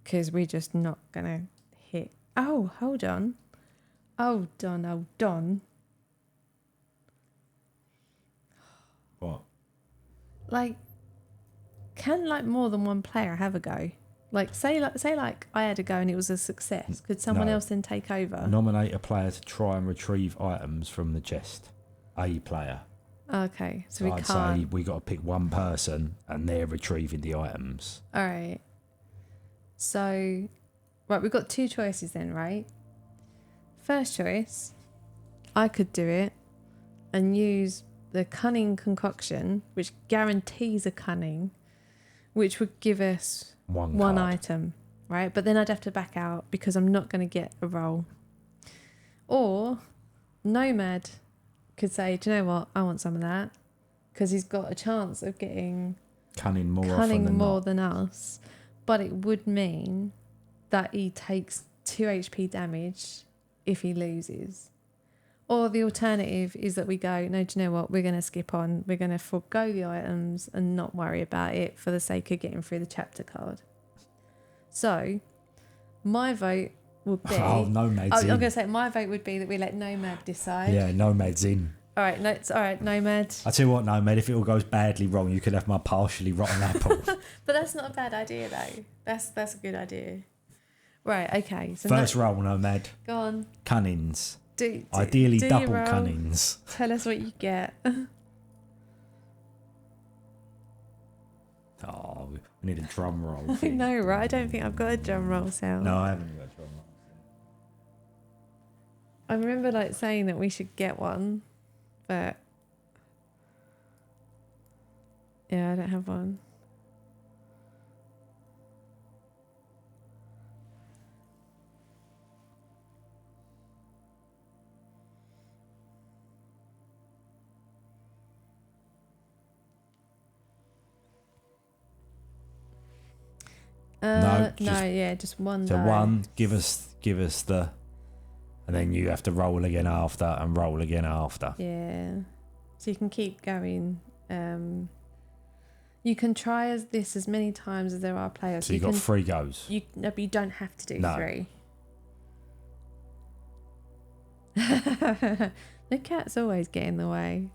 because we're just not going to hit. Oh, hold on. Oh, Don. What? Like, can like more than one player have a go? Like say I had a go and it was a success. Could someone No. else then take over? Nominate a player to try and retrieve items from the chest. A player. Okay, so we I'd can't. say we got to pick one person and they're retrieving the items. All right. So, right, we've got two choices then, right? First choice, I could do it and use the cunning concoction, which guarantees a cunning, which would give us one card. item, right? But then I'd have to back out because I'm not going to get a roll. Or Nomad could say, do you know what? I want some of that because he's got a chance of getting Cunning more than us. But it would mean that he takes 2 HP damage if he loses. Or the alternative is that we go, no, do you know what? We're going to skip on. We're going to forego the items and not worry about it for the sake of getting through the chapter card. So, my vote would be... Oh, Nomad's I'm in. going to say my vote would be that we let Nomad decide. Yeah, Nomad's in. All right, no, it's all right, Nomad. I tell you what, Nomad, if it all goes badly wrong, you could have my partially rotten apple. But that's not a bad idea, though. That's a good idea. Right, okay. So First roll, Nomad. Go on. Cunnings. do Ideally your double roll. cunnings. Tell us what you get. Oh, we need a drum roll. I know, right? I don't think I've got a drum roll sound. No, I haven't got a drum roll. I remember like saying that we should get one, but yeah, I don't have one. No, yeah, just one. So die. one, give us the, and then you have to roll again after and roll again after. Yeah, so you can keep going. You can try this as many times as there are players. So you got 3 goes. No, but you don't have to do 3. The cats always get in the way.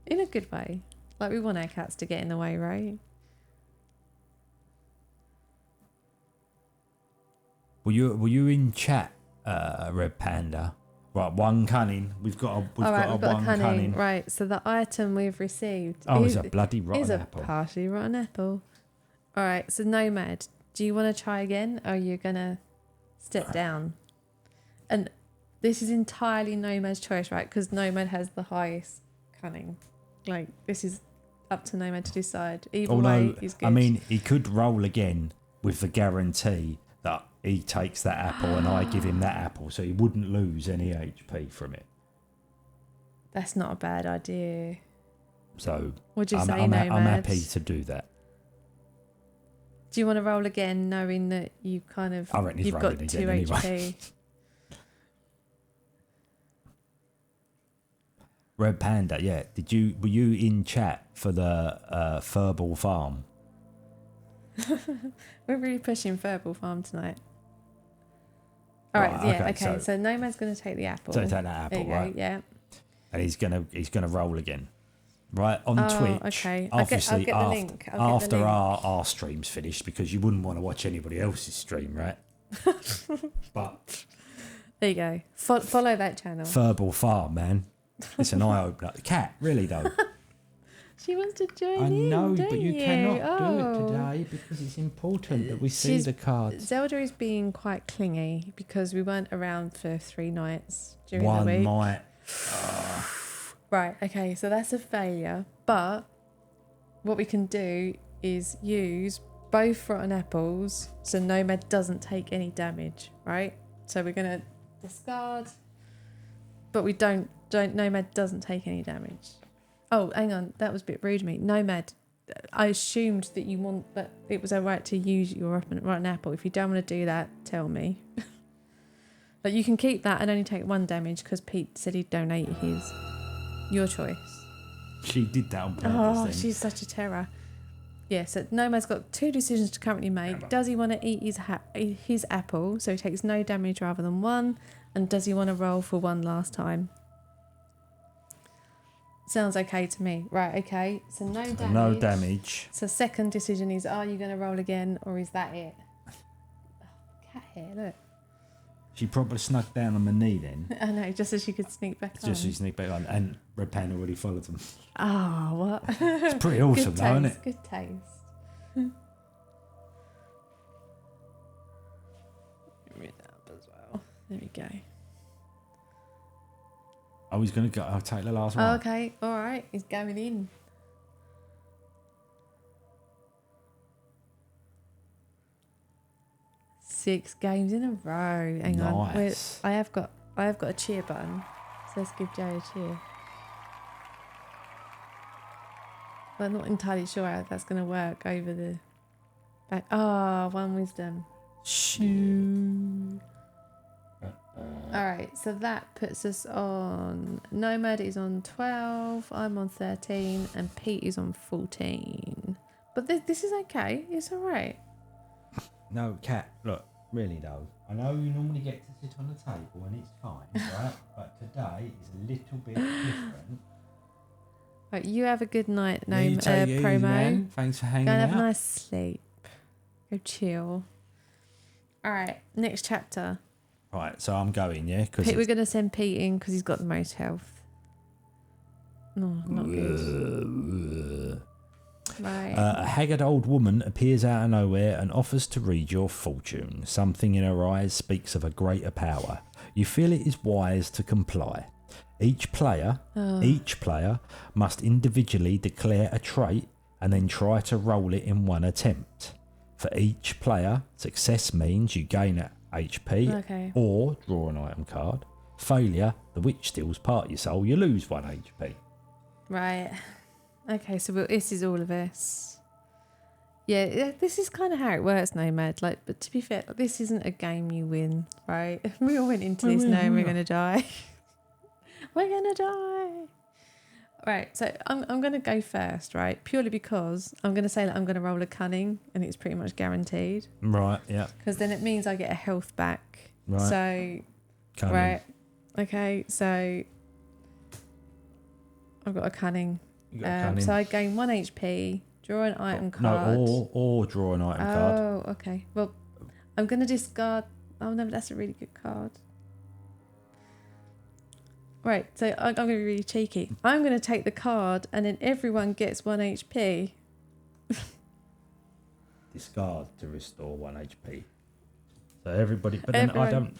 In a good way. Like we want our cats to get in the way, right? Were you in chat, Red Panda? Right, one cunning. We've got a one cunning. Right, so the item we've received It's a bloody rotten apple. Is a partially rotten apple. All right, so Nomad, do you want to try again, or are you gonna step down? And this is entirely Nomad's choice, right? Because Nomad has the highest cunning. Like this is up to Nomad to decide. Either way, he's good. I mean, he could roll again with the guarantee that he takes that apple and I give him that apple, so he wouldn't lose any HP from it. That's not a bad idea. So Would you say I'm Nomad? happy to do that. Do you want to roll again, knowing that you kind of you've got 2 anyway. HP? Red Panda, yeah. Were you in chat for the Furball Farm? We're really pushing Furball Farm tonight. All right, yeah, okay. So Nomad's going to take the apple. So take that apple, there you right? Go, yeah. And he's gonna roll again, right on Twitch. Okay. Obviously, I'll get the link. After our stream's finished, because you wouldn't want to watch anybody else's stream, right? But there you go. Follow that channel. Furball Farm, man. It's an eye opener. The cat, really though. She wants to join I in. know, don't but you you? cannot do it today because it's important that we see the cards. Zelda is being quite clingy because we weren't around for 3 nights during One the week. might. Right, okay, so that's a failure. But what we can do is use both rotten apples so Nomad doesn't take any damage, right? So we're going to discard, but we don't Nomad doesn't take any damage. Oh, hang on, that was a bit rude of me. Nomad, I assumed that you want that it was alright to use your rotten apple. If you don't want to do that, tell me. But you can keep that and only take 1 damage because Pete said he'd donate his. Your choice. She did that on purpose. Oh, then. she's such a terror. Yeah, so Nomad's got 2 decisions to currently make. Does he want to eat his apple, so he takes no damage rather than 1? And does he want to roll for 1 last time? Sounds okay to me. Right, okay. So no damage. No damage. So second decision is, are you going to roll again or is that it? Oh, cat hair, look. She probably snuck down on my knee then. I know, just as she could sneak back on. Just so she sneaked back on. And Red Panda already followed them. Oh, what? It's pretty awesome though, isn't it? Good taste. Read that up as well. There we go. Oh, he's going to go. I'll take the last one. Oh, okay, all right. He's going in. Six games in a row. Hang on. Nice. I have got a cheer button. So let's give Joe a cheer. But I'm not entirely sure how that's going to work over the back. Oh, one wisdom. Shoo. All right, so that puts us on. Nomad is on 12. I'm on 13, and Pete is on 14. But this is okay. It's all right. No, Cat, look, really though. I know you normally get to sit on the table and it's fine, right? But today is a little bit different. Right, you have a good night, You take it easy, promo. man. Thanks for hanging Go and out. have a nice sleep. Go chill. All right, next chapter. Right, so I'm going, yeah? Pete, we're going to send Pete in because he's got the most health. No, not good. Right. A haggard old woman appears out of nowhere and offers to read your fortune. Something in her eyes speaks of a greater power. You feel it is wise to comply. Each player must individually declare a trait and then try to roll it in one attempt. For each player, success means you gain a HP or draw an item card. Failure, the witch steals part of your soul, you lose 1 HP. Right. Okay, so this is all of us. Yeah, this is kind of how it works, Nomad. Like, but to be fair, this isn't a game you win, right? We all went into this knowing we're going to die. We're going to die. Right, so I'm going to go first, right? Purely because I'm going to say that I'm going to roll a cunning and it's pretty much guaranteed. Right, yeah. Because then it means I get a health back. Right. So, Cunning. right. Okay, so I've got a cunning. You got a cunning. So I gain 1 HP, draw an item card. No, or draw an item card. Oh, okay. Well, I'm going to discard. Oh, no, that's a really good card. Right, so I'm going to be really cheeky. I'm going to take the card and then everyone gets 1 HP. Discard to restore 1 HP. So everybody, but then I don't.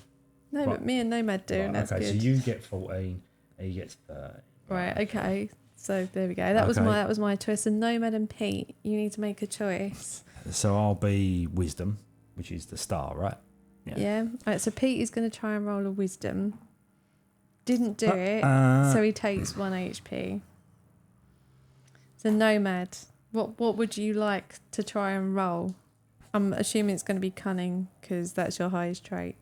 No, right. but me and Nomad do, and that's okay, good. so you get 14, he gets 30. Right, okay. So there we go. That was my choice. And Nomad and Pete, you need to make a choice. So I'll be wisdom, which is the star, right? Yeah. Right, so Pete is going to try and roll a wisdom. Didn't do it, so he takes 1 HP. So Nomad, what would you like to try and roll? I'm assuming it's going to be cunning because that's your highest trait.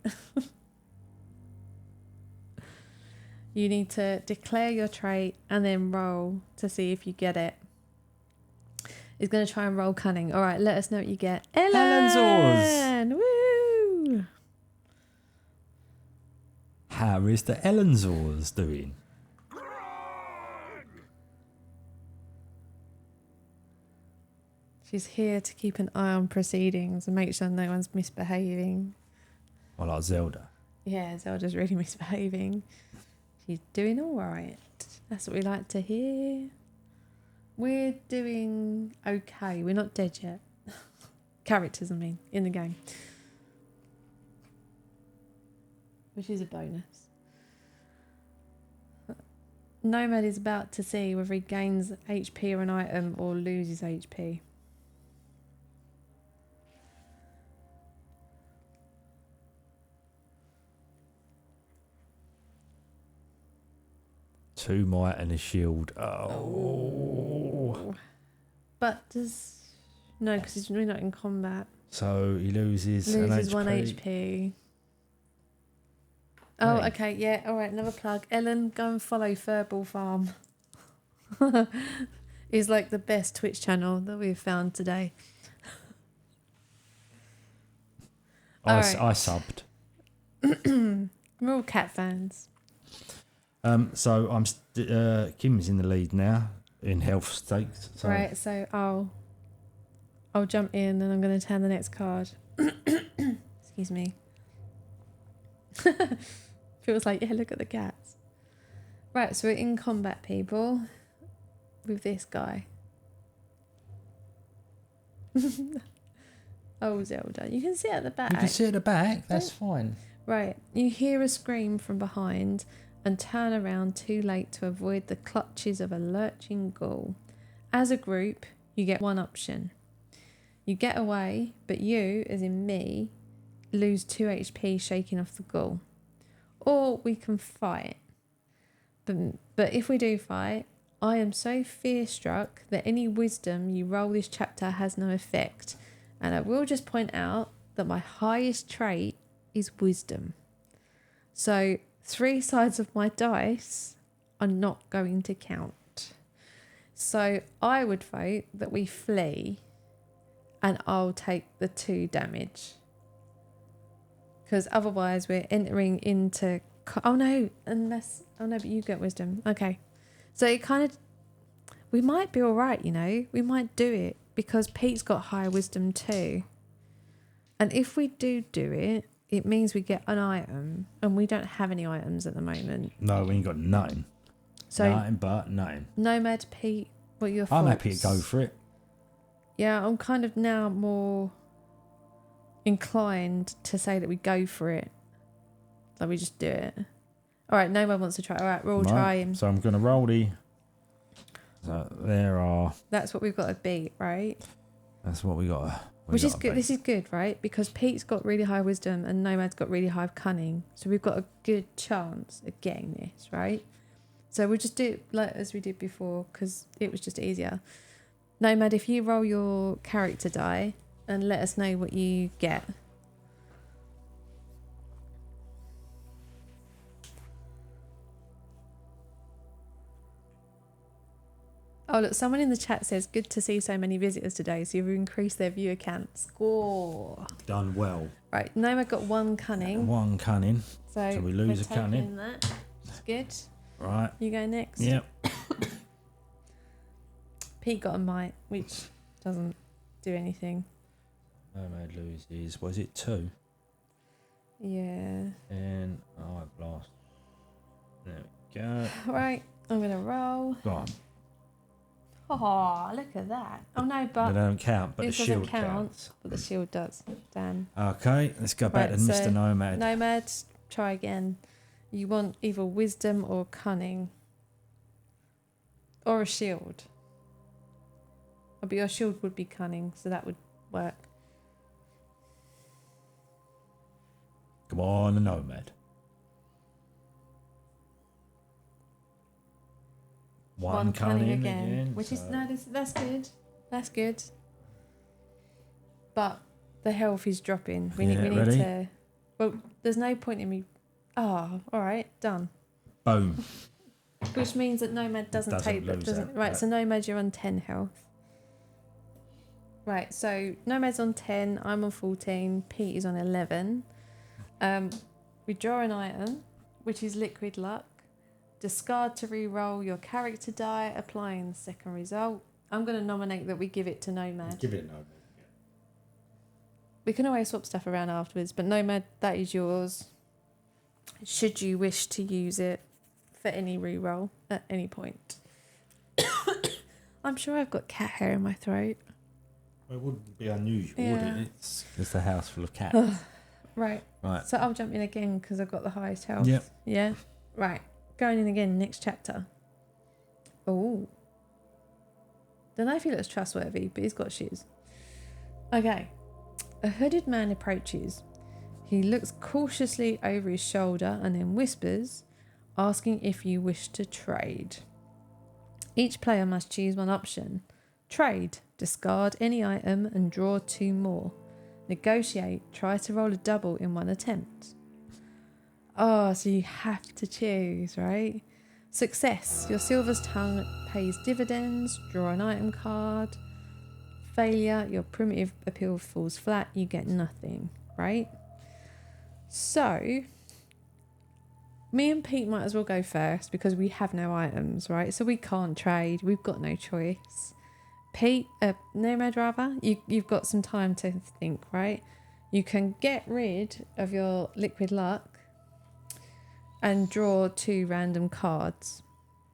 You need to declare your trait and then roll to see if you get it. He's going to try and roll cunning. All right, let us know what you get. Ellen! Woo! How is the Ellensaurs doing? She's here to keep an eye on proceedings and make sure no one's misbehaving. Well, like Zelda. Yeah, Zelda's really misbehaving. She's doing all right. That's what we like to hear. We're doing okay. We're not dead yet. Characters, I mean, in the game. Which is a bonus. Nomad is about to see whether he gains HP or an item or loses HP. Two might and a shield. Oh. But does... No, because he's really not in combat. So he loses Loses an HP. 1 HP. Oh, Hey. okay, yeah, all right, another plug. Ellen, go and follow Furball Farm. It's like the best Twitch channel that we've found today. I All right. subbed. We're all cat fans. So Kim's in the lead now in health stakes. So Right, so I'll jump in and I'm going to turn the next card. Excuse me. Feels like, yeah, look at the cats. Right, so we're in combat, people, with this guy. Oh, Zelda. You can sit at the back. you can sit at the back. That's fine. Right, you hear a scream from behind and turn around too late to avoid the clutches of a lurching ghoul. As a group, you get one option. You get away, but you, as in me, lose 2 HP shaking off the ghoul. Or we can fight. But if we do fight, I am so fear-struck that any wisdom you roll this chapter has no effect. And I will just point out that my highest trait is wisdom. So 3 sides of my dice are not going to count. So I would vote that we flee and I'll take the 2 damage. Because otherwise we're entering into... Oh no, but you get wisdom. Okay. So it kind of... We might be all right, you know. We might do it because Pete's got high wisdom too. And if we do it, it means we get an item. And we don't have any items at the moment. No, we ain't got nothing. So Nothing but nothing. Nomad, Pete, what are your thoughts? I'm happy to go for it. Yeah, I'm kind of now more inclined to say that we go for it. Like we just do it. All right, no one wants to try. All right, we'll all try him. So I'm going to roll the... So there are... That's what we've got to beat, right? That's what we got. Which is good. This is good, right? Because Pete's got really high wisdom and Nomad's got really high cunning. So we've got a good chance of getting this, right? So we'll just do it like as we did before because it was just easier. Nomad, if you roll your character die and let us know what you get. Oh, look, someone in the chat says, good to see so many visitors today. So you've increased their viewer count. Score. Done well. Right, Nomad got 1 cunning. 1 cunning. So we lose a cunning. That. That's good. Right. You go next. Yep. Pete got a might, which doesn't do anything. Nomad loses, was it 2? Yeah. And I've lost. There we go. Right, I'm going to roll. Go on. Oh, look at that. Oh, no, but... They don't count, but the this doesn't shield count, counts. but the shield does. Damn. Okay, let's go back Right, to so Mr. Nomad. Nomad, try again. You want either wisdom or cunning. Or a shield. Oh, but your shield would be cunning, so that would work. Come on, the Nomad. 1 cunning again. Which so. is that's good. That's good. But the health is dropping. We need ready? to. Well, there's no point in me. Oh, all right, done. Boom. Which means that Nomad doesn't take that. Doesn't right? So Nomad, you're on 10 health. Right. So Nomad's on 10. I'm on 14. Pete is on 11. We draw an item, which is liquid luck. Discard to re-roll your character die, applying the second result. I'm going to nominate that we give it to Nomad. Give it Nomad. Yeah. We can always swap stuff around afterwards, but Nomad, that is yours. Should you wish to use it for any re-roll at any point. I'm sure I've got cat hair in my throat. Well, it wouldn't be unusual, Yeah. would it? It's a house full of cats. Right. Right. So I'll jump in again because I've got the highest health. Yep. Yeah. Right. Going in again, next chapter. Oh. Don't know if he looks trustworthy, but he's got shoes. Okay. A hooded man approaches. He looks cautiously over his shoulder and then whispers, asking if you wish to trade. Each player must choose one option. Trade. Discard any item and draw 2 more. Negotiate. Try to roll a double in 1 attempt. Oh, so you have to choose, right? Success. Your silver's tongue pays dividends. Draw an item card. Failure. Your primitive appeal falls flat. You get nothing, right? So, me and Pete might as well go first because we have no items, right? So we can't trade. We've got no choice. Pete, Nomad rather, you've got some time to think, right? You can get rid of your liquid luck and draw 2 random cards,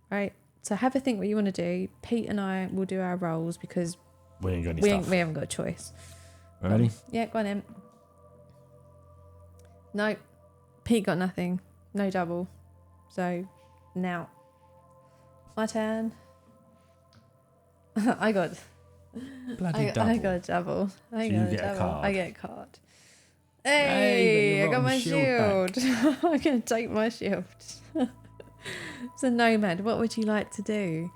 right? So have a think what you want to do. Pete and I will do our rolls because We ain't got any stuff. we haven't got a choice. Ready? Yeah, go on, Em. No, Pete got nothing. No double. So, now. My turn. I got... Bloody double. I got a double. I So got you a get a double. card. I get a card. Hey, Hey, but I got you've my got your shield. I'm going to take my shield. So, Nomad, what would you like to do?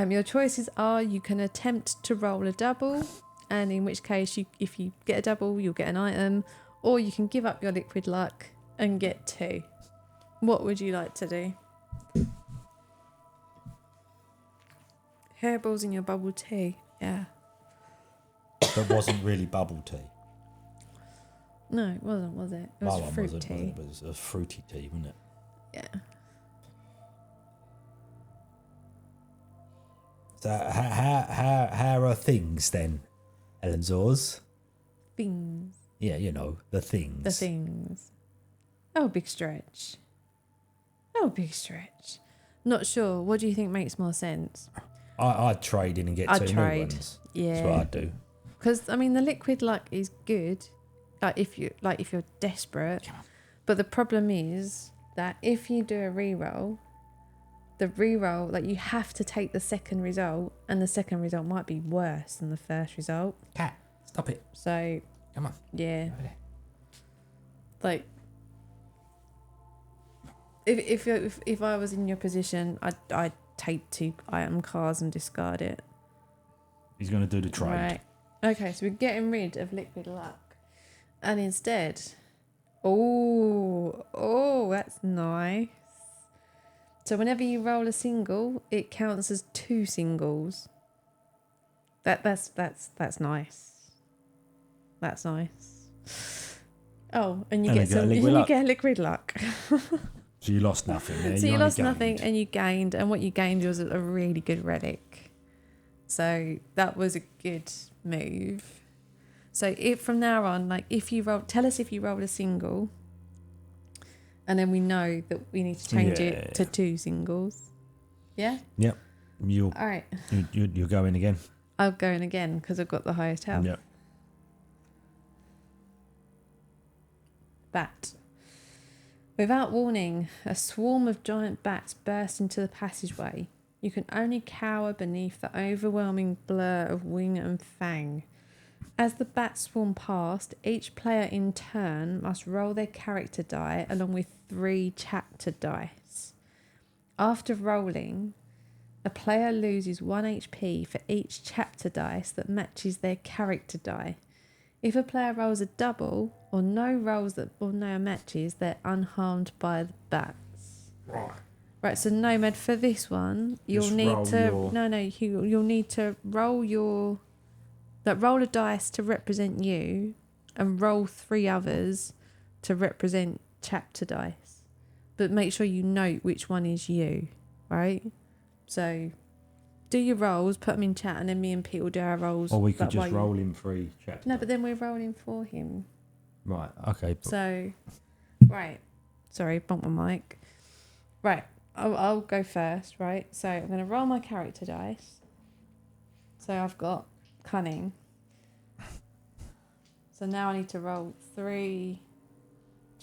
Your choices are you can attempt to roll a double, and in which case, if you get a double, you'll get an item, or you can give up your liquid luck and get 2. What would you like to do? Hairballs in your bubble tea. Yeah. That wasn't really bubble tea. No, it wasn't, was it? It My was one fruit wasn't, tea. was it? It was a fruity tea, wasn't it? Yeah. So how are things then, Ellen Zors? Things. Yeah, you know, the things. The things. Oh, big stretch. Oh, big stretch. Not sure. What do you think makes more sense? I'd trade in and get I'd 2 trade. new ones. Yeah. That's what I'd do. Because I mean, the liquid luck is good, if you're desperate. But the problem is that if you do a reroll, the reroll, like, you have to take the second result, and the second result might be worse than the first result. Cat, stop it. So Come on. yeah, Over there. like if I was in your position, I'd take 2 item cards and discard it. He's going to do the trade. Right. Okay, so we're getting rid of liquid luck, and instead, oh, that's nice. So whenever you roll a single, it counts as 2 singles. That's nice. That's nice. Oh, and you And get you get a some. liquid You luck. get liquid luck. So you lost nothing there. So you only lost nothing gained. and you gained, and what you gained was a really good relic. So that was a good move. So if from now on, like, if you roll, tell us if you roll a single, and then we know that we need to change it to 2 singles. Yeah. Yep. All right. You're going again. I'll go in again because I've got the highest health. Yep. Bat. Without warning, a swarm of giant bats burst into the passageway. You can only cower beneath the overwhelming blur of wing and fang. As the bats swarm past, each player in turn must roll their character die along with 3 chapter dice. After rolling, a player loses 1 HP for each chapter dice that matches their character die. If a player rolls a double or no matches, they're unharmed by the bats. Right, so Nomad, for this one, you'll Just need roll to you'll need to roll a dice to represent you, and roll 3 others to represent chapter dice. But make sure you note which one is you, right? So do your rolls, put them in chat, and then me and Pete will do our rolls. Or we could like, just while you- roll him 3 chapters. No, but then we're rolling for him. Right, okay. So, right. Sorry, bumped my mic. Right, I'll go first, right? So I'm going to roll my character dice. So I've got cunning. So now I need to roll 3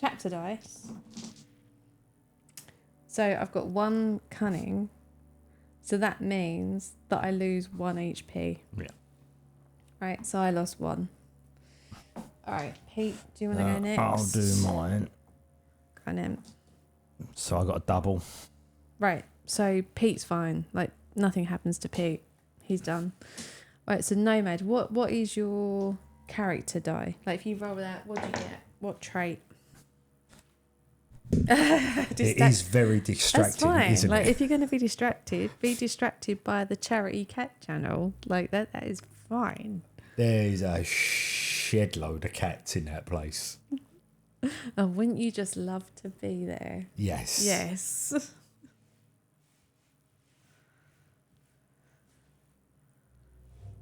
chapter dice. So I've got 1 cunning. So that means that I lose 1 HP. Yeah. Right, so I lost 1. All right, Pete, do you want to go next? I'll do mine. Go on. So I got a double. Right, so Pete's fine. Like, nothing happens to Pete. He's done. Right, so Nomad, what is your character die? Like, if you roll that, what do you get? What trait? It is very distracting, That's fine. isn't Like, it? if you're going to be distracted by the charity cat channel. Like, that is fine. There's a shed load of cats in that place. Oh, wouldn't you just love to be there? Yes. Yes.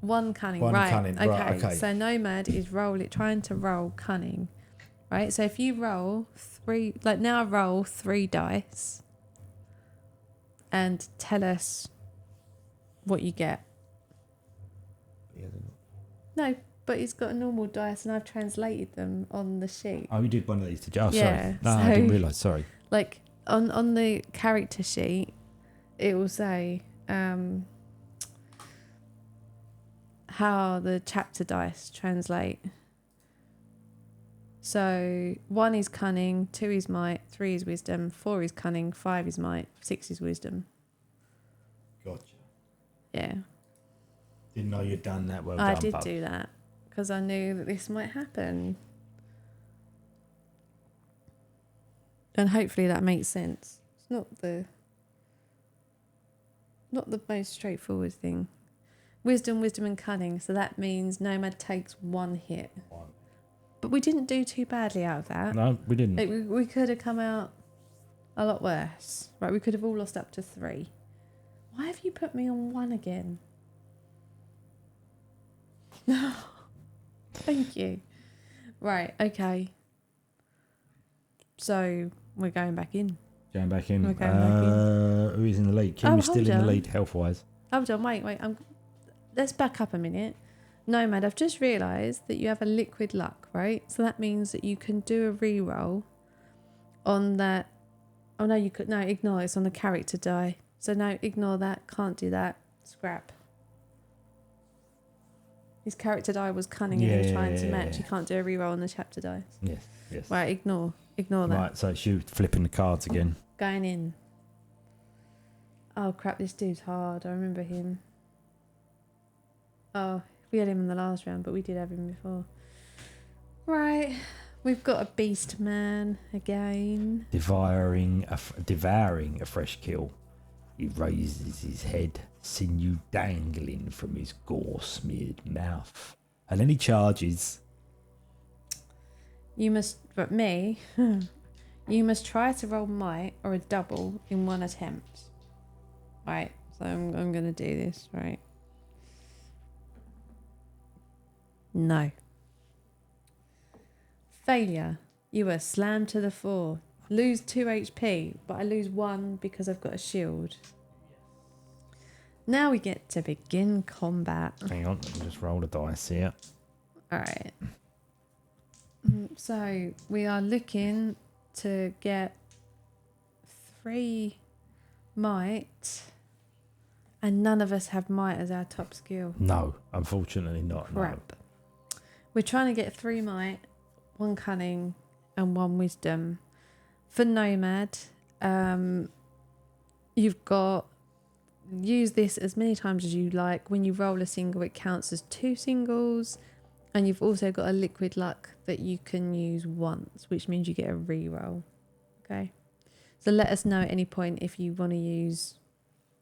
One cunning, One right? cunning, Okay. right, okay. So Nomad is trying to roll cunning, right? So if you roll 3, like now roll 3 dice, and tell us what you get. No, but he's got a normal dice, and I've translated them on the sheet. Oh, you did one of these to Joe. Yeah, Sorry. No, I didn't realise. Sorry. Like on the character sheet, it will say how the chapter dice translate. So 1 is cunning, 2 is might, 3 is wisdom, 4 is cunning, 5 is might, 6 is wisdom. Gotcha. Yeah. Didn't know you'd done that. Well I done, did bub. do that because I knew that this might happen. And hopefully that makes sense. It's not the most straightforward thing. Wisdom and cunning. So that means Nomad takes 1 hit. But we didn't do too badly out of that. No, we didn't. Like, we could have come out a lot worse. Right, we could have all lost up to 3. Why have you put me on 1 again? No. Thank you. Right, okay. So we're going back in. Going back in. We're going back in. Who is in the lead? Kim is still hold in the on. lead health-wise. Hold on, wait. Let's back up a minute. Nomad, I've just realised that you have a liquid luck, right? So that means that you can do a re-roll on that. Oh, no, you could. No, ignore. It's on the character die. So no, ignore that. Can't do that. Scrap. His character die was cunning and he was trying to match. You can't do a re-roll on the chapter dice. Yes. Right, ignore that. Right, so it's you flipping the cards again. Going in. Oh, crap, this dude's hard. I remember him. Oh, we had him in the last round, but we did have him before. Right, we've got a beast man again. Devouring a fresh kill. He raises his head, sinew dangling from his gore-smeared mouth. And then he charges. You must try to roll might or a double in 1 attempt. Right, so I'm going to do this, right? No. Failure. You are slammed to the floor. Lose 2 HP, but I lose 1 because I've got a shield. Now we get to begin combat. Hang on, let me just roll the dice here. Alright. So we are looking to get 3 might, and none of us have might as our top skill. No, unfortunately not. Crap. We're trying to get 3 might, 1 cunning, and 1 wisdom. For Nomad, you've got use this as many times as you like. When you roll a single, it counts as 2 singles, and you've also got a liquid luck that you can use once, which means you get a re-roll. Okay, so let us know at any point if you want to use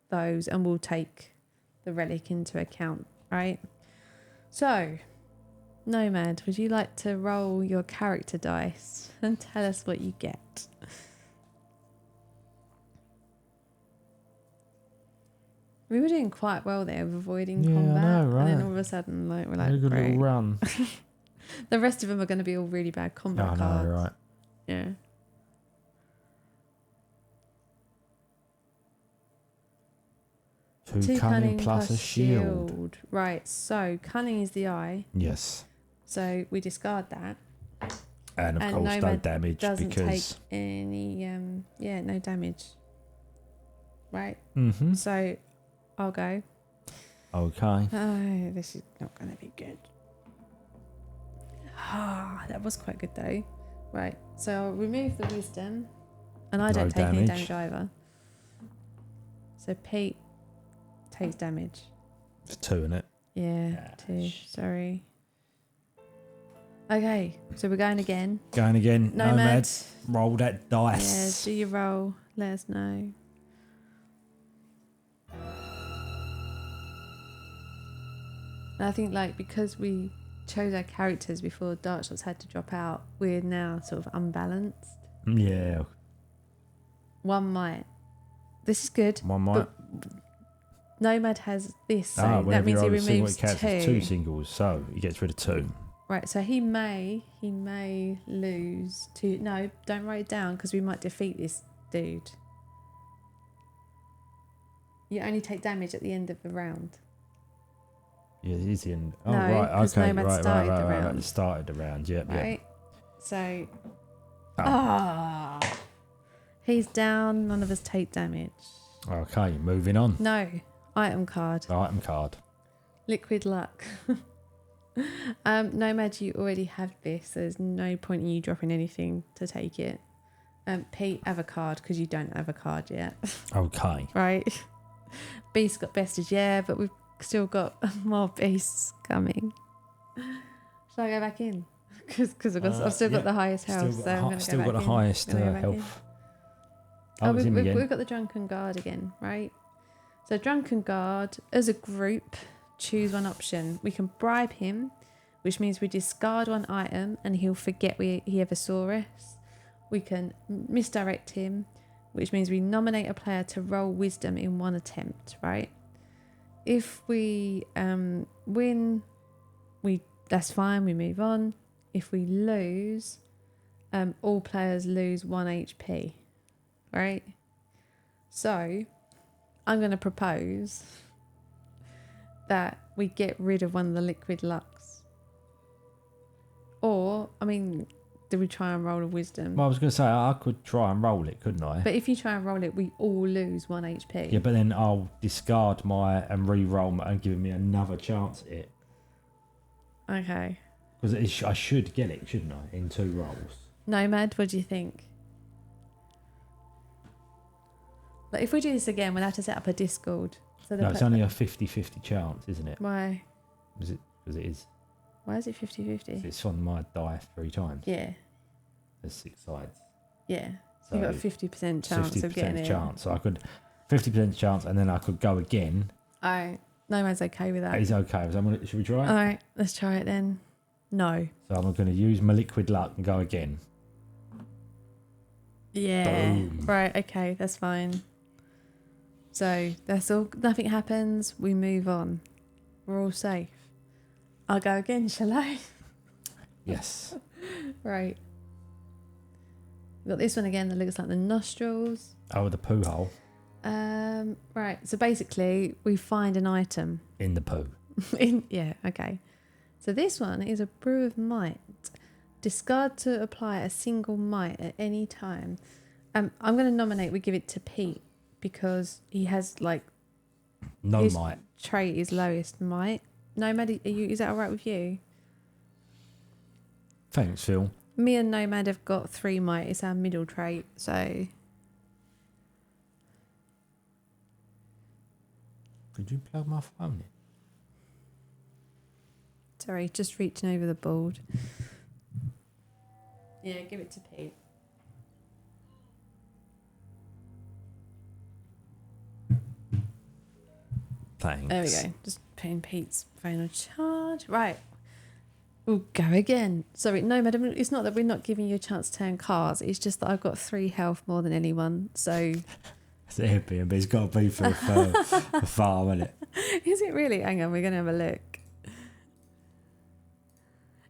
those, and we'll take the relic into account. Right, so Nomad, would you like to roll your character dice and tell us what you get? We were doing quite well there with avoiding combat. I know, right? And then all of a sudden, we're like, a good right. little run. The rest of them are going to be all really bad combat I cards. know, right? Yeah. Two cunning plus a shield. Right, so cunning is the eye. Yes. So we discard that. And of course, no Nomad damage doesn't because take any, no damage. Right? Mm-hmm. So I'll go. Okay. Oh, this is not going to be good. Ah, that was quite good though. Right, so I'll remove the wisdom, and I don't take any damage either. So Pete takes damage. It's 2 in it. Yeah, 2. Sorry. Okay, so we're going again. Going again. Nomad. Roll that dice. Yeah, do your roll. Let us know. And I think because we chose our characters before Dark Shots had to drop out, we're now sort of unbalanced. Yeah. One might. This is good. One might. Nomad has this, so that means he removes two singles, so he gets rid of 2. Right, so he may lose 2. No, don't write it down because we might defeat this dude. You only take damage at the end of the round. Yeah, it is the end. Oh, No, right, okay, Nomad right. round. It started the round, yep, Right, so... Oh. He's down, none of us take damage. Okay, moving on. No, item card. Item card. Liquid luck. Nomad, you already have this, so there's no point in you dropping anything to take it. Pete, have a card because you don't have a card yet. Okay. Right. Beast got bested, yeah, but we've still got more beasts coming. Shall I go back in? Because I've still got the highest health, so I'm going to go back in. Still got the highest health. We've got the Drunken Guard again, right? So Drunken Guard, as a group, choose one option. We can bribe him, which means we discard one item and he'll forget he ever saw us. We can misdirect him, which means we nominate a player to roll wisdom in one attempt, right? If we win, that's fine, we move on. If we lose, all players lose 1 HP, right? So I'm going to propose that we get rid of one of the liquid lucks. Or, I mean, do we try and roll a wisdom? Well, I was going to say, I could try and roll it, couldn't I? But if you try and roll it, we all lose 1 HP. Yeah, but then I'll discard and re-roll and give me another chance at it. Okay. Because I should get it, shouldn't I, in 2 rolls? Nomad, what do you think? Like, if we do this again, we'll have to set up a Discord. So no, it's only a 50-50 chance, isn't it? Why? Because it is. Why is it 50-50? It's on my die 3 times. Yeah. There's 6 sides. Yeah. So you've got a 50% chance 50% of getting it. chance. So I could 50% chance, and then I could go again. All right. Nomad's okay with that. He's okay. So should we try it? All right. Let's try it then. No. So I'm going to use my liquid luck and go again. Yeah. Boom. Right. Okay. That's fine. So that's all. Nothing happens. We move on. We're all safe. I'll go again, shall I? Yes. Right. We've got this one again that looks like the nostrils. Oh, the poo hole. Right. So basically, we find an item. In the poo. Yeah. Okay. So this one is a brew of might. Discard to apply a single might at any time. I'm going to nominate we give it to Pete because he has No might. Trait is lowest might. Nomad, is that all right with you? Thanks, Phil. Me and Nomad have got 3 might. It's our middle trait, so... Could you plug my phone in? Sorry, just reaching over the board. Yeah, give it to Pete. Thanks. There we go. Just putting Pete's phone on charge. Right. We'll go again. Sorry, no, madam. It's not that we're not giving you a chance to turn cards. It's just that I've got 3 health more than anyone. So it's Airbnb. It's got to be for a farm, isn't it? Is it really? Hang on, we're going to have a look.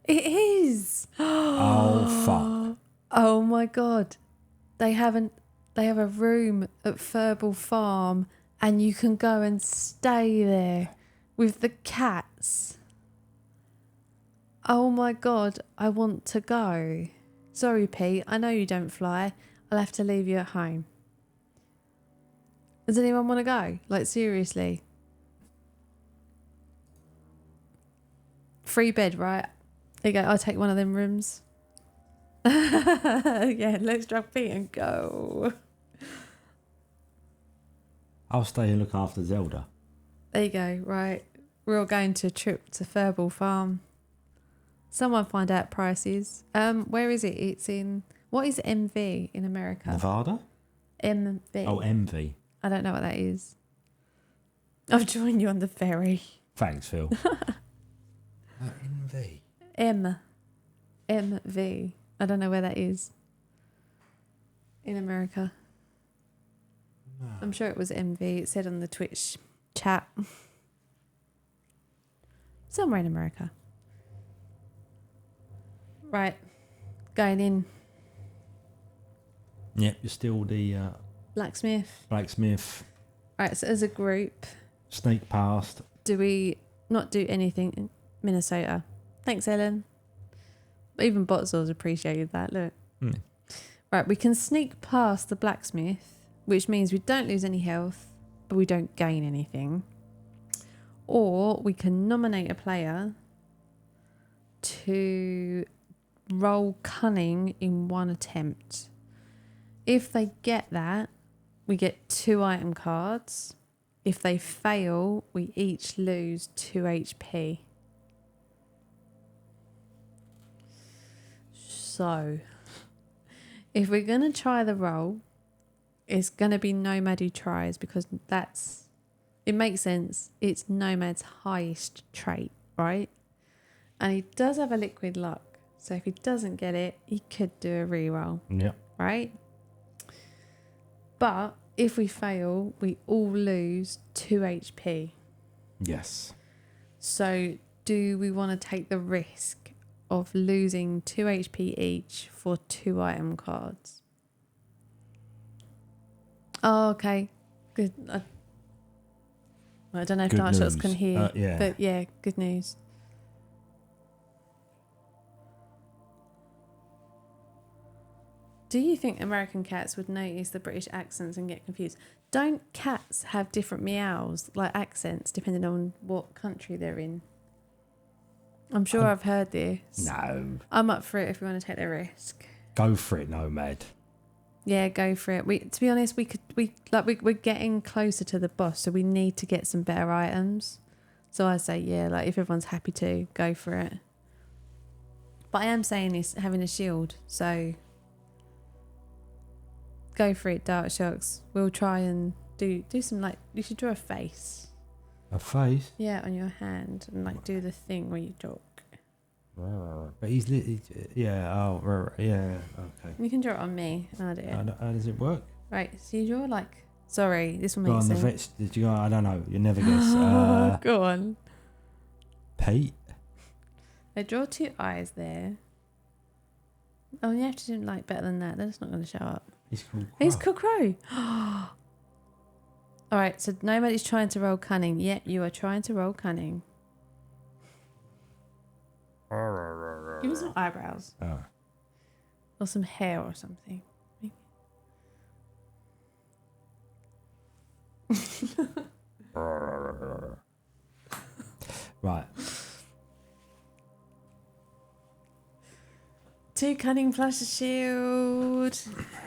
It is. Oh, fuck. Oh, my God. They have a room at Furball Farm and you can go and stay there with the cats. Oh, my God. I want to go. Sorry, Pete. I know you don't fly. I'll have to leave you at home. Does anyone want to go? Like, seriously. Free bed, right? There you go. I'll take one of them rooms. Yeah, let's drop Pete and go. I'll stay and look after Zelda. There you go. Right. We're all going to a trip to Furball Farm. Someone find out prices. Where is it? It's in... What is MV in America? Nevada? MV. Oh, MV. I don't know what that is. I'll join you on the ferry. Thanks, Phil. MV. MV. I don't know where that is. In America. No. I'm sure it was MV. It said on the Twitch chat. Somewhere in America. Right. Going in. Yep, you're still the Blacksmith. blacksmith. Right, so as a group, Sneak past. do we not do anything in Minnesota? Thanks, Ellen. Even Botzels appreciated that. Look. Mm. Right, we can sneak past the blacksmith, which means we don't lose any health, but we don't gain anything. Or we can nominate a player to roll cunning in one attempt. If they get that, we get 2 item cards. If they fail, we each lose 2 HP. So, if we're going to try the roll, it's going to be Nomad who tries because it makes sense. It's Nomad's highest trait, right? And he does have a liquid luck. So if he doesn't get it, he could do a reroll, Yep. right? But if we fail, we all lose 2 HP. Yes. So do we want to take the risk of losing 2 HP each for 2 item cards? Oh, okay. Good. I don't know if Good Dark Shots news. can hear. Yeah. But yeah, good news. Do you think American cats would notice the British accents and get confused? Don't cats have different meows, like accents, depending on what country they're in? I'm sure I've heard this. No. I'm up for it if we want to take the risk. Go for it, Nomad. Yeah, go for it. To be honest, we're getting closer to the boss, so we need to get some better items. So I say, yeah, like if everyone's happy to, go for it. But I am saying this having a shield, so go for it, Dark Shocks. We'll try and do some, like, you should draw a face. A face? Yeah, on your hand, and like do the thing where you talk. But he's yeah. Oh, yeah. Okay. You can draw it on me, and I'll do it. How does it work? Right, so you draw like, sorry, this will Go make on, the sense. vets. Did you go? I don't know. You never guess. Go on. Pete. I draw 2 eyes there. Oh, you have to do like better than that. That's not going to show up. He's called Crow. He's called Crow. All right, so nobody's trying to roll cunning. Yep, you are trying to roll cunning. Give me some eyebrows. Oh. Or some hair or something. Maybe. Right. 2 cunning plus a shield.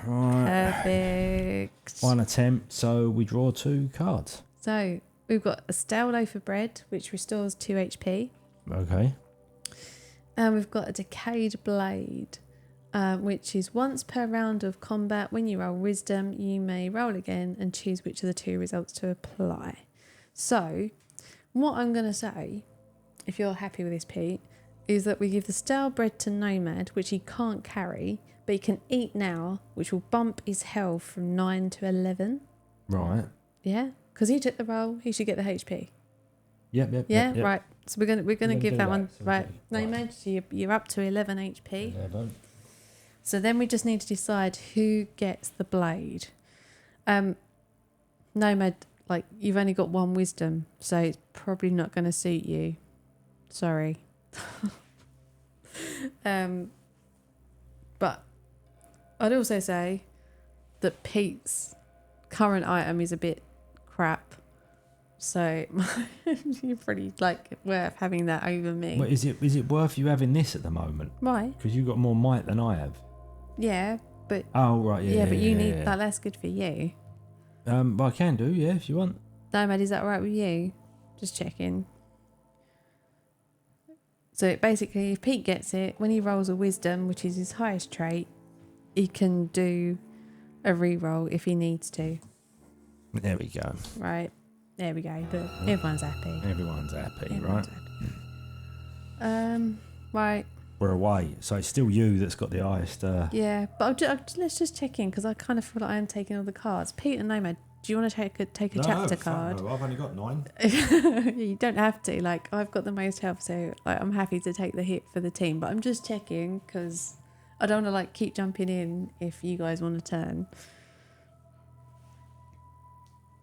Right. Perfect. One attempt, so we draw 2 cards. So we've got a stale loaf of bread, which restores 2 HP. Okay. And we've got a decayed blade, which is once per round of combat. When you roll wisdom, you may roll again and choose which of the 2 results to apply. So what I'm going to say, if you're happy with this, Pete, is that we give the stale bread to Nomad, which he can't carry, but he can eat now, which will bump his health from 9 to 11. Right. Yeah? Because he took the roll, he should get the HP. Yep. Yeah, Yep. right. So we're gonna give do that that. one So right. okay. Nomad, Right. so you're up to 11 HP. 11. So then we just need to decide who gets the blade. Nomad, like, you've only got 1 wisdom, so it's probably not going to suit you. Sorry. But I'd also say that Pete's current item is a bit crap. So you're pretty like worth having that over me. Well, is it worth you having this at the moment? Right. Because you've got more might than I have. Yeah, but Oh, right, yeah. yeah, but you need yeah. that. That's good for you. But I can do, yeah, if you want. Nomad, is that all right with you? Just checking. So basically, if Pete gets it, when he rolls a wisdom, which is his highest trait, he can do a re-roll if he needs to. There we go. Right. There we go. But everyone's happy. Everyone's happy, Everyone's right? happy. Right. We're away, so it's still you that's got the highest. Yeah, but let's just check in because I kind of feel like I am taking all the cards. Pete and Nomad, do you want to take a chapter card? No, I've only got 9. You don't have to. Like, I've got the most health, so like, I'm happy to take the hit for the team. But I'm just checking because I don't want to like keep jumping in if you guys want to turn.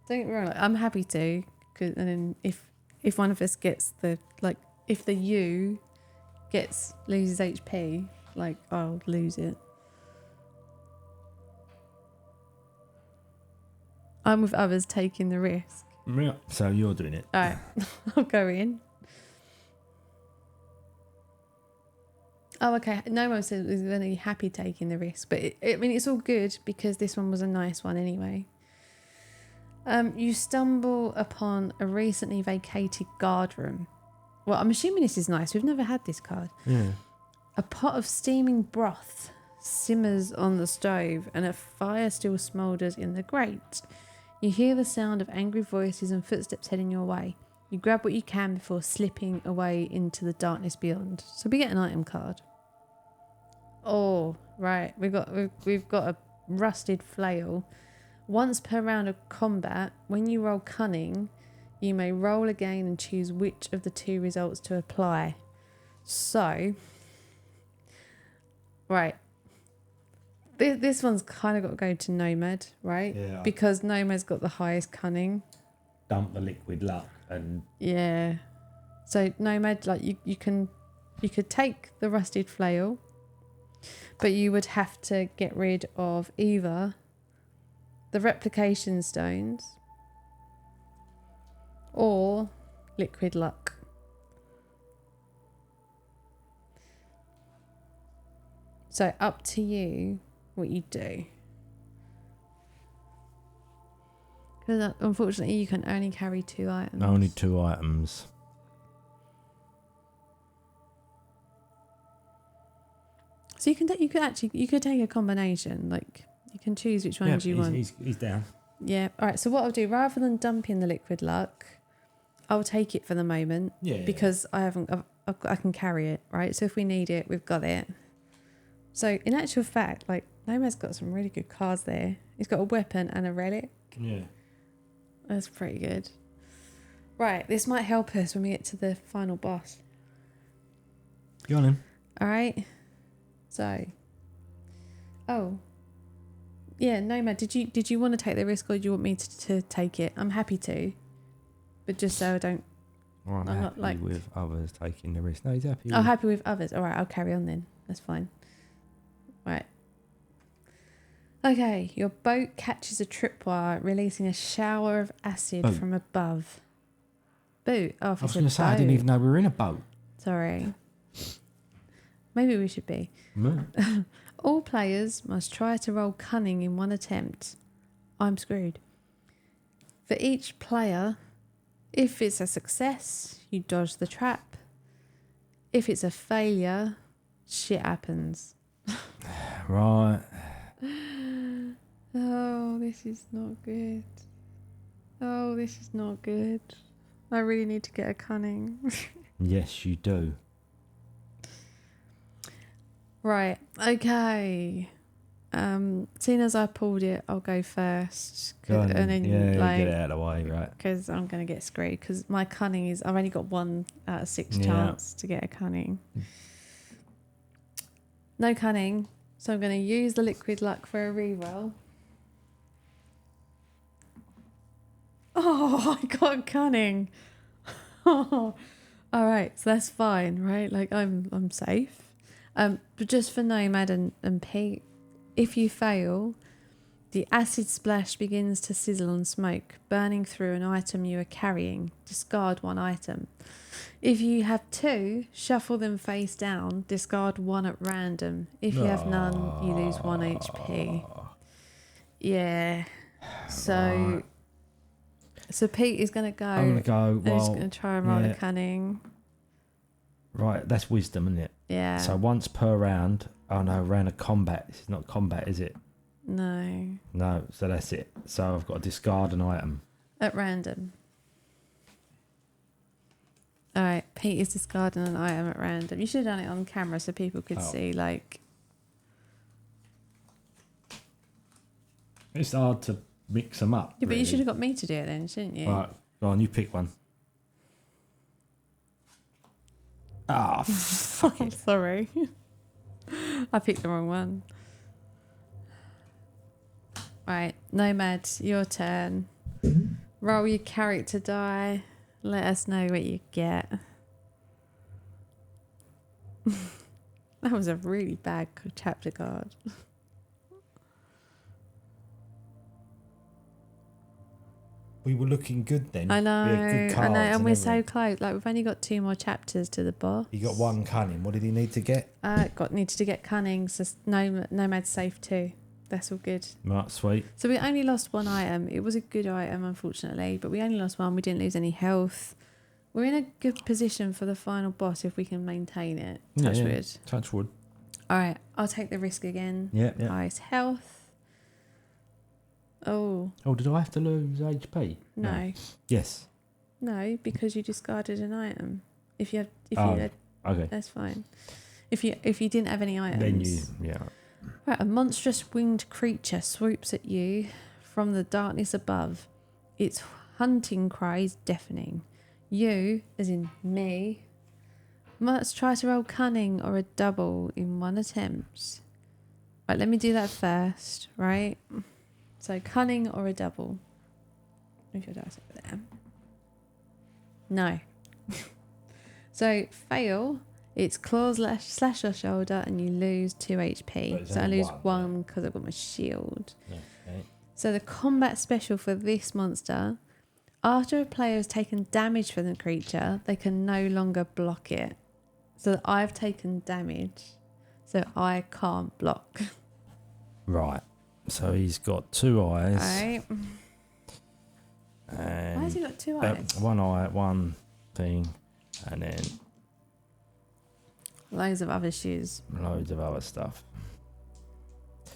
Don't get me wrong. Like, I'm happy to, and then if one of us gets if the U loses HP, like I'll lose it. I'm with others taking the risk. Yeah. So you're doing it. All right, I'll go in. Oh, okay. No one said was really happy taking the risk, but I mean it's all good because this one was a nice one anyway. You stumble upon a recently vacated guard room. Well, I'm assuming this is nice. We've never had this card. Yeah. A pot of steaming broth simmers on the stove and a fire still smoulders in the grate. You hear the sound of angry voices and footsteps heading your way. You grab what you can before slipping away into the darkness beyond. So we get an item card. Oh, right. We've got a rusted flail. Once per round of combat, when you roll cunning, you may roll again and choose which of the 2 results to apply. So, right. This one's kind of got to go to Nomad, right? Yeah. Because Nomad's got the highest cunning. Dump the liquid luck and. Yeah. So Nomad, like you could take the rusted flail, but you would have to get rid of either the replication stones or liquid luck. So up to you what you do. Because unfortunately you can only carry 2 items. Only 2 items. So you could take a combination. Like you can choose which ones you want. He's down. Yeah. All right. So what I'll do, rather than dumping the liquid luck, I'll take it for the moment. Yeah. Because I can carry it. Right. So if we need it, we've got it. So in actual fact, like Nomad's got some really good cards there. He's got a weapon and a relic. Yeah. That's pretty good. Right. This might help us when we get to the final boss. Go on in. All right. So. Oh. Yeah, Nomad, did you want to take the risk or do you want me to take it? I'm happy to. But just so I don't... Well, I'm not happy like- with others taking the risk. No, he's happy. I'm happy with others. All right, I'll carry on then. That's fine. Right. Okay, your boat catches a tripwire, releasing a shower of acid Boat. from above. Boat? Oh, I was going to say, I didn't even know we were in a boat. Sorry. Maybe we should be. No. All players must try to roll cunning in one attempt. I'm screwed. For each player, if it's a success, you dodge the trap. If it's a failure, shit happens. Right. Oh, this is not good. Oh, this is not good. I really need to get a cunning. Yes, you do. Right, okay. Seeing as I pulled it, I'll go first. Go on, and then, yeah, get it out of the way, right? Because I'm going to get screwed. Because my cunning is... I've only got 1 out of 6 chance to get a cunning. No cunning. So I'm going to use the liquid luck for a reroll. Oh, I got cunning. Oh, all right. So that's fine, right? Like I'm safe. But just for Nomad and Pete, if you fail, the acid splash begins to sizzle and smoke, burning through an item you are carrying. Discard 1 item. If you have 2, shuffle them face down. Discard 1 at random. If you have none, you lose 1 HP. Yeah. So, so Pete is going to go. I'm going to go. And he's Well, going to try and roll a cunning. right, that's wisdom, isn't it? Yeah. So once per round. Oh no, round of combat. This is not combat, is it? No. No, so that's it. So I've got to discard an item. At random. All right, Pete is discarding an item at random. You should have done it on camera so people could see, like... It's hard to mix them up. Yeah, but really. you should have got me to do it then, shouldn't you? Right, go on, you pick one. Ah, fuck I'm it. sorry. I picked the wrong one. Right, Nomad, your turn. Roll your character die. Let us know what you get. That was a really bad chapter card. We were looking good then. I know, We had good cards and we're so everything. close. Like, we've only got 2 more chapters to the boss. He got 1 cunning. What did he need to get? Needed to get cunning, so Nomad's safe too. That's all good. Right, sweet. So we only lost 1 item. It was a good item, unfortunately, but we only lost 1. We didn't lose any health. We're in a good position for the final boss if we can maintain it. Touch wood. Touch wood. All right, I'll take the risk again. Yeah, yeah. Highest health. Oh. Oh, did I have to lose HP? No. Yes. No, because you discarded an item. If you had, Okay. that's fine. If you didn't have any items. Then you, yeah. Right, a monstrous winged creature swoops at you from the darkness above. Its hunting cry is deafening. You, as in me, must try to roll cunning or a double in 1 attempt. Right, let me do that first, right? So cunning or a double. Move your dice over there. No. So fail. Its claws slash your shoulder and you lose 2 HP. So I lose 1 because I've got my shield. Okay. So the combat special for this monster, after a player has taken damage from the creature, they can no longer block it. So I've taken damage, so I can't block. Right. So he's got 2 eyes. Right. And Why has he got 2 eyes? 1 eye, 1 thing, and then Loads of other shoes. loads of other stuff.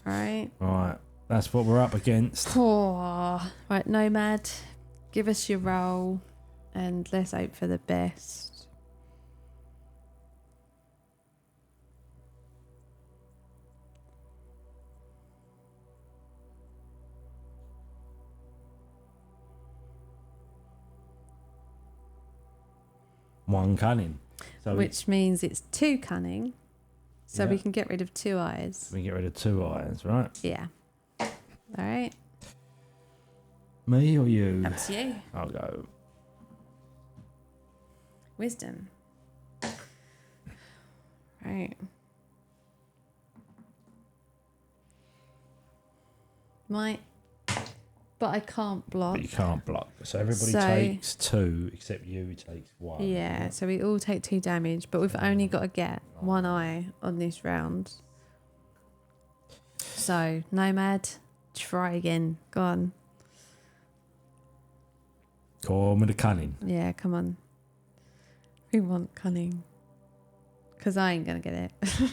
Right. Right. That's what we're up against. Oh. Right, Nomad, give us your roll and let's hope for the best. One cunning. So Which means it's 2 cunning. So Yeah. we can get rid of 2 eyes. we get rid of 2 eyes, right? Yeah. All right. Me or you? Up to you. I'll go. Wisdom. Right. Might. But I can't block. But you can't block. So everybody So- takes 2, except you takes 1. Yeah, so we all take 2 damage, but we've only got to get 1 eye on this round. So, Nomad, try again. Go on. Go on with the cunning. Yeah, come on. We want cunning. Because I ain't going to get it.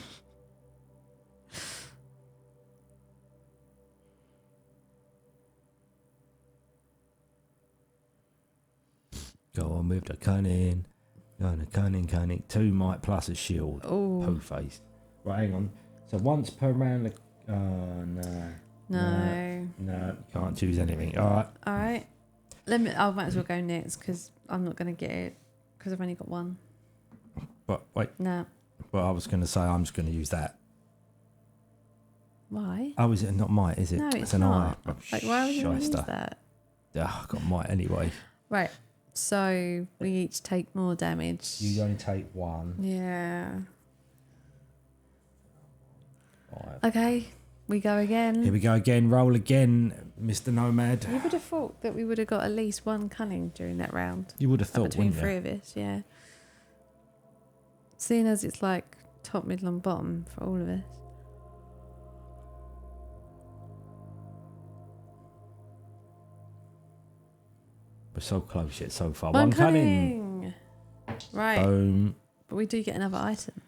Go on with the cunning. Go on the cunning. 2 might plus a shield. Oh, Poo face. Right, hang on. So once per round. No. no. Can't choose anything. All right. All right. I might as well go next because I'm not going to get it because I've only got 1. But wait. No. Well, I was going to say I'm just going to use that. Why? Oh, is it not might? Is it? No, it's an not. eye. Oh, Like, why would you use shyster. that? I got might anyway. Right. So we each take more damage. You only take 1. Yeah. Right. Okay. We go again. Here we go again. Roll again, Mr. Nomad. You would have thought that we would have got at least 1 cunning during that round. You would have thought, Between wouldn't 3 you? of us, yeah. Seeing as it's like top, middle and bottom for all of us. We're so close yet so far. 1 One cunning. Right. Boom. But we do get another item.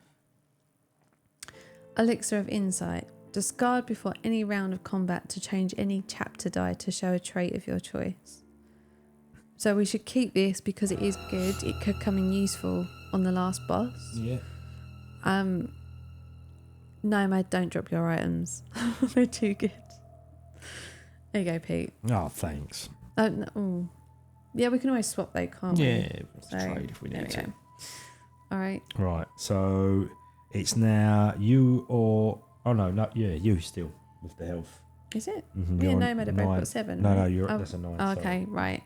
Elixir of Insight. Discard before any round of combat to change any chapter die to show a trait of your choice. So we should keep this because it is good. It could come in useful on the last boss. Yeah. Nomad, don't drop your items. They're too good. There you go, Pete. Oh, thanks. Oh, no, ooh. Yeah, we can always swap though, can't we? Yeah, trade if we there need we to. go. All right. Right, so it's now you or... Oh, no, yeah, you still with the health. Is it? Mm-hmm, Yeah, Nomad have both got 7. No, right? that's a 9. Oh, okay, right.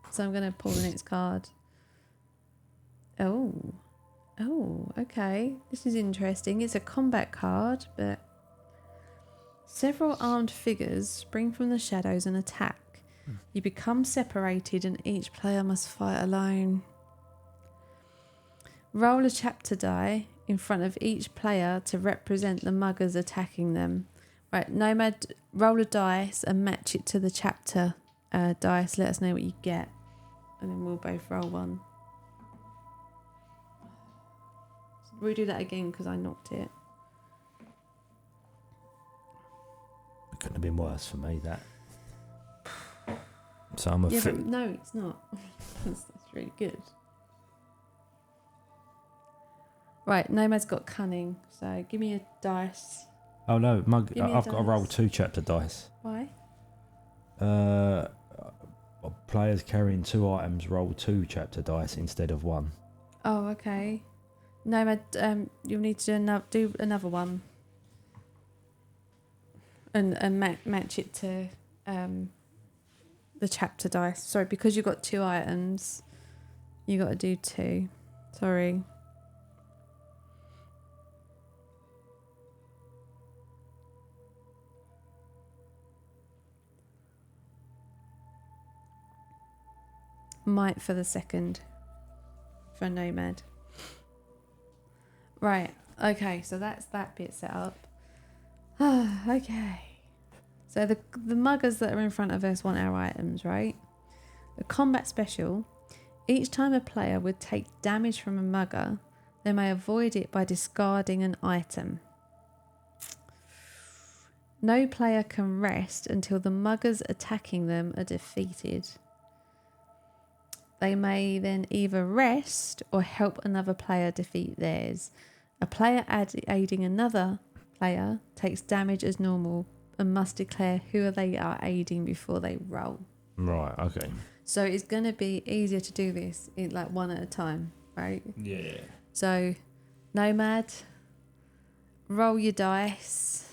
So I'm going to pull the next card. Oh, okay. This is interesting. It's a combat card, but several armed figures spring from the shadows and attack. You become separated and each player must fight alone. Roll a chapter die in front of each player to represent the muggers attacking them. Right, Nomad, roll a dice and match it to the chapter dice. Let us know what you get. And then we'll both roll one. We'll do that again because I knocked it. It couldn't have been worse for me, that. So I'm a but no, it's not. that's really good. Right, Nomad's got cunning, so give me a dice. Oh no, I've got to roll dice. 2 chapter dice. Why? Players carrying 2 items roll 2 chapter dice instead of 1. Oh, okay. Nomad, you'll need to do another one. And match it to the chapter dice. Sorry, because you've got 2 items, you got to do 2. Sorry. Might for the second for Nomad. Right, okay, so that's that bit set up. Okay. So the muggers that are in front of us want our items, right? The combat special. Each time a player would take damage from a mugger, they may avoid it by discarding an item. No player can rest until the muggers attacking them are defeated. They may then either rest or help another player defeat theirs. A player aiding another player takes damage as normal and must declare who they are aiding before they roll. Right, okay. So it's going to be easier to do this in like one at a time, right? Yeah. So, Nomad, roll your dice.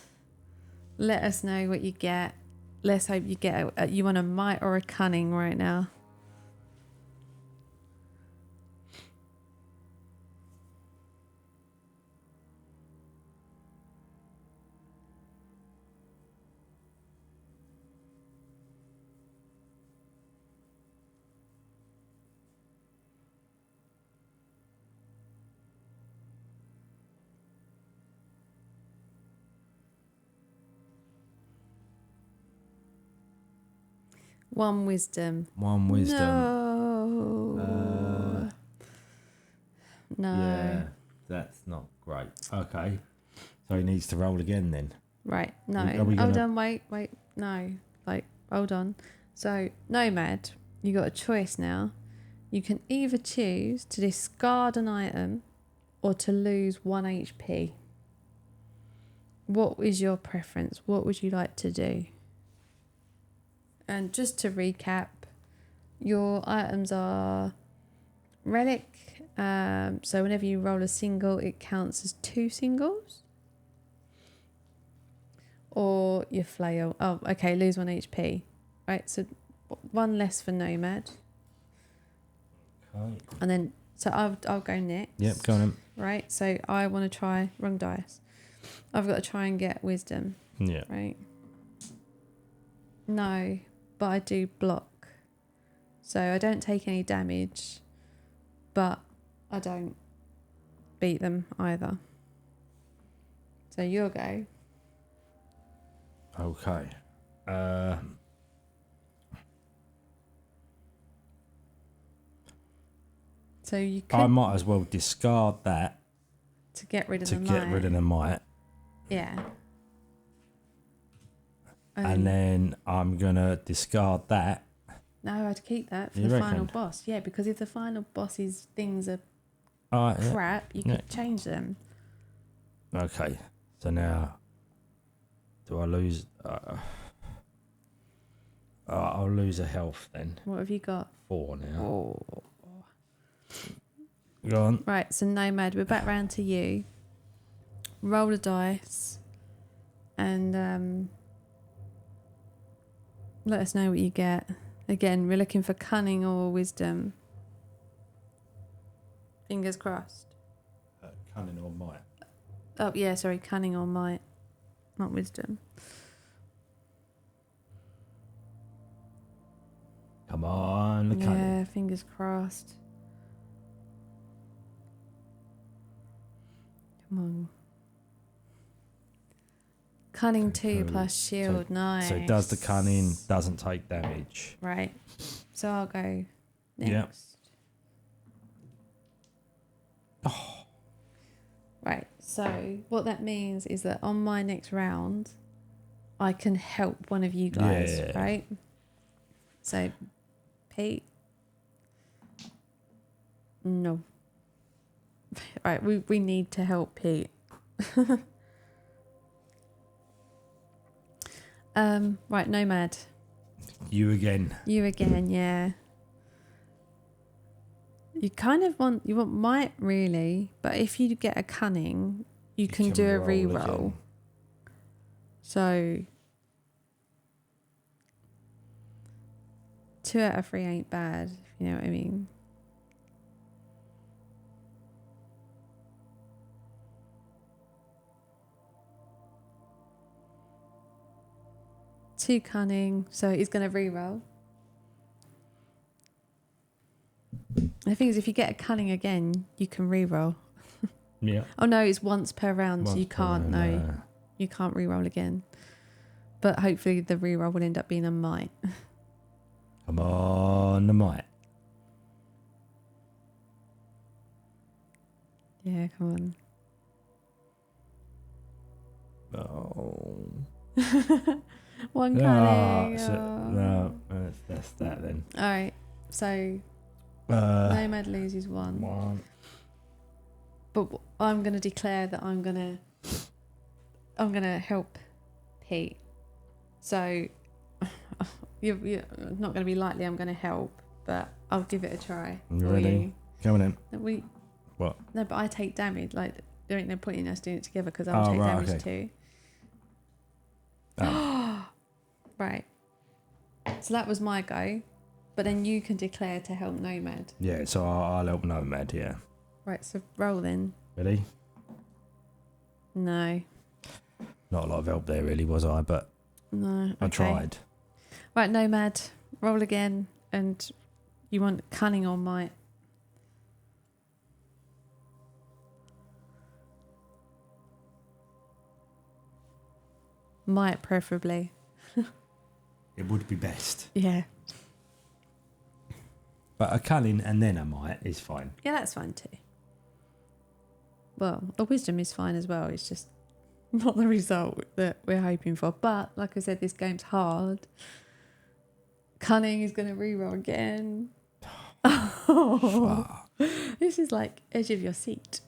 Let us know what you get. Let's hope you get you want a might or a cunning right now. One wisdom. One wisdom. No. No. Yeah, that's not great. Okay. So he needs to roll again then. Right. No. we Hold gonna- on. Wait. No. Hold on. So, Nomad, you got a choice now. You can either choose to discard an item or to lose 1 HP. What is your preference? What would you like to do? And just to recap, your items are relic. So whenever you roll a single, it counts as 2 singles. Or your flail. Oh, okay, lose 1 HP. Right, so 1 less for Nomad. Okay. And then, so I'll go next. Yep, go on then. Right, so I want to try, wrong dice. I've got to try and get wisdom. Yeah. Right. No, but I do block. So I don't take any damage, but I don't beat them either. So you'll go. Okay. So you could I might as well discard that to get rid of to the get rid of the might. Yeah. And then I'm going to discard that. No, I'd keep that for You the final reckon? boss. Yeah, because if the final boss's things are All right. crap, you could change them. Okay. So now, do I lose? I'll lose a health then. What have you got? 4 now. Oh. Go on. Right, so Nomad, we're back round to you. Roll the dice and let us know what you get. Again, we're looking for cunning or wisdom. Fingers crossed. Cunning or might. Oh, yeah, sorry, cunning or might, not wisdom. Come on, the cunning. Yeah, fingers crossed. Come on. Cunning 2 plus shield, nice. So it does the cunning, doesn't take damage. Right. So I'll go next. Yeah. Oh. Right. So what that means is that on my next round, I can help one of you guys, Yeah. right? So, Pete. No. Right. We need to help Pete. Right, Nomad. You again. You again, yeah. You kind of want might really, but if you get a cunning, you can do a roll re-roll. again. So 2 out of 3 ain't bad, if you know what I mean. Two cunning, so he's going to re-roll. The thing is, if you get a cunning again, you can re-roll. Yeah. Oh no, it's once per round, so Once you per can't. round, No, you can't re-roll again. But hopefully, the re-roll will end up being a might. Come on, the might. Yeah, come on. Oh. One cunning. No, that's that then. All right, so Nomad loses 1. 1. But I'm going to declare that I'm going to help Pete. So you're not going to be likely I'm going to help, but I'll give it a try. You ready? Coming in. What? No, but I take damage. Like, there ain't no point in us doing it together because I'll take damage too. Oh. Right. So that was my go. But then you can declare to help Nomad. Yeah, so I'll help Nomad, yeah. Right, so roll then. Ready? No. Not a lot of help there really, was I? But No. Okay. I tried. Right, Nomad, roll again. And you want cunning or might? Might, preferably. It would be best. Yeah. But a cunning and then a might is fine. Yeah, that's fine too. Well, a wisdom is fine as well. It's just not the result that we're hoping for. But, like I said, this game's hard. Cunning is going to reroll again. Oh, this is like edge of your seat.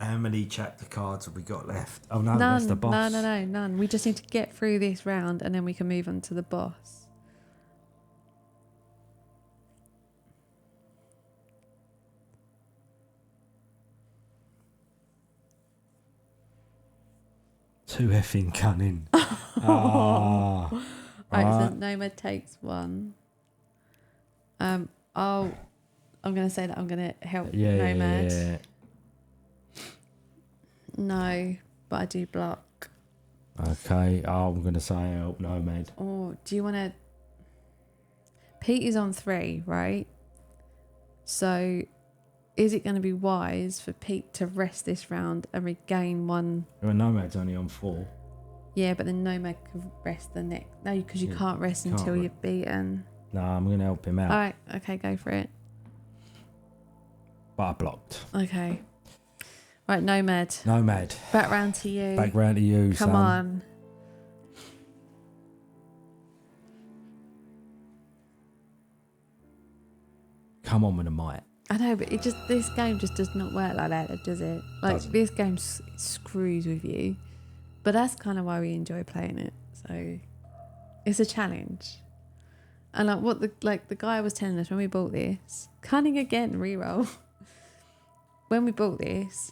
How many chapter cards have we got left? Oh no, None. that's the boss. No, none. We just need to get through this round and then we can move on to the boss. Too effing cunning. Right, so Nomad takes 1. I'm going to say that I'm going to help Nomad. Yeah. No, but I do block. Okay, I'm going to say help Nomad. Or do you want to... Pete is on 3, right? So is it going to be wise for Pete to rest this round and regain 1? Well, Nomad's only on 4. Yeah, but then Nomad could rest the next... No, because you can't rest until you're beaten. No, I'm going to help him out. All right, okay, go for it. But I blocked. Okay. Right, Nomad. Back round to you. Back round to you, Come on. come on with a might. I know, but this game just does not work like that, does it? Like, Doesn't. this game screws with you. But that's kind of why we enjoy playing it. So it's a challenge. And like the guy was telling us when we bought this, cunning again, reroll. When we bought this,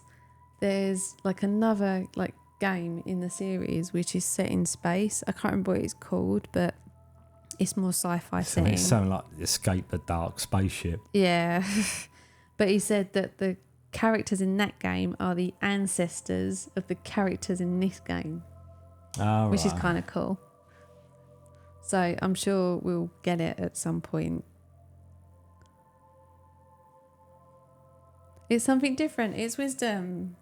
there's like another like game in the series which is set in space. I can't remember what it's called, but it's more sci-fi setting. It sounds like Escape the Dark Spaceship. Yeah. But he said that the characters in that game are the ancestors of the characters in this game, which is kind of cool. So I'm sure we'll get it at some point. It's something different. It's wisdom.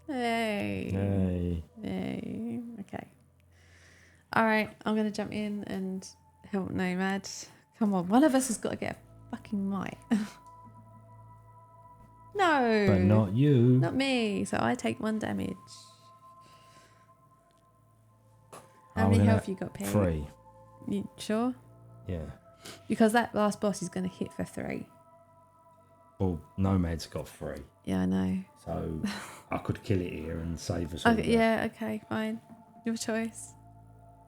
Hey. Okay. All right. I'm going to jump in and help Nomad. Come on. One of us has got to get a fucking might. No. But not you. Not me. So I take 1 damage. How many health you got, Pete? 3. You sure? Yeah. Because that last boss is going to hit for 3. Well, Nomad's got 3. Yeah, I know. So I could kill it here and save us all. Okay, yeah, okay, fine. Your choice.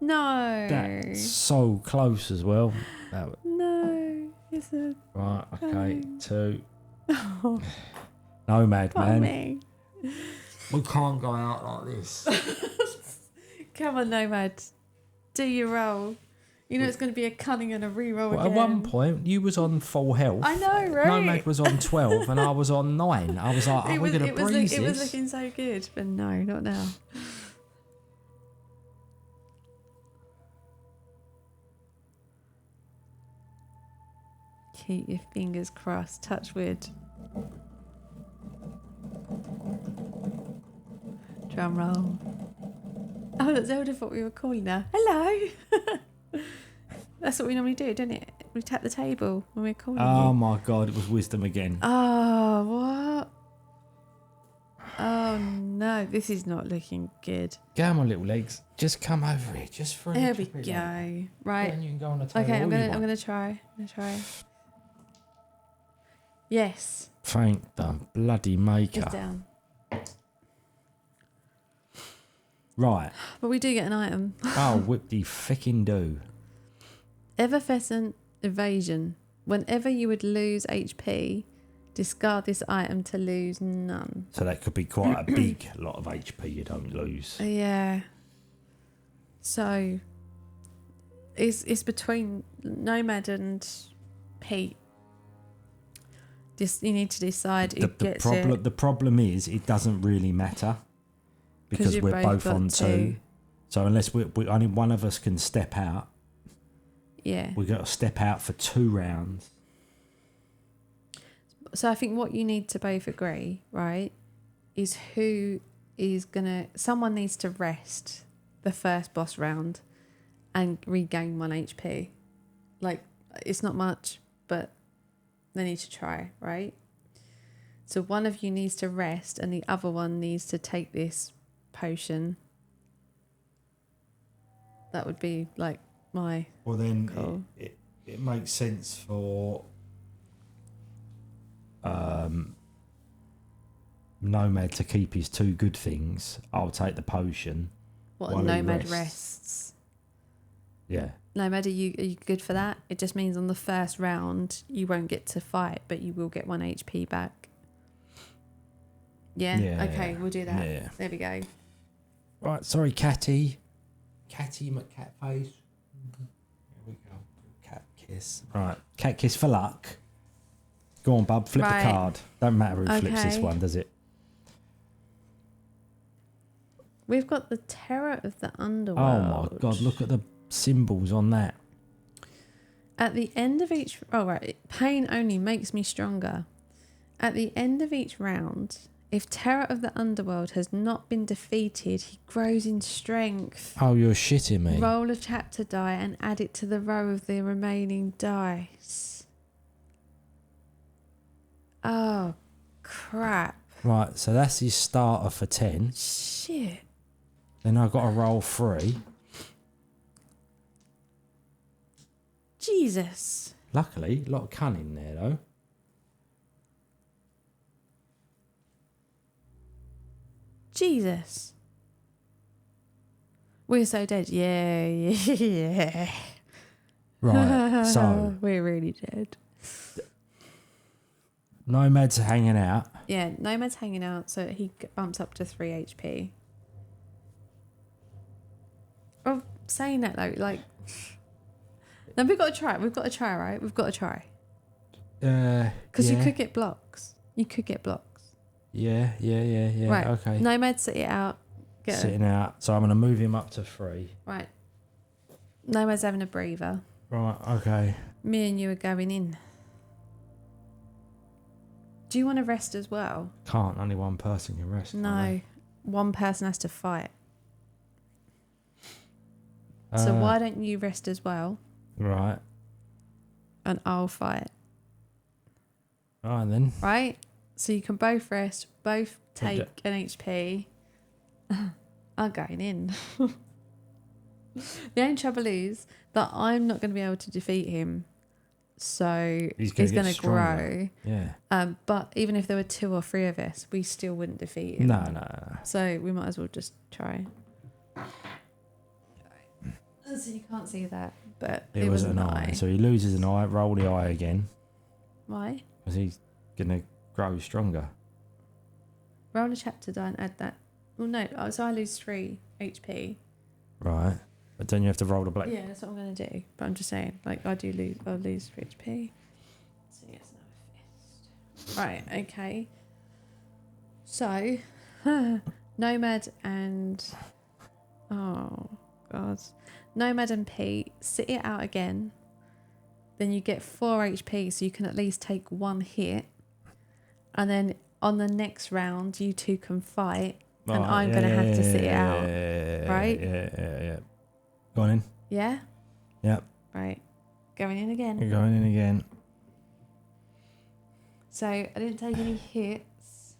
No. That's so close as well. No. It's a... Right, okay. 2. Oh, Nomad, man. me. We can't go out like this. Come on, Nomad. Do your roll. You know it's going to be a cunning and a reroll Well, again. at one point, you was on full health. I know, right? Nomad was on 12 and I was on 9. I was like, we're going to breeze this. It was looking so good, but no, not now. Keep your fingers crossed. Touch wood. Drum roll. Oh, look, Zelda thought we were calling her. Hello. That's what we normally do, don't it? We tap the table when we're calling you. Oh my God, it was wisdom again. Oh, what? Oh no, this is not looking good. Go on, my little legs. Just come over here, just for a There little we bit. go. Right. Then you can go on the table. Okay, I'm all you gonna want. try. Yes. Thank the bloody maker. It's down. Right. But we do get an item. Oh, whip the ficking do. Effervescent evasion. Whenever you would lose HP, discard this item to lose none. So that could be quite a big lot of HP you don't lose. Yeah. So it's between Nomad and Pete. You need to decide who gets it. The problem is it doesn't really matter because you've we're both both on got 2. So unless we only one of us can step out, Yeah. we've got to step out for 2 rounds. So I think what you need to both agree, right, is who is gonna. Someone needs to rest the first boss round and regain 1 HP. Like, it's not much, but they need to try, right? So one of you needs to rest and the other one needs to take this potion. That would be like my... Well, then Cool. it makes sense for Nomad to keep his 2 good things. I'll take the potion. What, while he Nomad rests. Yeah. Nomad, are you good for that? It just means on the first round you won't get to fight, but you will get 1 HP back. Yeah? Yeah. Okay, we'll do that. Yeah. There we go. Right, sorry, Catty. Catty McCatface. Here we go. Cat kiss. Right, cat kiss for luck. Go on, bub. Flip Right. the card. Don't matter who flips this Okay. one, does it? We've got the Terror of the Oh Underworld. my God! Look at the symbols on that. At the end of each... Oh, right. Pain only makes me stronger. At the end of each round, if Terror of the Underworld has not been defeated, he grows in strength. Oh, you're shitting me. Roll a chapter die and add it to the row of the remaining dice. Oh, crap. Right, so that's his starter for 10. Shit. Then I've got to roll 3. Jesus. Luckily, a lot of cunning there though. Jesus. We're so dead. Yeah. Right, so We're really dead. Nomad's hanging out. Yeah, Nomad's hanging out, so he bumps up to 3 HP. Oh, saying that though, like... No, we've got to try. We've got to try, right? We've got to try. Because you could get blocks. You could get blocks. Yeah. Right. Okay. Nomad, sit it out. Sitting out. So I'm going to move him up to 3. Right. Nomad's having a breather. Right, okay. Me and you are going in. Do you want to rest as well? Can't. Only one person can rest. No. One person has to fight. So why don't you rest as well? Right. And I'll fight. All right, then. Right? So you can both rest, both take an HP. I'm going in. The only trouble is that I'm not going to be able to defeat him. So he's going to grow. Yeah. But even if there were 2 or 3 of us, we still wouldn't defeat him. No. So we might as well just try. So you can't see that, but it was an eye. So he loses an eye. Roll the eye again. Why? Because he's going to grow stronger. Roll a chapter die and add that. Well, no. So I lose 3 HP. Right. But then you have to roll the black. Yeah, that's what I'm going to do. But I'm just saying, like, I'll lose 3 HP. So yes, another fist. Right, okay. So, Nomad and... Oh, God. Nomad and Pete, sit it out again. Then you get 4 HP, so you can at least take 1 hit. And then on the next round, you 2 can fight. And I'm going to have to sit it out. Right? Yeah. Go on in. Yeah? Yep. Right. Going in again. You're going in again. So I didn't take any hits,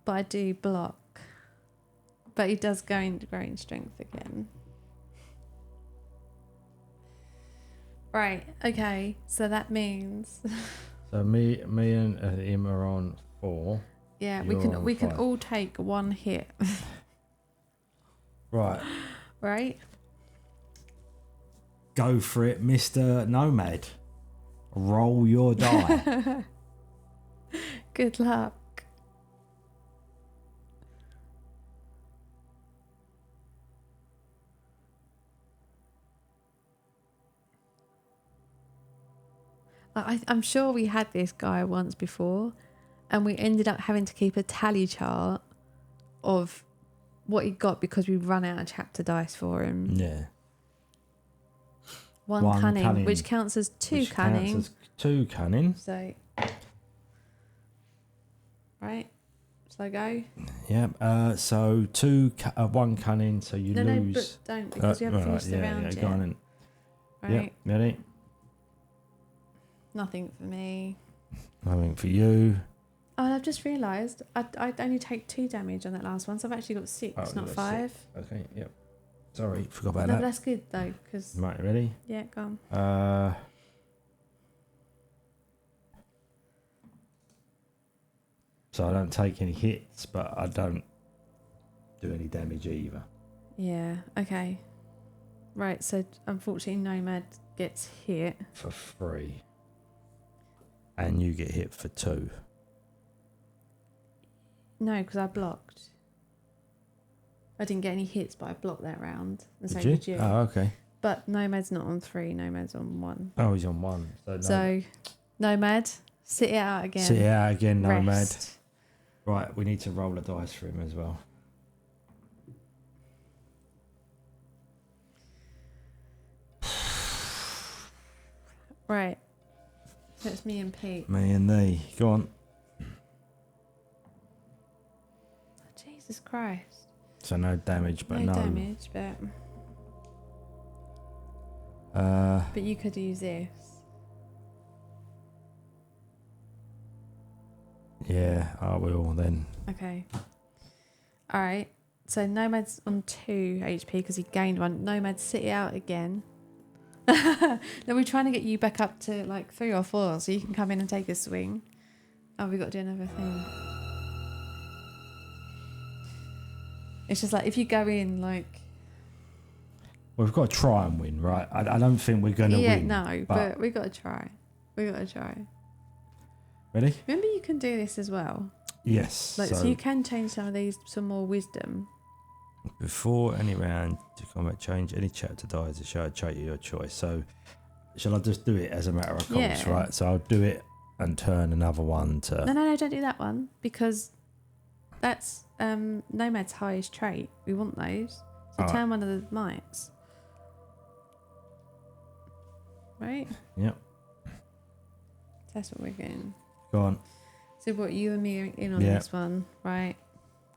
but I do block. But he does go into growing strength again. Right, okay. So that means So me and him are on 4. yeah, You're we can 5. all take 1 hit. Right. Right? Go for it, Mr. Nomad. Roll your die. Good luck. I'm sure we had this guy once before, and we ended up having to keep a tally chart of what he got because we run out of chapter dice for him. Yeah. One cunning, which counts as 2 cunning. Counts as 2 cunning. So, right, shall I go? Yep. So 1 cunning, so you lose. No, but don't, because we haven't finished the round yet. Go on in. Right. Yep. Ready? Nothing for me. Nothing for you. Oh, and I've just realised I only take 2 damage on that last one, so I've actually got 6, not 5. 6. Okay. Yep. Sorry, forgot about No, that. but that's good though, because Right, ready? yeah, go on. So I don't take any hits, but I don't do any damage either. Yeah. Okay. Right. So unfortunately, Nomad gets hit For 3. And you get hit for 2. No, because I blocked. I didn't get any hits, but I blocked that round. And so Did you? did you. Oh, okay. But Nomad's not on 3. Nomad's on 1. Oh, he's on 1. So Nomad, sit it out again. Sit it out again, Nomad. Rest. Right, we need to roll a dice for him as well. Right. So it's me and Pete. Me and thee. Go on. Jesus Christ. So no damage, but No damage, but you could use this. Yeah, I will then. Okay. All right. So Nomad's on 2 HP because he gained 1. Nomad, sit it out again. No, we're trying to get you back up to like 3 or 4 so you can come in and take a swing. Oh, we got to do another thing. It's just like if you go in like. We've got to try and win, right? I don't think we're going to win. No, but we got to try. We got to try. Ready? Remember, you can do this as well. Yes. Like, so you can change some of these to more wisdom. Before any round to combat, change any chapter dies to show a trait of your choice. So, shall I just do it as a matter of course, right? So I'll do it and turn another one to. No, don't do that one because that's Nomad's highest trait. We want those. So turn one of the mites. Right? Yep. That's what we're getting. Go on. So what, you and me are in on this one, right?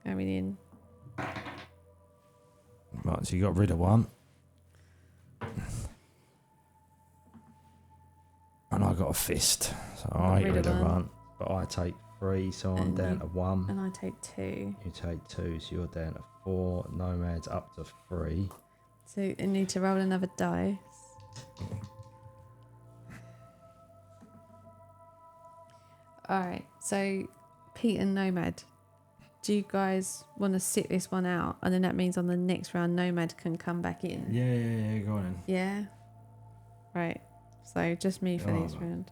Going in. Right, so you got rid of one. And I got a fist. So I get rid of one. But I take 3, so I'm down to 1. And I take 2. You take 2, so you're down to 4. Nomad's up to 3. So you need to roll another dice. Alright, so Pete and Nomad, do you guys want to sit this one out? And then that means on the next round, Nomad can come back in. Yeah, go on then. Yeah? Right, so just me for this round.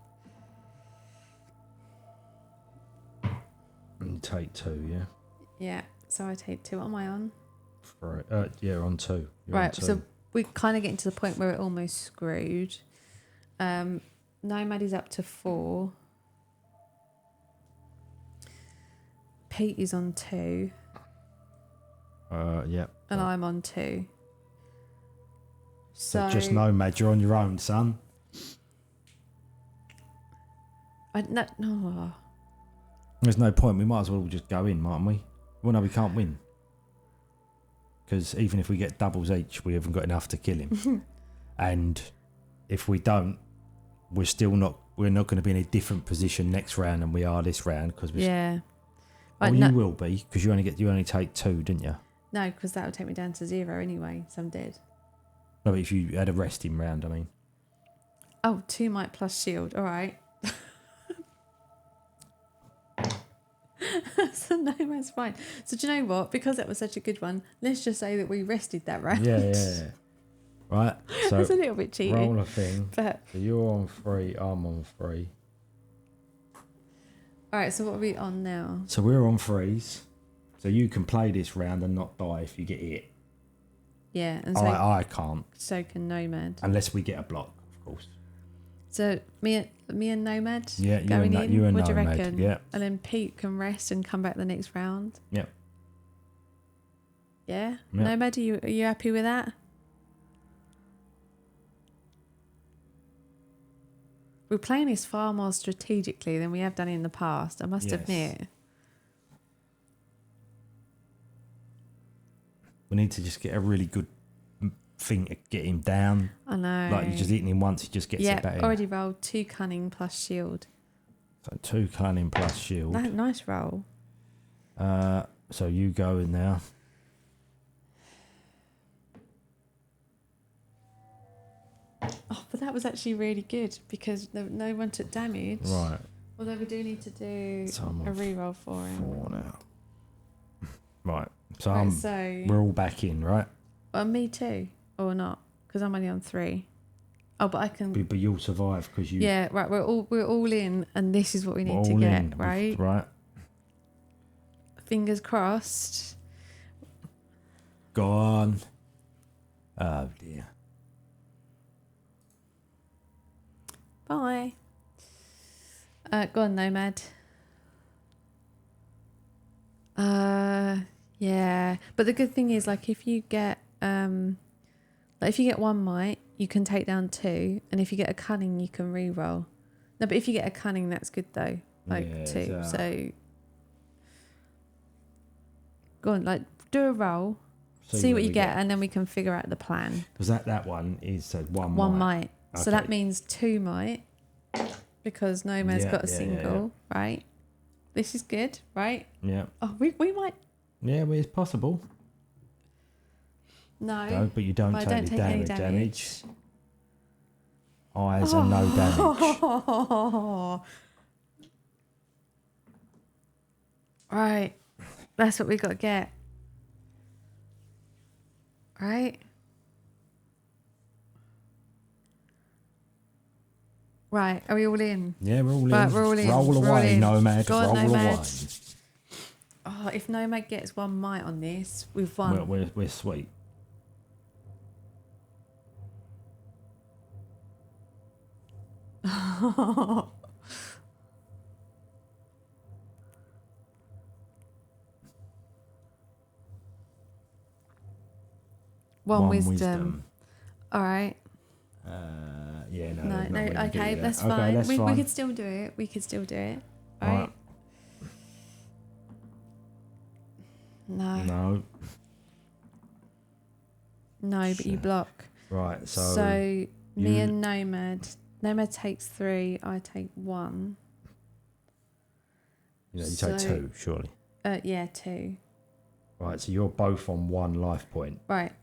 And you take 2, yeah? Yeah, so I take 2. What am I on? 3. Yeah, on 2. You're right, on 2. so we're kind of getting to the point where we're almost screwed. Nomad is up to 4. Pete is on 2. Yeah. And I'm on 2. So just Nomad, you're on your own, son. No. There's no point. We might as well just go in, mightn't we? Well, no, we can't win. Because even if we get doubles each, we haven't got enough to kill him. And if we don't, we're not going to be in a different position next round than we are this round. Cause yeah. Oh, you will be, because you only take 2, didn't you? No, because that would take me down to 0 anyway, so I'm dead. No, but if you had a resting round, I mean. Oh, 2 might plus shield, alright. So no, that's fine. So do you know what? Because that was such a good one, let's just say that we rested that round. Yeah. Right, so it's a little bit cheating. Roll a thing. But so you're on 3, I'm on 3. Alright, so what are we on now? So we're on 3s. So you can play this round and not die if you get hit. Yeah, and so I can't. So can Nomad. Unless we get a block, of course. So me and Nomad going in. You and what do you Nomad, reckon? yeah. And then Pete can rest and come back the next round. Yep. Yeah? Yep. Nomad, are you happy with that? We're playing this far more strategically than we have done in the past, I must admit. We need to just get a really good thing to get him down. I know. Like you just hitting him once, he just gets it better. Yeah, already rolled 2 cunning plus shield. So 2 cunning plus shield. Nice roll. So you go in now. Oh, but that was actually really good because no one took damage. Right. Although we do need to do a reroll for him. 4 now. Right. So we're all back in, right? Well, me too, or not, because I'm only on 3. Oh, but I can. But you'll survive because you. Yeah, right. We're all in, and this is what we need to get, right? Right. Fingers crossed. Go on. Oh dear. Bye. Go on, Nomad. Yeah. But the good thing is, like, if you get 1 might, you can take down 2, and if you get a cunning, you can re-roll. No, but if you get a cunning, that's good though. Like 2. So go on, like, do a roll, see what you get, and then we can figure out the plan. Because that one is 1 might. Okay. So that means 2 might, because Nomad's got a single, right? This is good, right? Yeah. Oh, we might. Yeah, well, it's possible. No, but you don't take any damage. Eyes are no damage. Right, that's what we got to get. Right? Right, are we all in? Yeah, we're all Right, in. we're all in. Roll We're all away, in. Nomad. Go on, Roll Nomad. away. Oh, if Nomad gets one mite on this, we've won. We're sweet. One wisdom. All right. Yeah, no. No, there's no, nothing we can do okay, with that's that. fine. That's We fine. could still do it. We could still do it. All Right. right. No. No. No, but you block. Right, so me and Nomad. Nomad takes 3, I take 1. you take 2, surely. Yeah, 2. Right, so you're both on 1 life point. Right.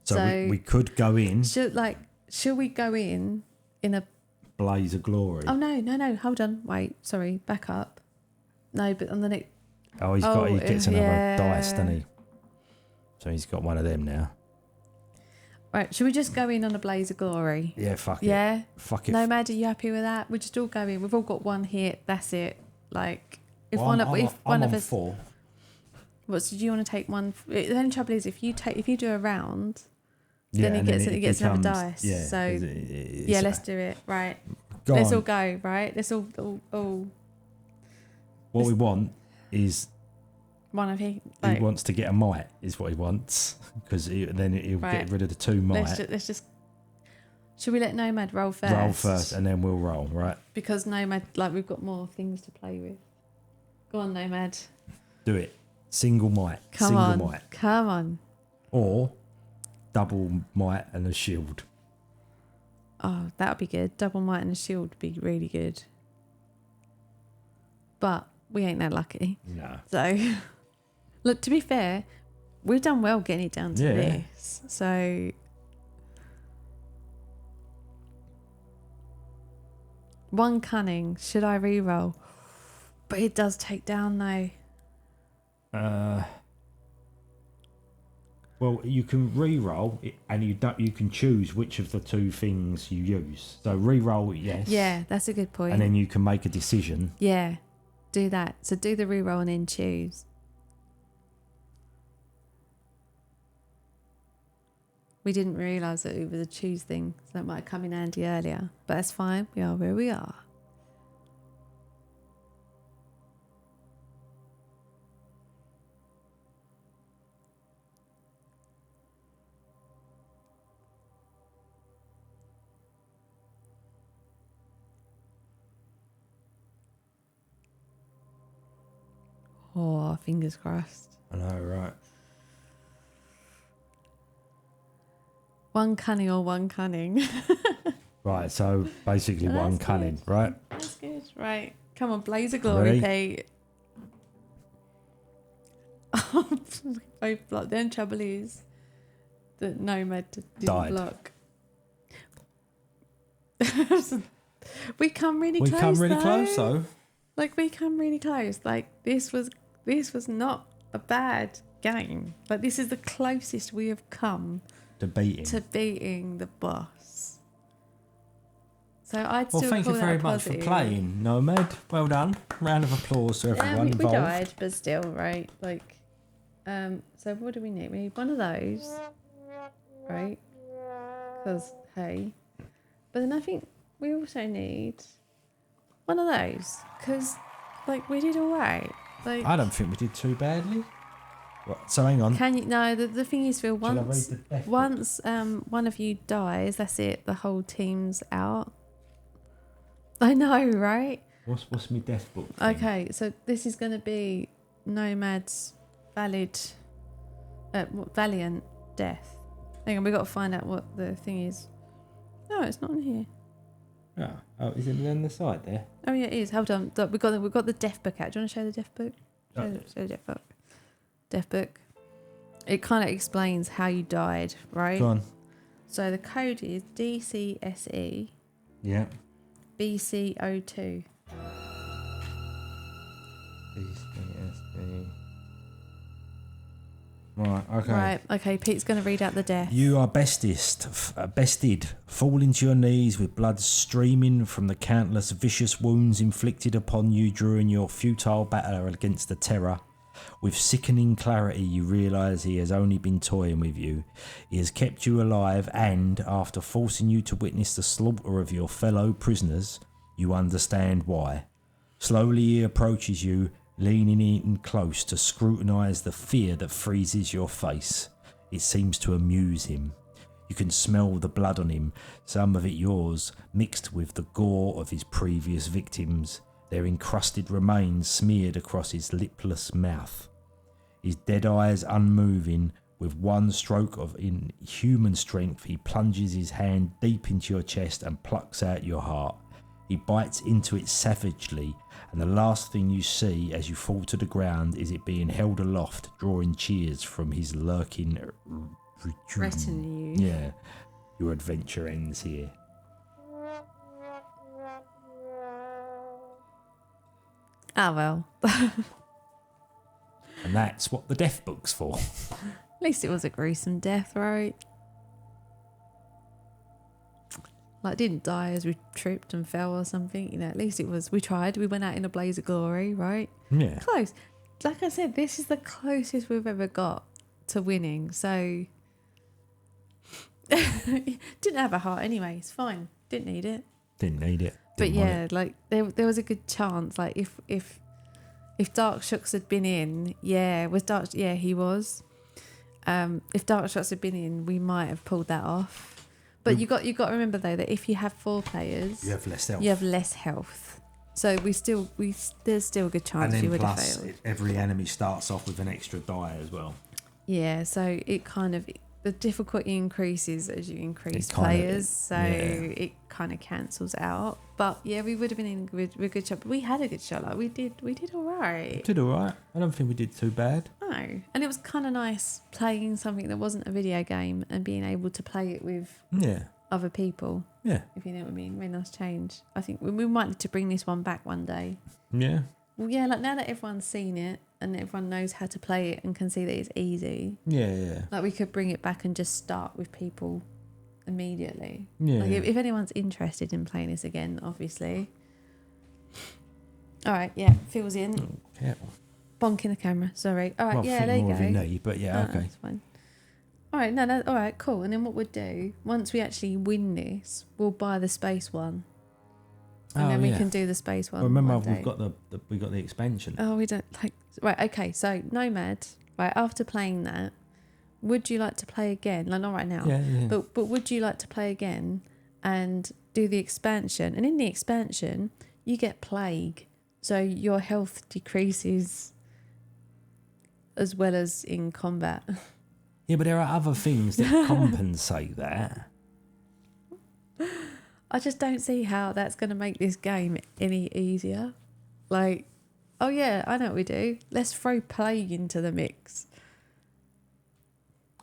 So we could go in. Should we go in a Blaze of glory. Oh no, hold on. Wait, sorry, back up. No, but on the next Oh, he gets another dice, doesn't he? So he's got one of them now. Right, should we just go in on a blaze of glory? Yeah, fuck it. Yeah? Fuck it. Nomad, are you happy with that? We just all go in. We've all got 1 hit, that's it. Like if Well, one I'm of on us 4. What, so do you want to take one? The only trouble is if you do a round, Yeah, then he gets another dice. Yeah, So it's let's do it. Right. Go Let's on. all go. Right. Let's all. What we want is One of you. he wants to get a mite. Is what he wants because then he'll get rid of the 2 mite. Let's just. Should we let Nomad roll first? Roll first, and then we'll roll. Right. Because Nomad, we've got more things to play with. Go on, Nomad. Do it. Single mite. Come on. Or double mite and a shield. Oh, that would be good. Double might and a shield would be really good. But we ain't that lucky. No. So, look, to be fair, we've done well getting it down to this. So, 1 cunning. Should I re-roll? But it does take down though. Well, you can re-roll it, and you can choose which of the 2 things you use. So re-roll, yes. Yeah, that's a good point. And then you can make a decision. Yeah, do that. So do the re-roll and then choose. We didn't realise that it was a choose thing, so that might have come in handy earlier. But that's fine. We are where we are. Oh, fingers crossed. I know, right? 1 cunning or 1 cunning. Right, so basically 1 cunning, right? That's good. Right. Come on, blaze of glory, Pete. Both block. Then trouble is that Nomad didn't Died. block. We come really We close. come really close, though. We come really close. This was not a bad game. This is the closest we have come to beating the boss. So I'd still thank call you very that much for positive. playing, Nomad. Well done. Round of applause to everyone we involved. died, but still, right? So what do we need? We need one of those, right? Because hey, but then I think we also need one of those because, we did all right. I don't think we did too badly. What? So hang on. Can you? No, the thing is, Phil. Shall I read the death book? Once one of you dies, that's it. The whole team's out. I know, right? What's my death book thing? Okay, so this is going to be Nomad's valiant death. Hang on, we got to find out what the thing is. No, it's not in here. Oh, is it on the side there? Oh yeah, it is. Hold on, look, we've got the death book out. Do you want to show the death book? Show the death book. Death book. It kind of explains how you died, right? Go on. So the code is DCSE Yeah. BC02. Right, okay. Right, okay, Pete's going to read out the death. You are bested, falling to your knees with blood streaming from the countless vicious wounds inflicted upon you during your futile battle against the terror. With sickening clarity, you realise he has only been toying with you. He has kept you alive and, after forcing you to witness the slaughter of your fellow prisoners, you understand why. Slowly he approaches you, leaning in close to scrutinise the fear that freezes your face. It seems to amuse him. You can smell the blood on him, some of it yours, mixed with the gore of his previous victims, their encrusted remains smeared across his lipless mouth. His dead eyes unmoving, with one stroke of inhuman strength, he plunges his hand deep into your chest and plucks out your heart. He bites into it savagely, and the last thing you see as you fall to the ground is it being held aloft, drawing cheers from his lurking Retinue. Yeah, your adventure ends here. Ah, well. And that's what the death book's for. At least it was a gruesome death, right? Like, didn't die as we tripped and fell or something. You know, at least it was, we tried. We went out in a blaze of glory, right? Yeah. Close. Like I said, this is the closest we've ever got to winning. So, didn't have a heart anyway. It's fine. Didn't need it. Didn't need it. But Didn't want yeah, it. like there was a good chance. Like if Dark Shooks had been in, he was. If Dark Shooks had been in, we might have pulled that off. But you got to remember though that if you have 4 players, You have less health. you have less health. So there's still a good chance and you then would have plus, failed. every enemy starts off with an extra die as well. Yeah, so it kind of, the difficulty increases as you increase It kind of- players, so yeah. it kind of cancels out. But yeah, we would have been in with a good shot. But we had a good shot. Like we did all right. Did all right. I don't think we did too bad. No, and it was kind of nice playing something that wasn't a video game and being able to play it with Yeah. other people. Yeah. If you know what I mean, really nice change. I think we might need to bring this one back one day. Yeah. Well, yeah, like now that everyone's seen it and everyone knows how to play it and can see that it's easy, Yeah. like we could bring it back and just start with people immediately. Yeah. Like if anyone's interested in playing this again, obviously. All right, yeah, Phil's in. Yeah. Bonking the camera, sorry. All right, Well, yeah, I there think you more of go. your knee, but yeah, okay. That's fine. All right, no, all right, cool. And then what we'll do, once we actually win this, we'll buy the space one. And then we can do the space one. Well, remember, one day. we've got the expansion. Oh, we don't like. Right, okay. So Nomad. Right, after playing that, would you like to play again? Like not right now. Yeah. But would you like to play again and do the expansion? And in the expansion, you get plague, so your health decreases as well as in combat. Yeah, but there are other things that compensate that. I just don't see how that's going to make this game any easier. Like, oh yeah, I know what we do. Let's throw plague into the mix.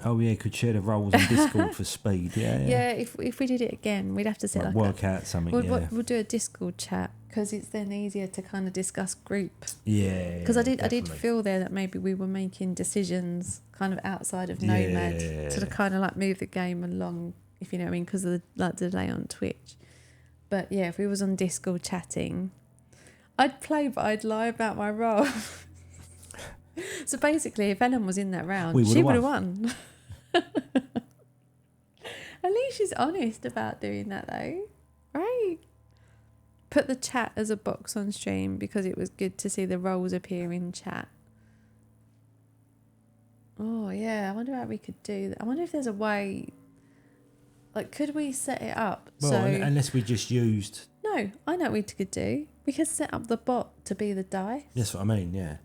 Oh yeah, could share the roles on Discord for speed. Yeah. Yeah, if we did it again, we'd have to set Like like work out something. we'll do a Discord chat because it's then easier to kind of discuss group. Yeah. Because I did definitely. feel there that maybe we were making decisions kind of outside of Nomad to kind of like move the game along, if you know what I mean, because of the like delay on Twitch. But yeah, if we was on Discord chatting, I'd play, but I'd lie about my role. So basically, if Ellen was in that round, she would have won. At least she's honest about doing that, though, right? Put the chat as a box on stream because it was good to see the roles appear in chat. Oh yeah, I wonder how we could do that. I wonder if there's a way. Like, could we set it up? Well, so unless we just used. no, I know what we could do. We could set up the bot to be the dice. That's what I mean. Yeah.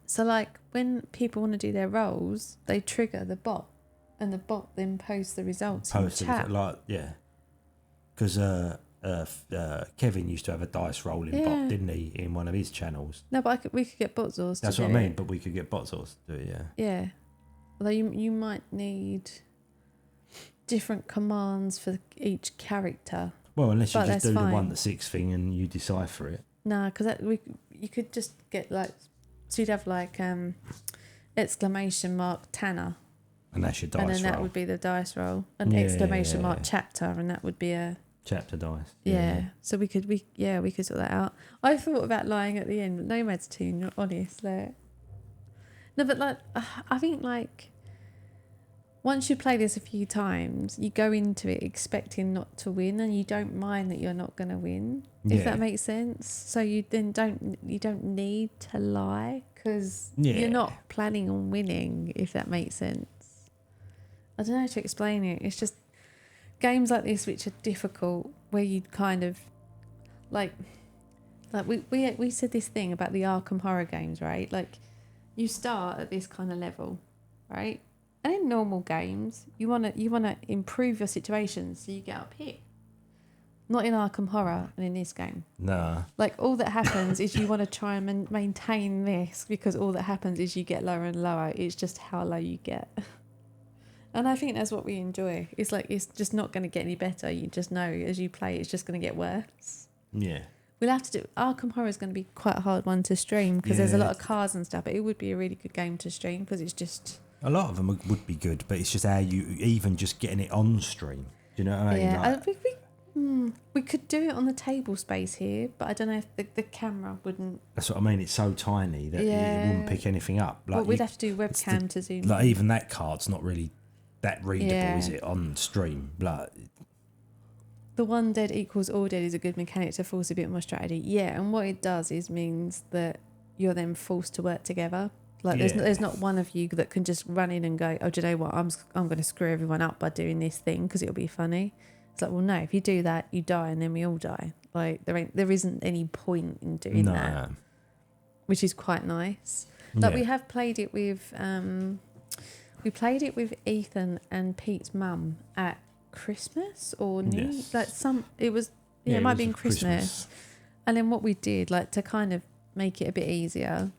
So like when people want to do their roles, they trigger the bot, and the bot then posts the results in chat. Like because Kevin used to have a dice rolling bot, didn't he, in one of his channels? No, but we could get Botzors to That's do what I mean. it. But we could get Botzors to do it. Yeah. Yeah. Although you might need different commands for each character. Well, unless you But just that's do the fine. 1 to 6 thing and you decipher it. Nah, because you could just get like, so you'd have like exclamation mark Tanner. And that's your dice roll. And then that would be the dice roll. An Yeah, exclamation mark chapter, and that would be a chapter dice. yeah. So we could sort that out. I thought about lying at the end, but Nomad's too honest. Like, no, but like I think like once you play this a few times, you go into it expecting not to win, and you don't mind that you're not going to win. Yeah. If that makes sense. So you then don't need to lie because you're not planning on winning. If that makes sense. I don't know how to explain it. It's just games like this which are difficult, where you kind of like we said this thing about the Arkham horror games, right? Like you start at this kind of level, right? And in normal games, you wanna improve your situation, so you get up here. Not in Arkham Horror and in this game. Nah. Like all that happens is you want to try and maintain this, because all that happens is you get lower and lower. It's just how low you get. And I think that's what we enjoy. It's like it's just not going to get any better. You just know as you play, it's just going to get worse. Yeah. We'll have to do Arkham Horror is going to be quite a hard one to stream because there's a lot of cars and stuff. But it would be a really good game to stream because it's just a lot of them would be good, but it's just how you even just getting it on stream. Do you know what I mean? Yeah, we could do it on the table space here, but I don't know if the camera wouldn't. That's what I mean. It's so tiny that it wouldn't pick anything up. Like well, we'd have to do webcam to zoom. Like even that card's not really that readable, is it, on stream? Like the one dead equals all dead is a good mechanic to force a bit more strategy. Yeah, and what it does is means that you're then forced to work together. Like there's not one of you that can just run in and go, oh, do you know what? I'm going to screw everyone up by doing this thing because it'll be funny. It's like, well, no, if you do that, you die, and then we all die. Like there isn't any point in doing that, which is quite nice. Like we have played it with Ethan and Pete's mum at Christmas or New. Like it might have been Christmas. And then what we did, like to kind of make it a bit easier,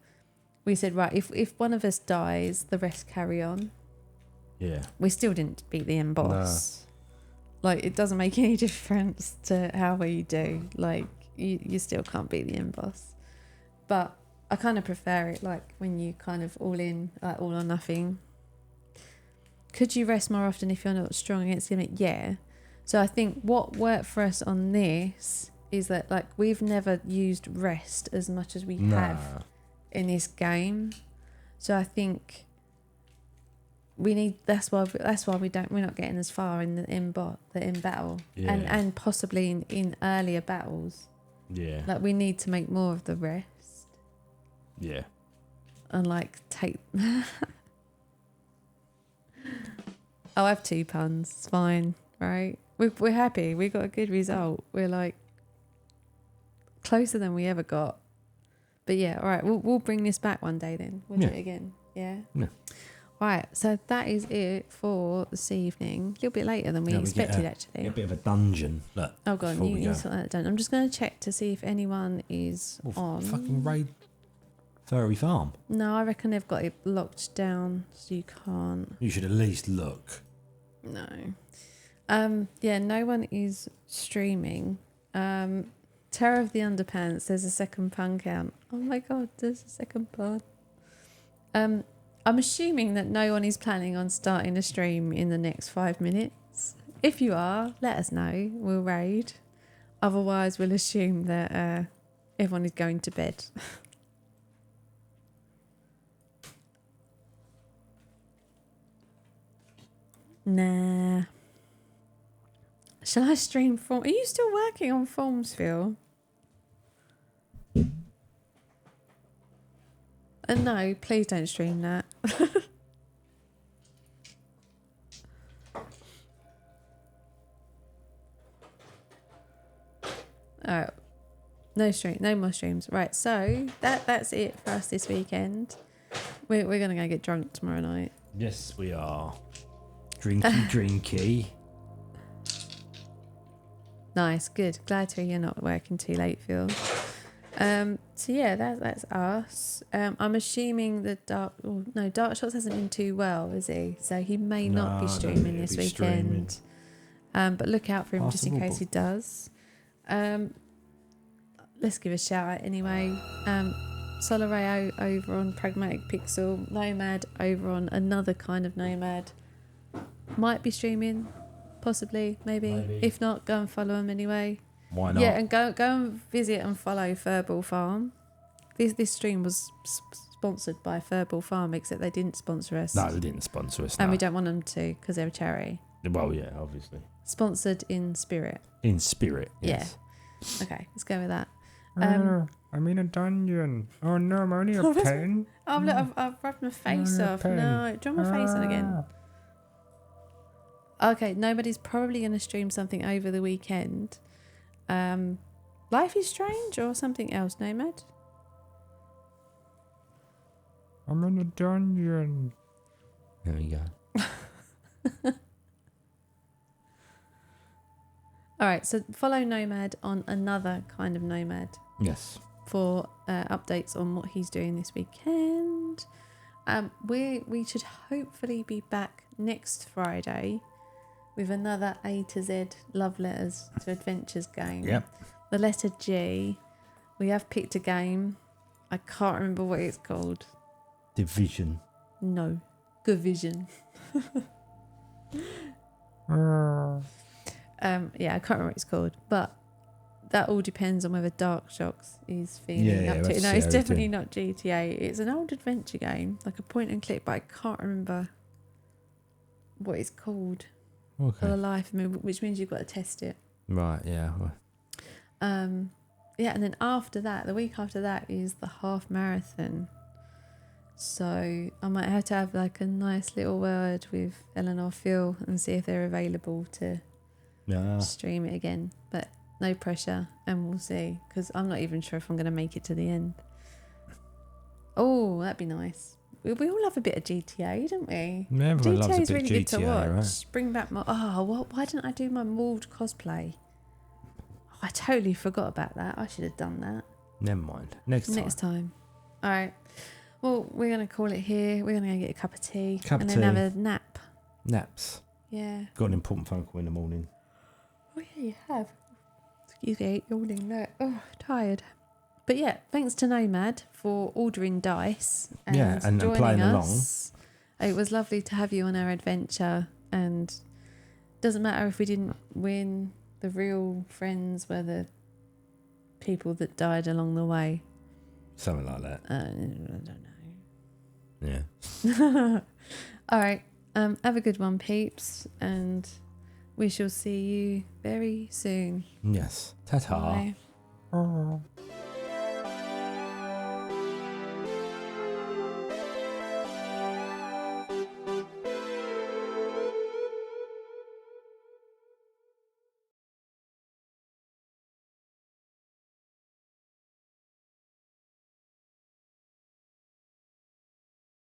we said, right, if one of us dies, the rest carry on. Yeah. We still didn't beat the end boss. No. Like, it doesn't make any difference to how well you do. Like, you still can't beat the end boss. But I kind of prefer it, like, when you kind of all in, like, all or nothing. Could you rest more often if you're not strong against him? Yeah. So I think what worked for us on this is that, like, we've never used rest as much as we have in this game. So I think we need. That's why we're not getting as far in the battle, and possibly in earlier battles. Yeah. Like we need to make more of the rest. Yeah. And like take. I'll have 2 puns. It's fine, right? We're happy. We got a good result. We're like closer than we ever got. But yeah, all right. We'll bring this back one day then. We'll do it again. Yeah. Yeah. Right, so that is it for this evening. A little bit later than we expected, actually. A bit of a dungeon. Look, oh, God, you sort that done. I'm just going to check to see if anyone is on. Fucking raid Furry Farm. No, I reckon they've got it locked down, so you can't. You should at least look. No. Yeah, no one is streaming. Terror of the Underpants, there's a second pun count. Oh my God, there's a second pun. I'm assuming that no one is planning on starting a stream in the next 5 minutes. If you are, let us know. We'll raid. Otherwise, we'll assume that everyone is going to bed. Nah. Shall I stream Form? Are you still working on Forms, Phil? No, please don't stream that. Alright. No more streams. Right, so that's it for us this weekend. We're gonna go get drunk tomorrow night. Yes, we are. Drinky. Nice, good. Glad to hear you're not working too late, Phil. So yeah, that's us. I'm assuming that Dark Shots hasn't been too well, is he? So he may not be streaming this weekend. But look out for him just in case he does. Let's give a shout out anyway. Solareo over on Pragmatic Pixel, Nomad over on another kind of Nomad. Might be streaming, possibly, maybe. If not, go and follow them anyway. Why not? Yeah, and go and visit and follow Furball Farm. This stream was sponsored by Furball Farm, except they didn't sponsor us. No, they didn't sponsor us. And no. we don't want them to because they're a charity. Well, yeah, obviously. Sponsored in spirit. In spirit, yes. Yeah. Okay, let's go with that. I'm in a dungeon. Oh no, I'm only a pen. Oh, look, I've rubbed my face off. pen. No, draw my face on again. Okay, nobody's probably going to stream something over the weekend. Life is Strange or something else, Nomad? I'm in a dungeon. There we go. All right, so follow Nomad on another kind of Nomad Yes. for updates on what he's doing this weekend. We should hopefully be back next Friday with another A to Z Love Letters to Adventures game. Yep. The letter G. We have picked a game. I can't remember what it's called. Division. No. Division. Yeah, I can't remember what it's called, but that all depends on whether Dark Shocks is feeling up to it. No, it's definitely not GTA. It's an old adventure game, like a point and click, but I can't remember what it's called for the Okay. life of me, which means you've got to test it. Right, yeah. Yeah, and then after that, the week after that is the half marathon. So I might have to have like a nice little word with Eleanor Phil and see if they're available to stream it again. But no pressure, and we'll see, because I'm not even sure if I'm going to make it to the end. Oh, that'd be nice. We all love a bit of GTA, don't we? Everyone loves GTA a is bit really of good to GTA, watch. right? Bring back my... why didn't I do my Mauled cosplay? Oh, I totally forgot about that. I should have done that. Never mind. Next time. All right. Well, we're going to call it here. We're going to go get a cup of tea. Cup and of then tea. have a nap. Naps. Yeah. Got an important phone call in the morning. Oh, yeah, you have. Excuse me, yawning. No. Oh, tired. But yeah, thanks to Nomad for ordering dice and and joining playing us. It was lovely to have you on our adventure, and doesn't matter if we didn't win. The real friends were the people that died along the way. Something like that. I don't know. Yeah. All right. Have a good one, peeps, and we shall see you very soon. Yes. Ta-ta. Bye.